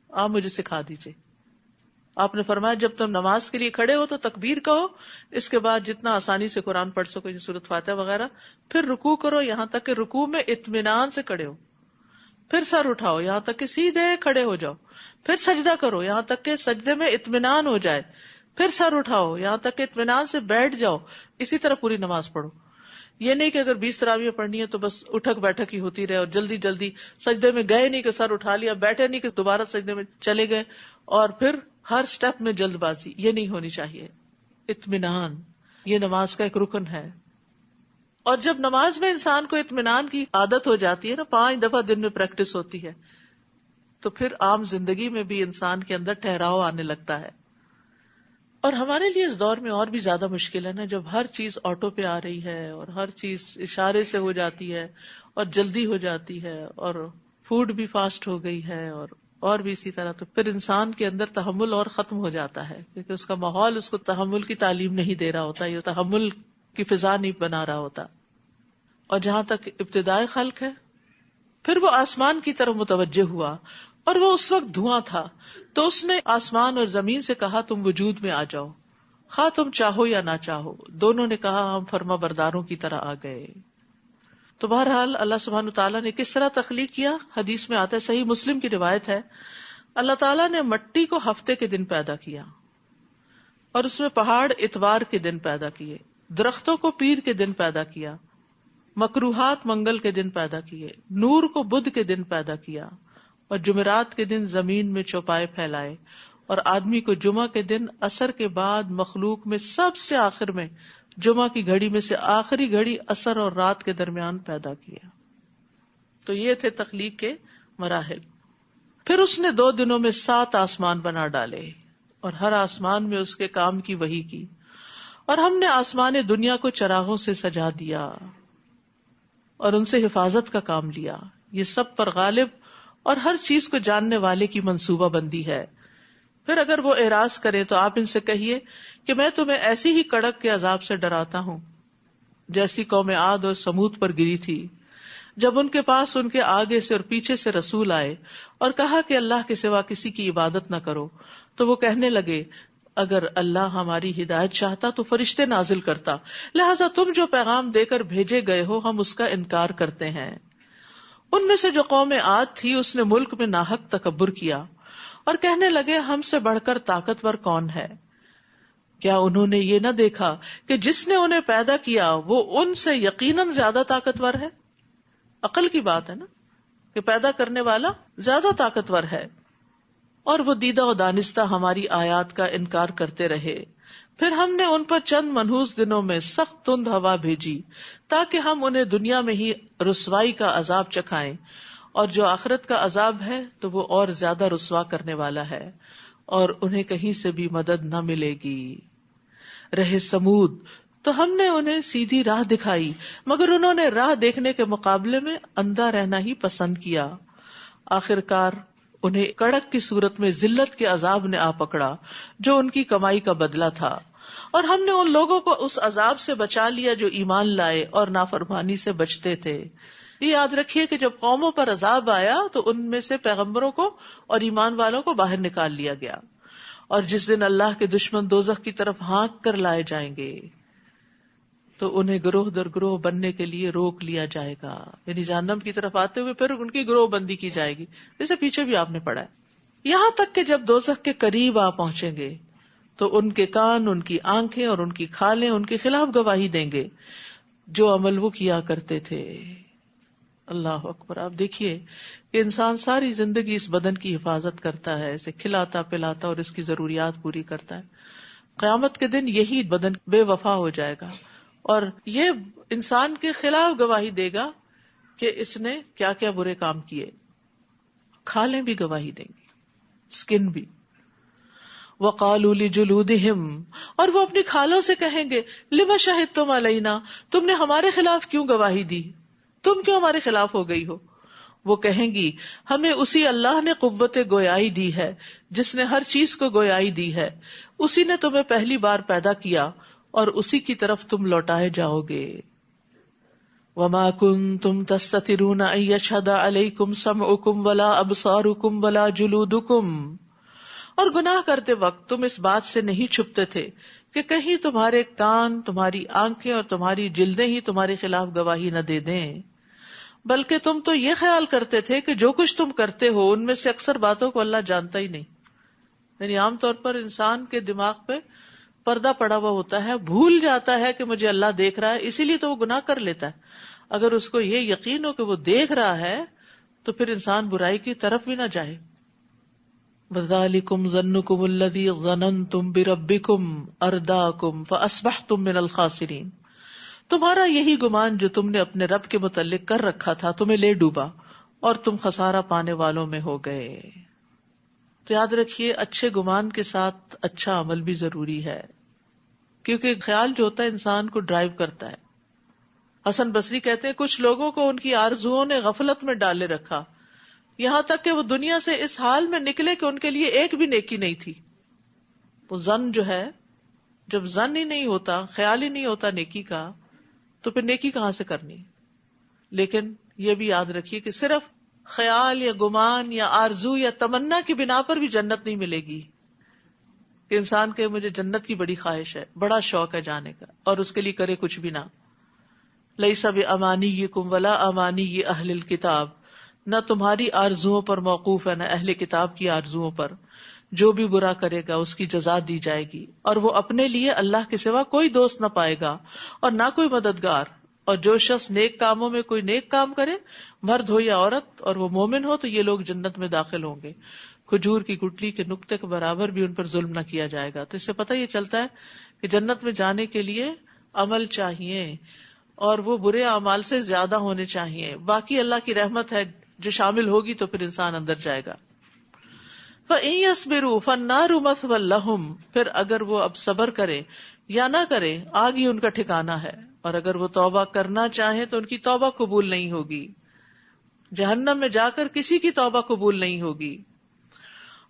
آپ مجھے سکھا دیجئے. آپ نے فرمایا جب تم نماز کے لیے کھڑے ہو تو تکبیر کہو، اس کے بعد جتنا آسانی سے قرآن پڑھ سکو، سورۃ فاتحہ وغیرہ، پھر رکوع کرو یہاں تک کہ رکوع میں اطمینان سے کھڑے ہو، پھر سر اٹھاؤ یہاں تک کہ سیدھے کھڑے ہو جاؤ، پھر سجدہ کرو یہاں تک کہ سجدے میں اطمینان ہو جائے، پھر سر اٹھاؤ یہاں تک کہ اطمینان سے بیٹھ جاؤ. اسی طرح پوری نماز پڑھو. یہ نہیں کہ اگر 20 تراویح پڑھنی ہے تو بس اٹھک بیٹھک ہی ہوتی رہے اور جلدی جلدی سجدے میں گئے نہیں کہ سر اٹھا لیا، بیٹھے نہیں کہ دوبارہ سجدے میں چلے گئے اور پھر ہر سٹیپ میں جلد بازی. یہ نہیں ہونی چاہیے. اطمینان یہ نماز کا ایک رکن ہے. اور جب نماز میں انسان کو اطمینان کی عادت ہو جاتی ہے نا، 5 دفعہ دن میں پریکٹس ہوتی ہے، تو پھر عام زندگی میں بھی انسان کے اندر ٹھہراؤ آنے لگتا ہے. اور ہمارے لیے اس دور میں اور بھی زیادہ مشکل ہے نا، جب ہر چیز آٹو پہ آ رہی ہے اور ہر چیز اشارے سے ہو جاتی ہے اور جلدی ہو جاتی ہے اور فوڈ بھی فاسٹ ہو گئی ہے اور بھی اسی طرح. تو پھر انسان کے اندر تحمل اور ختم ہو جاتا ہے کیونکہ اس کا ماحول اس کو تحمل کی تعلیم نہیں دے رہا ہوتا، یہ تحمل کی فضا نہیں بنا رہا ہوتا. اور جہاں تک ابتدائے خلق ہے، پھر وہ آسمان کی طرف متوجہ ہوا اور وہ اس وقت دھواں تھا، تو اس نے آسمان اور زمین سے کہا تم وجود میں آ جاؤ، خواہ تم چاہو یا نہ چاہو. دونوں نے کہا ہم فرما برداروں کی طرح آ گئے. تو بہرحال اللہ سبحانہ تعالیٰ نے کس طرح تخلیق کیا؟ حدیث میں آتا ہے، صحیح مسلم کی روایت ہے، اللہ تعالیٰ نے مٹی کو ہفتے کے دن پیدا کیا اور اس میں پہاڑ اتوار کے دن پیدا کیے، درختوں کو پیر کے دن پیدا کیا، مکروہات منگل کے دن پیدا کیے، نور کو بدھ کے دن پیدا کیا اور جمعرات کے دن زمین میں چوپائے پھیلائے، اور آدمی کو جمعہ کے دن عصر کے بعد مخلوق میں سب سے آخر میں جمعہ کی گھڑی میں سے آخری گھڑی عصر اور رات کے درمیان پیدا کیا. تو یہ تھے تخلیق کے مراحل. پھر اس نے 2 دنوں میں 7 آسمان بنا ڈالے اور ہر آسمان میں اس کے کام کی وحی کی، اور ہم نے آسمان دنیا کو چراغوں سے سجا دیا. اور ان سے حفاظت کا کام لیا. یہ سب پر غالب اور ہر چیز کو جاننے والے کی منصوبہ بندی ہے. پھر اگر وہ اعراض کرے تو آپ ان سے کہیے کہ میں تمہیں ایسی ہی کڑک کے عذاب سے ڈراتا ہوں جیسی قوم عاد اور سمود پر گری تھی، جب ان کے پاس ان کے آگے سے اور پیچھے سے رسول آئے اور کہا کہ اللہ کے سوا کسی کی عبادت نہ کرو، تو وہ کہنے لگے اگر اللہ ہماری ہدایت چاہتا تو فرشتے نازل کرتا، لہٰذا تم جو پیغام دے کر بھیجے گئے ہو ہم اس کا انکار کرتے ہیں. ان میں سے جو قوم عاد تھی اس نے ملک میں ناحق تکبر کیا اور کہنے لگے ہم سے بڑھ کر طاقتور کون ہے. کیا انہوں نے یہ نہ دیکھا کہ جس نے انہیں پیدا کیا وہ ان سے یقیناً زیادہ طاقتور ہے. عقل کی بات ہے نا کہ پیدا کرنے والا زیادہ طاقتور ہے. اور وہ دیدہ و دانستہ ہماری آیات کا انکار کرتے رہے. پھر ہم نے ان پر چند منحوس دنوں میں سخت تند ہوا بھیجی تاکہ ہم انہیں دنیا میں ہی رسوائی کا عذاب چکھائیں، اور جو آخرت کا عذاب ہے تو وہ اور زیادہ رسوا کرنے والا ہے، اور انہیں کہیں سے بھی مدد نہ ملے گی. رہے سمود تو ہم نے انہیں سیدھی راہ دکھائی مگر انہوں نے راہ دیکھنے کے مقابلے میں اندھا رہنا ہی پسند کیا. آخر کار انہیں کڑک کی صورت میں ذلت کے عذاب نے آ پکڑا جو ان کی کمائی کا بدلہ تھا، اور ہم نے ان لوگوں کو اس عذاب سے بچا لیا جو ایمان لائے اور نافرمانی سے بچتے تھے. یہ یاد رکھیے کہ جب قوموں پر عذاب آیا تو ان میں سے پیغمبروں کو اور ایمان والوں کو باہر نکال لیا گیا، اور جس دن اللہ کے دشمن دوزخ کی طرف ہانک کر لائے جائیں گے تو انہیں گروہ در گروہ بننے کے لیے روک لیا جائے گا. یعنی جہنم کی طرف آتے ہوئے پھر ان کی گروہ بندی کی جائے گی، جیسے پیچھے بھی آپ نے پڑھا ہے. یہاں تک کہ جب دوزخ کے قریب آ پہنچیں گے تو ان کے کان، ان کی آنکھیں اور ان کی کھالیں ان کے خلاف گواہی دیں گے جو عمل وہ کیا کرتے تھے. اللہ اکبر. آپ دیکھیے کہ انسان ساری زندگی اس بدن کی حفاظت کرتا ہے، اسے کھلاتا پلاتا اور اس کی ضروریات پوری کرتا ہے. قیامت کے دن یہی بدن بے وفا ہو جائے گا اور یہ انسان کے خلاف گواہی دے گا کہ اس نے کیا کیا برے کام کیے. کھالیں بھی گواہی دیں گی، اسکن بھی. وَقَالُوا لِجُلُودِهِمْ، اور وہ اپنی کھالوں سے کہیں گے لِمَ شَهِدتُمْ عَلَيْنَا، تم نے ہمارے خلاف کیوں گواہی دی، تم کیوں ہمارے خلاف ہو گئی ہو. وہ کہیں گی ہمیں اسی اللہ نے قوت گویائی دی ہے جس نے ہر چیز کو گویائی دی ہے، اسی نے تمہیں پہلی بار پیدا کیا اور اسی کی طرف تم لوٹائے جاؤ گے. وَمَا كُنتُمْ تَسْتَتِرُونَ أَن يَشْهَدَ عَلَيْكُمْ سَمْعُكُمْ وَلَا أَبْصَارُكُمْ وَلَا جُلُودُكُمْ، اور گناہ کرتے وقت تم اس بات سے نہیں چھپتے تھے کہ کہیں تمہارے کان، تمہاری آنکھیں اور تمہاری جلدیں ہی تمہارے خلاف گواہی نہ دے دیں، بلکہ تم تو یہ خیال کرتے تھے کہ جو کچھ تم کرتے ہو ان میں سے اکثر باتوں کو اللہ جانتا ہی نہیں. یعنی عام طور پر انسان کے دماغ پہ پردہ پڑا ہوا ہوتا ہے، بھول جاتا ہے کہ مجھے اللہ دیکھ رہا ہے، اسی لیے تو وہ گناہ کر لیتا ہے. اگر اس کو یہ یقین ہو کہ وہ دیکھ رہا ہے تو پھر انسان برائی کی طرف بھی نہ جائے. وَذَلِكُمْ ظَنُّكُمُ الَّذِي ظَنَنْتُمْ بِرَبِّكُمْ أَرْدَاكُمْ فَأَصْبَحْتُمْ مِنَ الْخَاسِرِينَ، تمہارا یہی گمان جو تم نے اپنے رب کے متعلق کر رکھا تھا تمہیں لے ڈوبا اور تم خسارہ پانے والوں میں ہو گئے. تو یاد رکھیے اچھے گمان کے ساتھ اچھا عمل بھی ضروری ہے، کیونکہ خیال جو ہوتا ہے انسان کو ڈرائیو کرتا ہے. حسن بصری کہتے ہیں کچھ لوگوں کو ان کی آرزوؤں نے غفلت میں ڈالے رکھا، یہاں تک کہ وہ دنیا سے اس حال میں نکلے کہ ان کے لیے ایک بھی نیکی نہیں تھی. وہ ظن جو ہے، جب ظن ہی نہیں ہوتا، خیال ہی نہیں ہوتا نیکی کا، تو پھر نیکی کہاں سے کرنی. لیکن یہ بھی یاد رکھیے کہ صرف خیال یا گمان یا آرزو یا تمنا کی بنا پر بھی جنت نہیں ملے گی. کہ انسان کہ مجھے جنت کی بڑی خواہش ہے، بڑا شوق ہے جانے کا، اور اس کے لیے کرے کچھ بھی نہ. لیس بامانیکم ولا امانی اہل الکتاب، نہ تمہاری آرزوؤں پر موقوف ہے نہ اہل کتاب کی آرزوؤں پر. جو بھی برا کرے گا اس کی جزا دی جائے گی، اور وہ اپنے لیے اللہ کے سوا کوئی دوست نہ پائے گا اور نہ کوئی مددگار. اور جو شخص نیک کاموں میں کوئی نیک کام کرے، مرد ہو یا عورت، اور وہ مومن ہو، تو یہ لوگ جنت میں داخل ہوں گے. کھجور کی گٹلی کے نقطے کے برابر بھی ان پر ظلم نہ کیا جائے گا. تو اس سے پتہ یہ چلتا ہے کہ جنت میں جانے کے لیے عمل چاہیے، اور وہ برے اعمال سے زیادہ ہونے چاہیے. باقی اللہ کی رحمت ہے جو شامل ہوگی تو پھر انسان اندر جائے گا. فَإِن يَصْبِرُوا فَالنَّارُ مَثْوًى لَهُمْ، پھر اگر وہ اب صبر کرے یا نہ کریں، آگ ہی ان کا ٹھکانہ ہے، اور اگر وہ توبہ کرنا چاہیں تو ان کی توبہ قبول نہیں ہوگی، جہنم میں جا کر کسی کی توبہ قبول نہیں ہوگی۔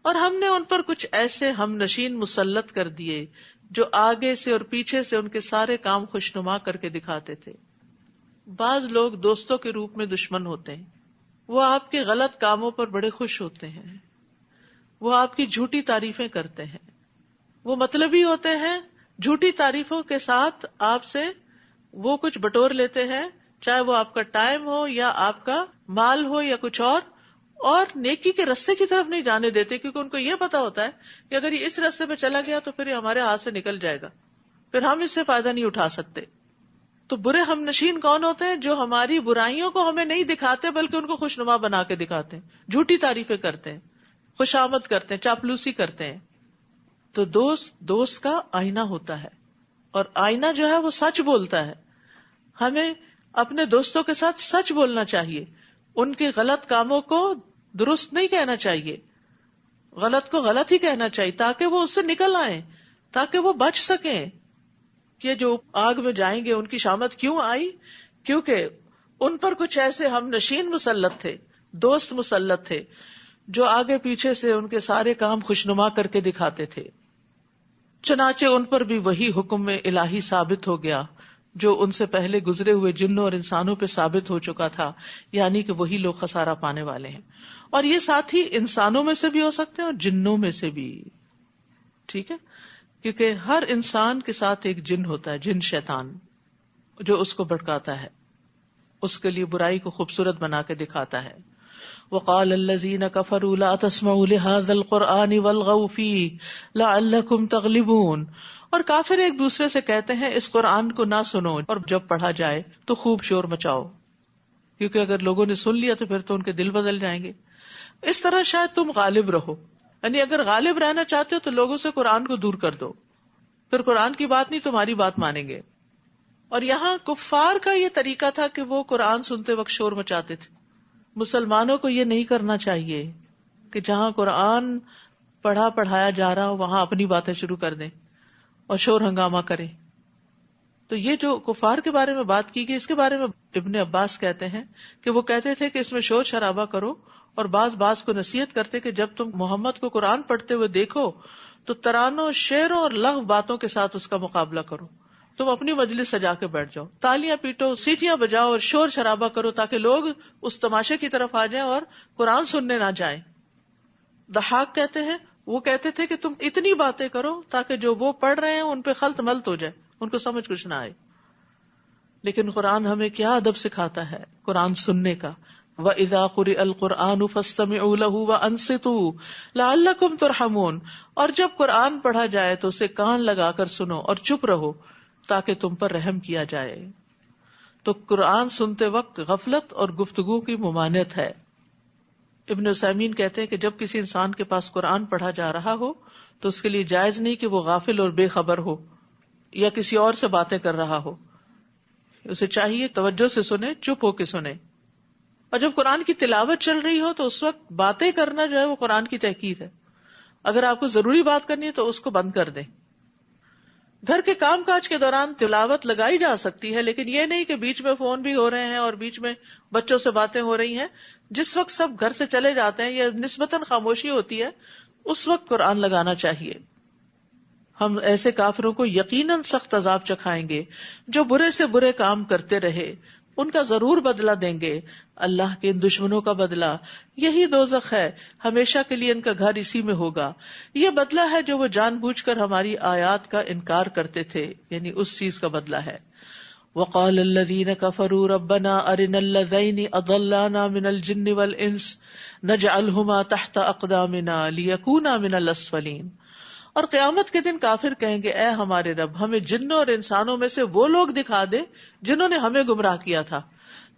اور ہم نے ان پر کچھ ایسے ہم نشین مسلط کر دیے جو آگے سے اور پیچھے سے ان کے سارے کام خوشنما کر کے دکھاتے تھے۔ بعض لوگ دوستوں کے روپ میں دشمن ہوتے ہیں، وہ آپ کے غلط کاموں پر بڑے خوش ہوتے ہیں، وہ آپ کی جھوٹی تعریفیں کرتے ہیں، وہ مطلبی ہوتے ہیں، جھوٹی تعریفوں کے ساتھ آپ سے وہ کچھ بٹور لیتے ہیں، چاہے وہ آپ کا ٹائم ہو یا آپ کا مال ہو یا کچھ اور نیکی کے رستے کی طرف نہیں جانے دیتے، کیونکہ ان کو یہ پتا ہوتا ہے کہ اگر یہ اس رستے پہ چلا گیا تو پھر یہ ہمارے ہاتھ سے نکل جائے گا، پھر ہم اس سے فائدہ نہیں اٹھا سکتے۔ تو برے ہم نشین کون ہوتے ہیں؟ جو ہماری برائیوں کو ہمیں نہیں دکھاتے بلکہ ان کو خوشنما بنا کے دکھاتے ہیں، جھوٹی تعریفیں کرتے ہیں، خوشامد کرتے ہیں، چاپلوسی کرتے ہیں۔ تو دوست کا آئینہ ہوتا ہے، اور آئینہ جو ہے وہ سچ بولتا ہے۔ ہمیں اپنے دوستوں کے ساتھ سچ بولنا چاہیے، ان کے غلط کاموں کو درست نہیں کہنا چاہیے، غلط کو غلط ہی کہنا چاہیے تاکہ وہ اس سے نکل آئیں، تاکہ وہ بچ سکیں۔ کہ جو آگ میں جائیں گے ان کی شامت کیوں آئی؟ کیونکہ ان پر کچھ ایسے ہم نشین مسلط تھے، دوست مسلط تھے، جو آگے پیچھے سے ان کے سارے کام خوشنما کر کے دکھاتے تھے۔ چنانچہ ان پر بھی وہی حکم الہی ثابت ہو گیا جو ان سے پہلے گزرے ہوئے جنوں اور انسانوں پہ ثابت ہو چکا تھا، یعنی کہ وہی لوگ خسارہ پانے والے ہیں۔ اور یہ ساتھ ہی انسانوں میں سے بھی ہو سکتے ہیں اور جنوں میں سے بھی، ٹھیک ہے، کیونکہ ہر انسان کے ساتھ ایک جن ہوتا ہے، جن شیطان، جو اس کو بھٹکاتا ہے، اس کے لیے برائی کو خوبصورت بنا کے دکھاتا ہے۔ وقال الذين كفروا لا تسمعوا لهذا القرآن والغوا فيه لعلكم تغلبون، اور کافر ایک دوسرے سے کہتے ہیں اس قرآن کو نہ سنو، اور جب پڑھا جائے تو خوب شور مچاؤ، کیونکہ اگر لوگوں نے سن لیا تو پھر تو ان کے دل بدل جائیں گے، اس طرح شاید تم غالب رہو۔ یعنی اگر غالب رہنا چاہتے ہو تو لوگوں سے قرآن کو دور کر دو، پھر قرآن کی بات نہیں تمہاری بات مانیں گے۔ اور یہاں کفار کا یہ طریقہ تھا کہ وہ قرآن سنتے وقت شور مچاتے تھے۔ مسلمانوں کو یہ نہیں کرنا چاہیے کہ جہاں قرآن پڑھایا جا رہا ہو وہاں اپنی باتیں شروع کر دیں اور شور ہنگامہ کریں۔ تو یہ جو کفار کے بارے میں بات کی گئی، اس کے بارے میں ابن عباس کہتے ہیں کہ وہ کہتے تھے کہ اس میں شور شرابہ کرو، اور بعض کو نصیحت کرتے کہ جب تم محمد کو قرآن پڑھتے ہوئے دیکھو تو ترانوں، شعروں اور لغو باتوں کے ساتھ اس کا مقابلہ کرو، تم اپنی مجلس سجا کے بیٹھ جاؤ، تالیاں پیٹو، سیٹیاں بجاؤ اور شور شرابہ کرو تاکہ لوگ اس تماشے کی طرف آ جائیں اور قرآن سننے نہ جائیں۔ ضحاک کہتے ہیں وہ کہتے تھے کہ تم اتنی باتیں کرو تاکہ جو وہ پڑھ رہے ہیں ان پہ خلط ملط ہو جائے، ان کو سمجھ کچھ نہ آئے۔ لیکن قرآن ہمیں کیا ادب سکھاتا ہے قرآن سننے کا، وَإِذَا قُرِئَ الْقُرْآنُ فَاسْتَمِعُوا لَهُ وَأَنصِتُوا لَعَلَّكُمْ تُرْحَمُونَ، اور جب قرآن پڑھا جائے تو اسے کان لگا کر سنو اور چپ رہو تاکہ تم پر رحم کیا جائے۔ تو قرآن سنتے وقت غفلت اور گفتگو کی ممانعت ہے۔ ابن عثیمین کہتے ہیں کہ جب کسی انسان کے پاس قرآن پڑھا جا رہا ہو تو اس کے لیے جائز نہیں کہ وہ غافل اور بے خبر ہو یا کسی اور سے باتیں کر رہا ہو، اسے چاہیے توجہ سے سنے، چپ ہو کے سنے۔ اور جب قرآن کی تلاوت چل رہی ہو تو اس وقت باتیں کرنا جو ہے وہ قرآن کی تحقیر ہے۔ اگر آپ کو ضروری بات کرنی ہے تو اس کو بند کر دیں۔ گھر کے کام کاج کے دوران تلاوت لگائی جا سکتی ہے، لیکن یہ نہیں کہ بیچ میں فون بھی ہو رہے ہیں اور بیچ میں بچوں سے باتیں ہو رہی ہیں۔ جس وقت سب گھر سے چلے جاتے ہیں یا نسبتاً خاموشی ہوتی ہے اس وقت قرآن لگانا چاہیے۔ ہم ایسے کافروں کو یقیناً سخت عذاب چکھائیں گے جو برے سے برے کام کرتے رہے، ان کا ضرور بدلہ دیں گے۔ اللہ کے ان دشمنوں کا بدلہ یہی دوزخ ہے، ہمیشہ کے لیے ان کا گھر اسی میں ہوگا۔ یہ بدلہ ہے جو وہ جان بوجھ کر ہماری آیات کا انکار کرتے تھے، یعنی اس چیز کا بدلہ ہے۔ وقال الذين كفروا ربنا ارنا الذين اضلانا من الجن والانس نجعلهما تحت اقدامنا ليكونا من الاسفلين، اور قیامت کے دن کافر کہیں گے اے ہمارے رب ہمیں جنوں اور انسانوں میں سے وہ لوگ دکھا دے جنہوں نے ہمیں گمراہ کیا تھا،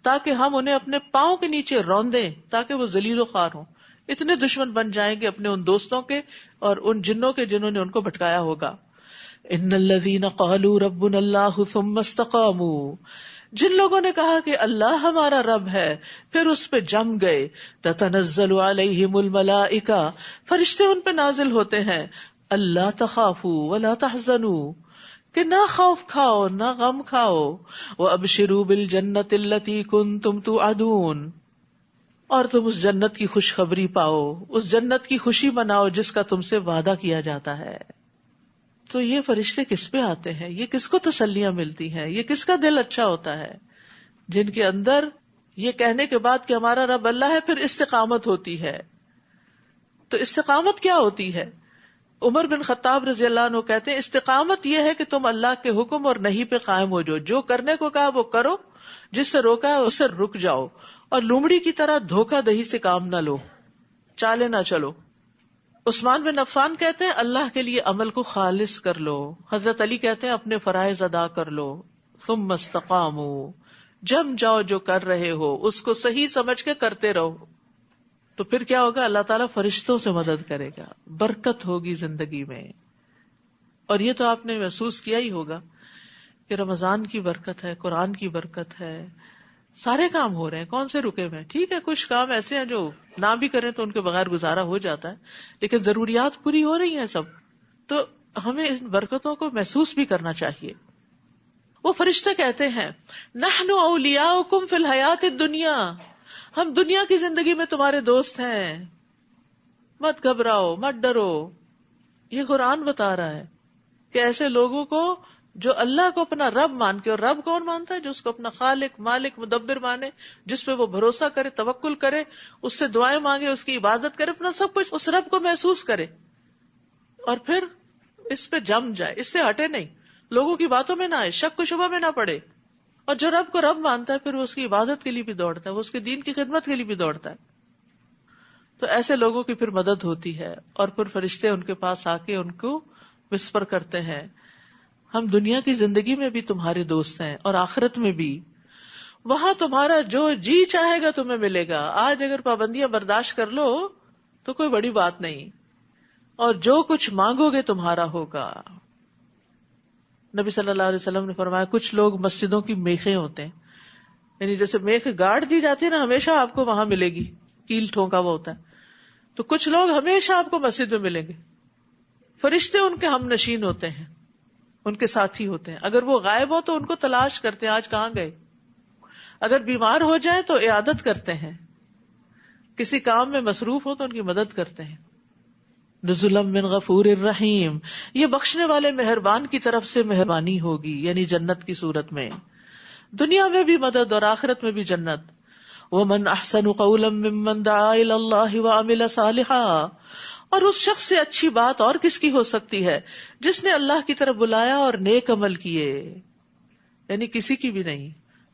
تاکہ ہم انہیں اپنے پاؤں کے نیچے روندیں تاکہ وہ ذلیل و خوار ہوں۔ اتنے دشمن بن جائیں گے اپنے ان دوستوں کے اور ان جنوں کے جنہوں نے ان کو بھٹکایا ہوگا۔ ان الذين قالوا ربنا الله ثم استقاموا، جن لوگوں نے کہا کہ اللہ ہمارا رب ہے پھر اس پہ جم گئے، تتنزل علیہم الملائکہ، فرشتے ان پہ نازل ہوتے ہیں، اللہ تخافوا ولا تحزنوا، کہ نہ خوف کھاؤ نہ غم کھاؤ. وَأَبْشِرُوا بِالْجَنَّةِ الَّتِي كُنتُمْ تُوعَدُونَ، اور تم اس جنت کی خوشخبری پاؤ، اس جنت کی خوشی مناؤ جس کا تم سے وعدہ کیا جاتا ہے. تو یہ فرشتے کس پہ آتے ہیں؟ یہ کس کو تسلیاں ملتی ہیں؟ یہ کس کا دل اچھا ہوتا ہے؟ جن کے اندر یہ کہنے کے بعد کہ ہمارا رب اللہ ہے پھر استقامت ہوتی ہے. تو استقامت کیا ہوتی ہے؟ عمر بن خطاب رضی اللہ عنہ کہتے ہیں استقامت یہ ہے کہ تم اللہ کے حکم اور نہیں پہ قائم ہو جاؤ، جو کرنے کو کہا وہ کرو، جس سے روکا ہے اس سے رک جاؤ، اور لومڑی کی طرح دھوکہ دہی سے کام نہ لو، چالے نہ چلو. عثمان بن عفان کہتے ہیں اللہ کے لیے عمل کو خالص کر لو. حضرت علی کہتے ہیں اپنے فرائض ادا کر لو. ثم استقاموا، جم جاؤ جو کر رہے ہو اس کو صحیح سمجھ کے کرتے رہو. تو پھر کیا ہوگا؟ اللہ تعالیٰ فرشتوں سے مدد کرے گا، برکت ہوگی زندگی میں. اور یہ تو آپ نے محسوس کیا ہی ہوگا کہ رمضان کی برکت ہے، قرآن کی برکت ہے، سارے کام ہو رہے ہیں. کون سے رکے ہوئے ہیں؟ ٹھیک ہے کچھ کام ایسے ہیں جو نہ بھی کریں تو ان کے بغیر گزارا ہو جاتا ہے، لیکن ضروریات پوری ہو رہی ہیں سب. تو ہمیں ان برکتوں کو محسوس بھی کرنا چاہیے. وہ فرشتے کہتے ہیں نحن اولیاؤکم فی الحیات الدنیا، ہم دنیا کی زندگی میں تمہارے دوست ہیں، مت گھبراؤ مت ڈرو. یہ قرآن بتا رہا ہے کہ ایسے لوگوں کو جو اللہ کو اپنا رب مان کے، اور رب کون مانتا ہے؟ جو اس کو اپنا خالق مالک مدبر مانے، جس پہ وہ بھروسہ کرے، توکل کرے، اس سے دعائیں مانگے، اس کی عبادت کرے، اپنا سب کچھ اس رب کو محسوس کرے، اور پھر اس پہ جم جائے، اس سے ہٹے نہیں، لوگوں کی باتوں میں نہ آئے، شک و شبہ میں نہ پڑے. اور جو رب کو رب مانتا ہے پھر وہ اس کی عبادت کے لیے بھی دوڑتا ہے، وہ اس کے دین کی خدمت کے لیے بھی دوڑتا ہے. تو ایسے لوگوں کی پھر مدد ہوتی ہے، اور پھر فرشتے ان کے پاس آ کے ان کو وسپر کرتے ہیں ہم دنیا کی زندگی میں بھی تمہارے دوست ہیں اور آخرت میں بھی، وہاں تمہارا جو جی چاہے گا تمہیں ملے گا. آج اگر پابندیاں برداشت کر لو تو کوئی بڑی بات نہیں، اور جو کچھ مانگو گے تمہارا ہوگا. نبی صلی اللہ علیہ وسلم نے فرمایا کچھ لوگ مسجدوں کی میخیں ہوتے ہیں، یعنی جیسے میخ گاڑ دی جاتی ہے نا، ہمیشہ آپ کو وہاں ملے گی، کیل ٹھونکا وہ ہوتا ہے. تو کچھ لوگ ہمیشہ آپ کو مسجد میں ملیں گے. فرشتے ان کے ہم نشین ہوتے ہیں، ان کے ساتھی ہوتے ہیں. اگر وہ غائب ہو تو ان کو تلاش کرتے ہیں آج کہاں گئے، اگر بیمار ہو جائیں تو عیادت کرتے ہیں، کسی کام میں مصروف ہو تو ان کی مدد کرتے ہیں. نزلا من غفور الرحیم، یہ بخشنے والے مہربان کی طرف سے مہربانی ہوگی، یعنی جنت کی صورت میں، دنیا میں بھی مدد اور آخرت میں بھی جنت. ومن احسن قولا ممن دعا الی اللہ وعمل صالحا، اور اس شخص سے اچھی بات اور کس کی ہو سکتی ہے جس نے اللہ کی طرف بلایا اور نیک عمل کیے. یعنی کسی کی بھی نہیں،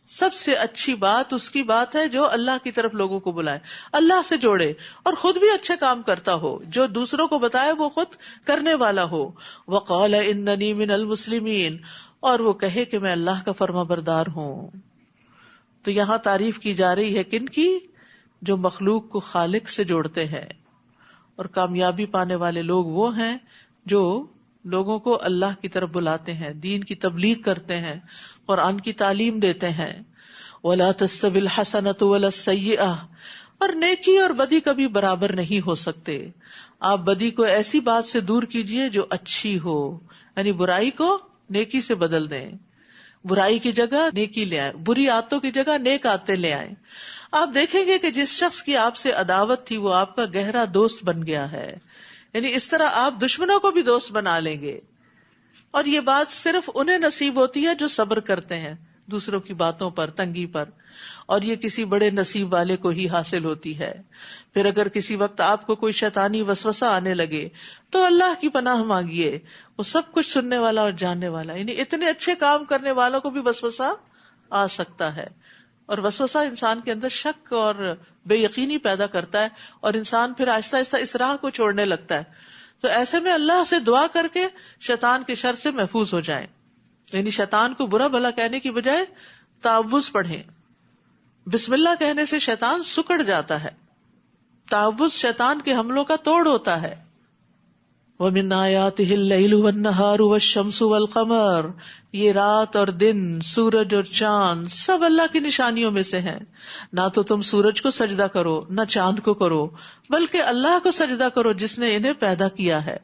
سب سے اچھی بات اس کی بات ہے جو اللہ کی طرف لوگوں کو بلائے، اللہ سے جوڑے، اور خود بھی اچھے کام کرتا ہو، جو دوسروں کو بتائے وہ خود کرنے والا ہو. وقال اننی من المسلمین، اور وہ کہے کہ میں اللہ کا فرما بردار ہوں. تو یہاں تعریف کی جا رہی ہے کن کی؟ جو مخلوق کو خالق سے جوڑتے ہیں. اور کامیابی پانے والے لوگ وہ ہیں جو لوگوں کو اللہ کی طرف بلاتے ہیں، دین کی تبلیغ کرتے ہیں، قرآن کی تعلیم دیتے ہیں. وَلَا تَسْتَوِي الْحَسَنَةُ وَلَا السَّيِّئَةُ، اور نیکی اور بدی کبھی برابر نہیں ہو سکتے. آپ بدی کو ایسی بات سے دور کیجئے جو اچھی ہو، یعنی برائی کو نیکی سے بدل دیں، برائی کی جگہ نیکی لے آئیں، بری عادتوں کی جگہ نیک عادتیں لے آئیں. آپ دیکھیں گے کہ جس شخص کی آپ سے عداوت تھی وہ آپ کا گہرا دوست بن گیا ہے. یعنی اس طرح آپ دشمنوں کو بھی دوست بنا لیں گے. اور یہ بات صرف انہیں نصیب ہوتی ہے جو صبر کرتے ہیں دوسروں کی باتوں پر، تنگی پر، اور یہ کسی بڑے نصیب والے کو ہی حاصل ہوتی ہے. پھر اگر کسی وقت آپ کو کوئی شیطانی وسوسہ آنے لگے تو اللہ کی پناہ مانگیے، وہ سب کچھ سننے والا اور جاننے والا. یعنی اتنے اچھے کام کرنے والوں کو بھی وسوسہ آ سکتا ہے، اور وسوسہ انسان کے اندر شک اور بے یقینی پیدا کرتا ہے، اور انسان پھر آہستہ آہستہ اس راہ کو چھوڑنے لگتا ہے. تو ایسے میں اللہ سے دعا کر کے شیطان کے شر سے محفوظ ہو جائیں. یعنی شیطان کو برا بھلا کہنے کی بجائے تعوذ پڑھیں. بسم اللہ کہنے سے شیطان سکڑ جاتا ہے. تعوذ شیطان کے حملوں کا توڑ ہوتا ہے. وَمِنْ آيَاتِهِ اللَّيْلُ وَالنَّهَارُ وَالشَّمْسُ وَالْقَمَرُ، یہ رات اور دن، سورج اور چاند سب اللہ کی نشانیوں میں سے ہیں. نہ تو تم سورج کو سجدہ کرو نہ چاند کو کرو، بلکہ اللہ کو سجدہ کرو جس نے انہیں پیدا کیا ہے،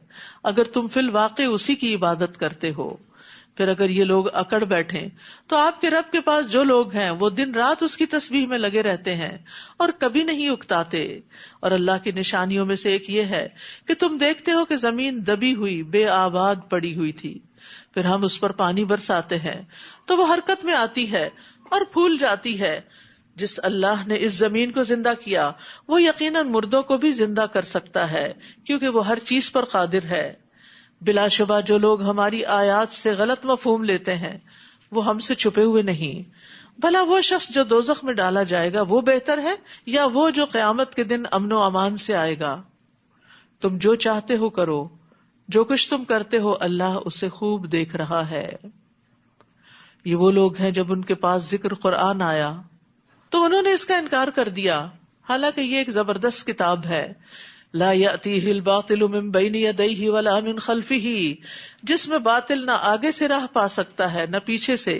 اگر تم فی الواقع اسی کی عبادت کرتے ہو. پھر اگر یہ لوگ اکڑ بیٹھیں تو آپ کے رب کے پاس جو لوگ ہیں وہ دن رات اس کی تسبیح میں لگے رہتے ہیں اور کبھی نہیں اکتاتے. اور اللہ کی نشانیوں میں سے ایک یہ ہے کہ تم دیکھتے ہو کہ زمین دبی ہوئی بے آباد پڑی ہوئی تھی، پھر ہم اس پر پانی برساتے ہیں تو وہ حرکت میں آتی ہے اور پھول جاتی ہے. جس اللہ نے اس زمین کو زندہ کیا وہ یقیناً مردوں کو بھی زندہ کر سکتا ہے، کیونکہ وہ ہر چیز پر قادر ہے. بلا شبہ جو لوگ ہماری آیات سے غلط مفہوم لیتے ہیں وہ ہم سے چھپے ہوئے نہیں. بھلا وہ شخص جو دوزخ میں ڈالا جائے گا وہ بہتر ہے یا وہ جو قیامت کے دن امن و امان سے آئے گا؟ تم جو چاہتے ہو کرو، جو کچھ تم کرتے ہو اللہ اسے خوب دیکھ رہا ہے. یہ وہ لوگ ہیں جب ان کے پاس ذکر قرآن آیا تو انہوں نے اس کا انکار کر دیا، حالانکہ یہ ایک زبردست کتاب ہے. لا یأتیہ الباطل من بین یدیہ ولا من خلفہ، جس میں باطل نہ آگے سے راہ پا سکتا ہے نہ پیچھے سے.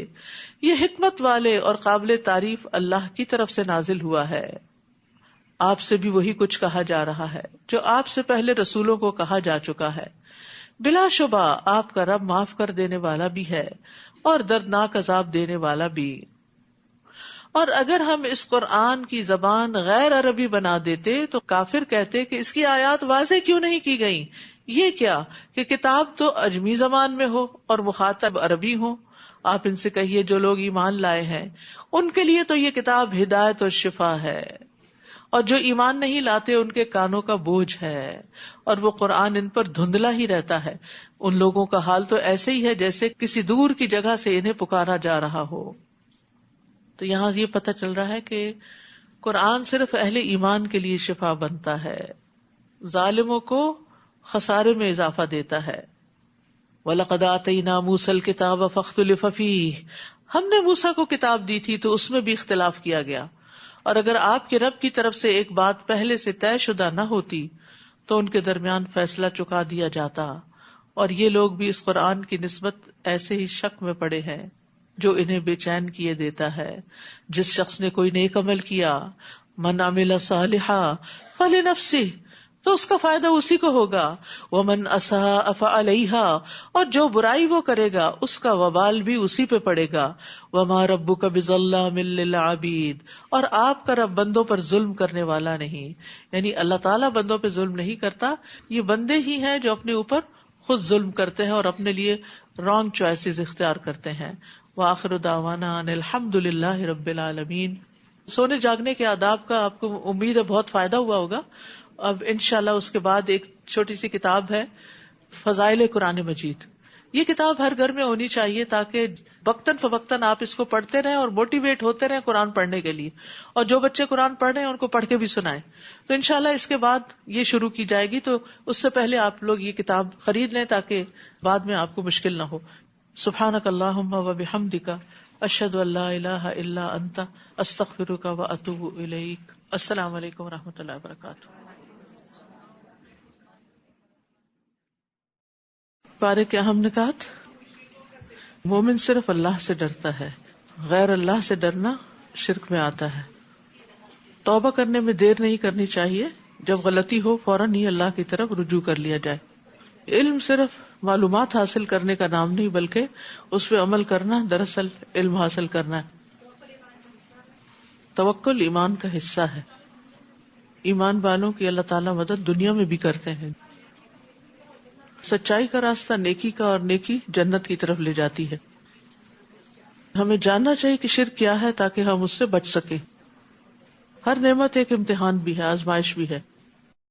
یہ حکمت والے اور قابل تعریف اللہ کی طرف سے نازل ہوا ہے. آپ سے بھی وہی کچھ کہا جا رہا ہے جو آپ سے پہلے رسولوں کو کہا جا چکا ہے. بلا شبہ آپ کا رب معاف کر دینے والا بھی ہے اور دردناک عذاب دینے والا بھی. اور اگر ہم اس قرآن کی زبان غیر عربی بنا دیتے تو کافر کہتے کہ اس کی آیات واضح کیوں نہیں کی گئیں. یہ کیا کہ کتاب تو اجمی زبان میں ہو اور مخاطب عربی ہو. آپ ان سے کہیے جو لوگ ایمان لائے ہیں ان کے لیے تو یہ کتاب ہدایت اور شفا ہے، اور جو ایمان نہیں لاتے ان کے کانوں کا بوجھ ہے اور وہ قرآن ان پر دھندلا ہی رہتا ہے. ان لوگوں کا حال تو ایسے ہی ہے جیسے کسی دور کی جگہ سے انہیں پکارا جا رہا ہو. تو یہاں یہ پتہ چل رہا ہے کہ قرآن صرف اہل ایمان کے لیے شفا بنتا ہے، ظالموں کو خسارے میں اضافہ دیتا ہے. وَلَقَدْ آتَيْنَا مُوسَى الْكِتَابَ فَاخْتُلِفَ فِيهِ، ہم نے موسیٰ کو کتاب دی تھی تو اس میں بھی اختلاف کیا گیا. اور اگر آپ کے رب کی طرف سے ایک بات پہلے سے طے شدہ نہ ہوتی تو ان کے درمیان فیصلہ چکا دیا جاتا. اور یہ لوگ بھی اس قرآن کی نسبت ایسے ہی شک میں پڑے ہیں جو انہیں بے چین کیے دیتا ہے. جس شخص نے کوئی نیک عمل کیا، من عمل صالحا فلنفسہ، تو اس کا فائدہ اسی کو ہوگا. ومن اساء فعلیہا، اور جو برائی وہ کرے گا اس کا وبال بھی اسی پہ پڑے گا. وما ربک بظلام للعبید، اور آپ کا رب بندوں پر ظلم کرنے والا نہیں. یعنی اللہ تعالیٰ بندوں پہ ظلم نہیں کرتا، یہ بندے ہی ہیں جو اپنے اوپر خود ظلم کرتے ہیں اور اپنے لیے رانگ چوائسز اختیار کرتے ہیں. وآخر دعوانا ان الحمد للہ رب العالمین. سونے جاگنے کے آداب کا آپ کو امید ہے بہت فائدہ ہوا ہوگا. اب انشاءاللہ اس کے بعد ایک چھوٹی سی کتاب ہے فضائل قرآن مجید. یہ کتاب ہر گھر میں ہونی چاہیے تاکہ وقتاً فوقتاً آپ اس کو پڑھتے رہیں اور موٹیویٹ ہوتے رہیں قرآن پڑھنے کے لیے. اور جو بچے قرآن پڑھ رہے ہیں ان کو پڑھ کے بھی سنائیں. تو انشاءاللہ اس کے بعد یہ شروع کی جائے گی، تو اس سے پہلے آپ لوگ یہ کتاب خرید لیں تاکہ بعد میں آپ کو مشکل نہ ہو. سبحانک اللہم و بحمدک، اشہد ان لا الہ الا انت، استغفرک و اتوب الیک. السلام علیکم و رحمۃ اللہ وبرکاتہ. پارے کے اہم نکات. مومن صرف اللہ سے ڈرتا ہے، غیر اللہ سے ڈرنا شرک میں آتا ہے. توبہ کرنے میں دیر نہیں کرنی چاہیے، جب غلطی ہو فوراً ہی اللہ کی طرف رجوع کر لیا جائے. علم صرف معلومات حاصل کرنے کا نام نہیں بلکہ اس پہ عمل کرنا دراصل علم حاصل کرنا ہے. توکل ایمان کا حصہ ہے. ایمان والوں کی اللہ تعالیٰ مدد دنیا میں بھی کرتے ہیں. سچائی کا راستہ نیکی کا، اور نیکی جنت کی طرف لے جاتی ہے. ہمیں جاننا چاہیے کہ شرک کیا ہے تاکہ ہم اس سے بچ سکیں. ہر نعمت ایک امتحان بھی ہے، آزمائش بھی ہے.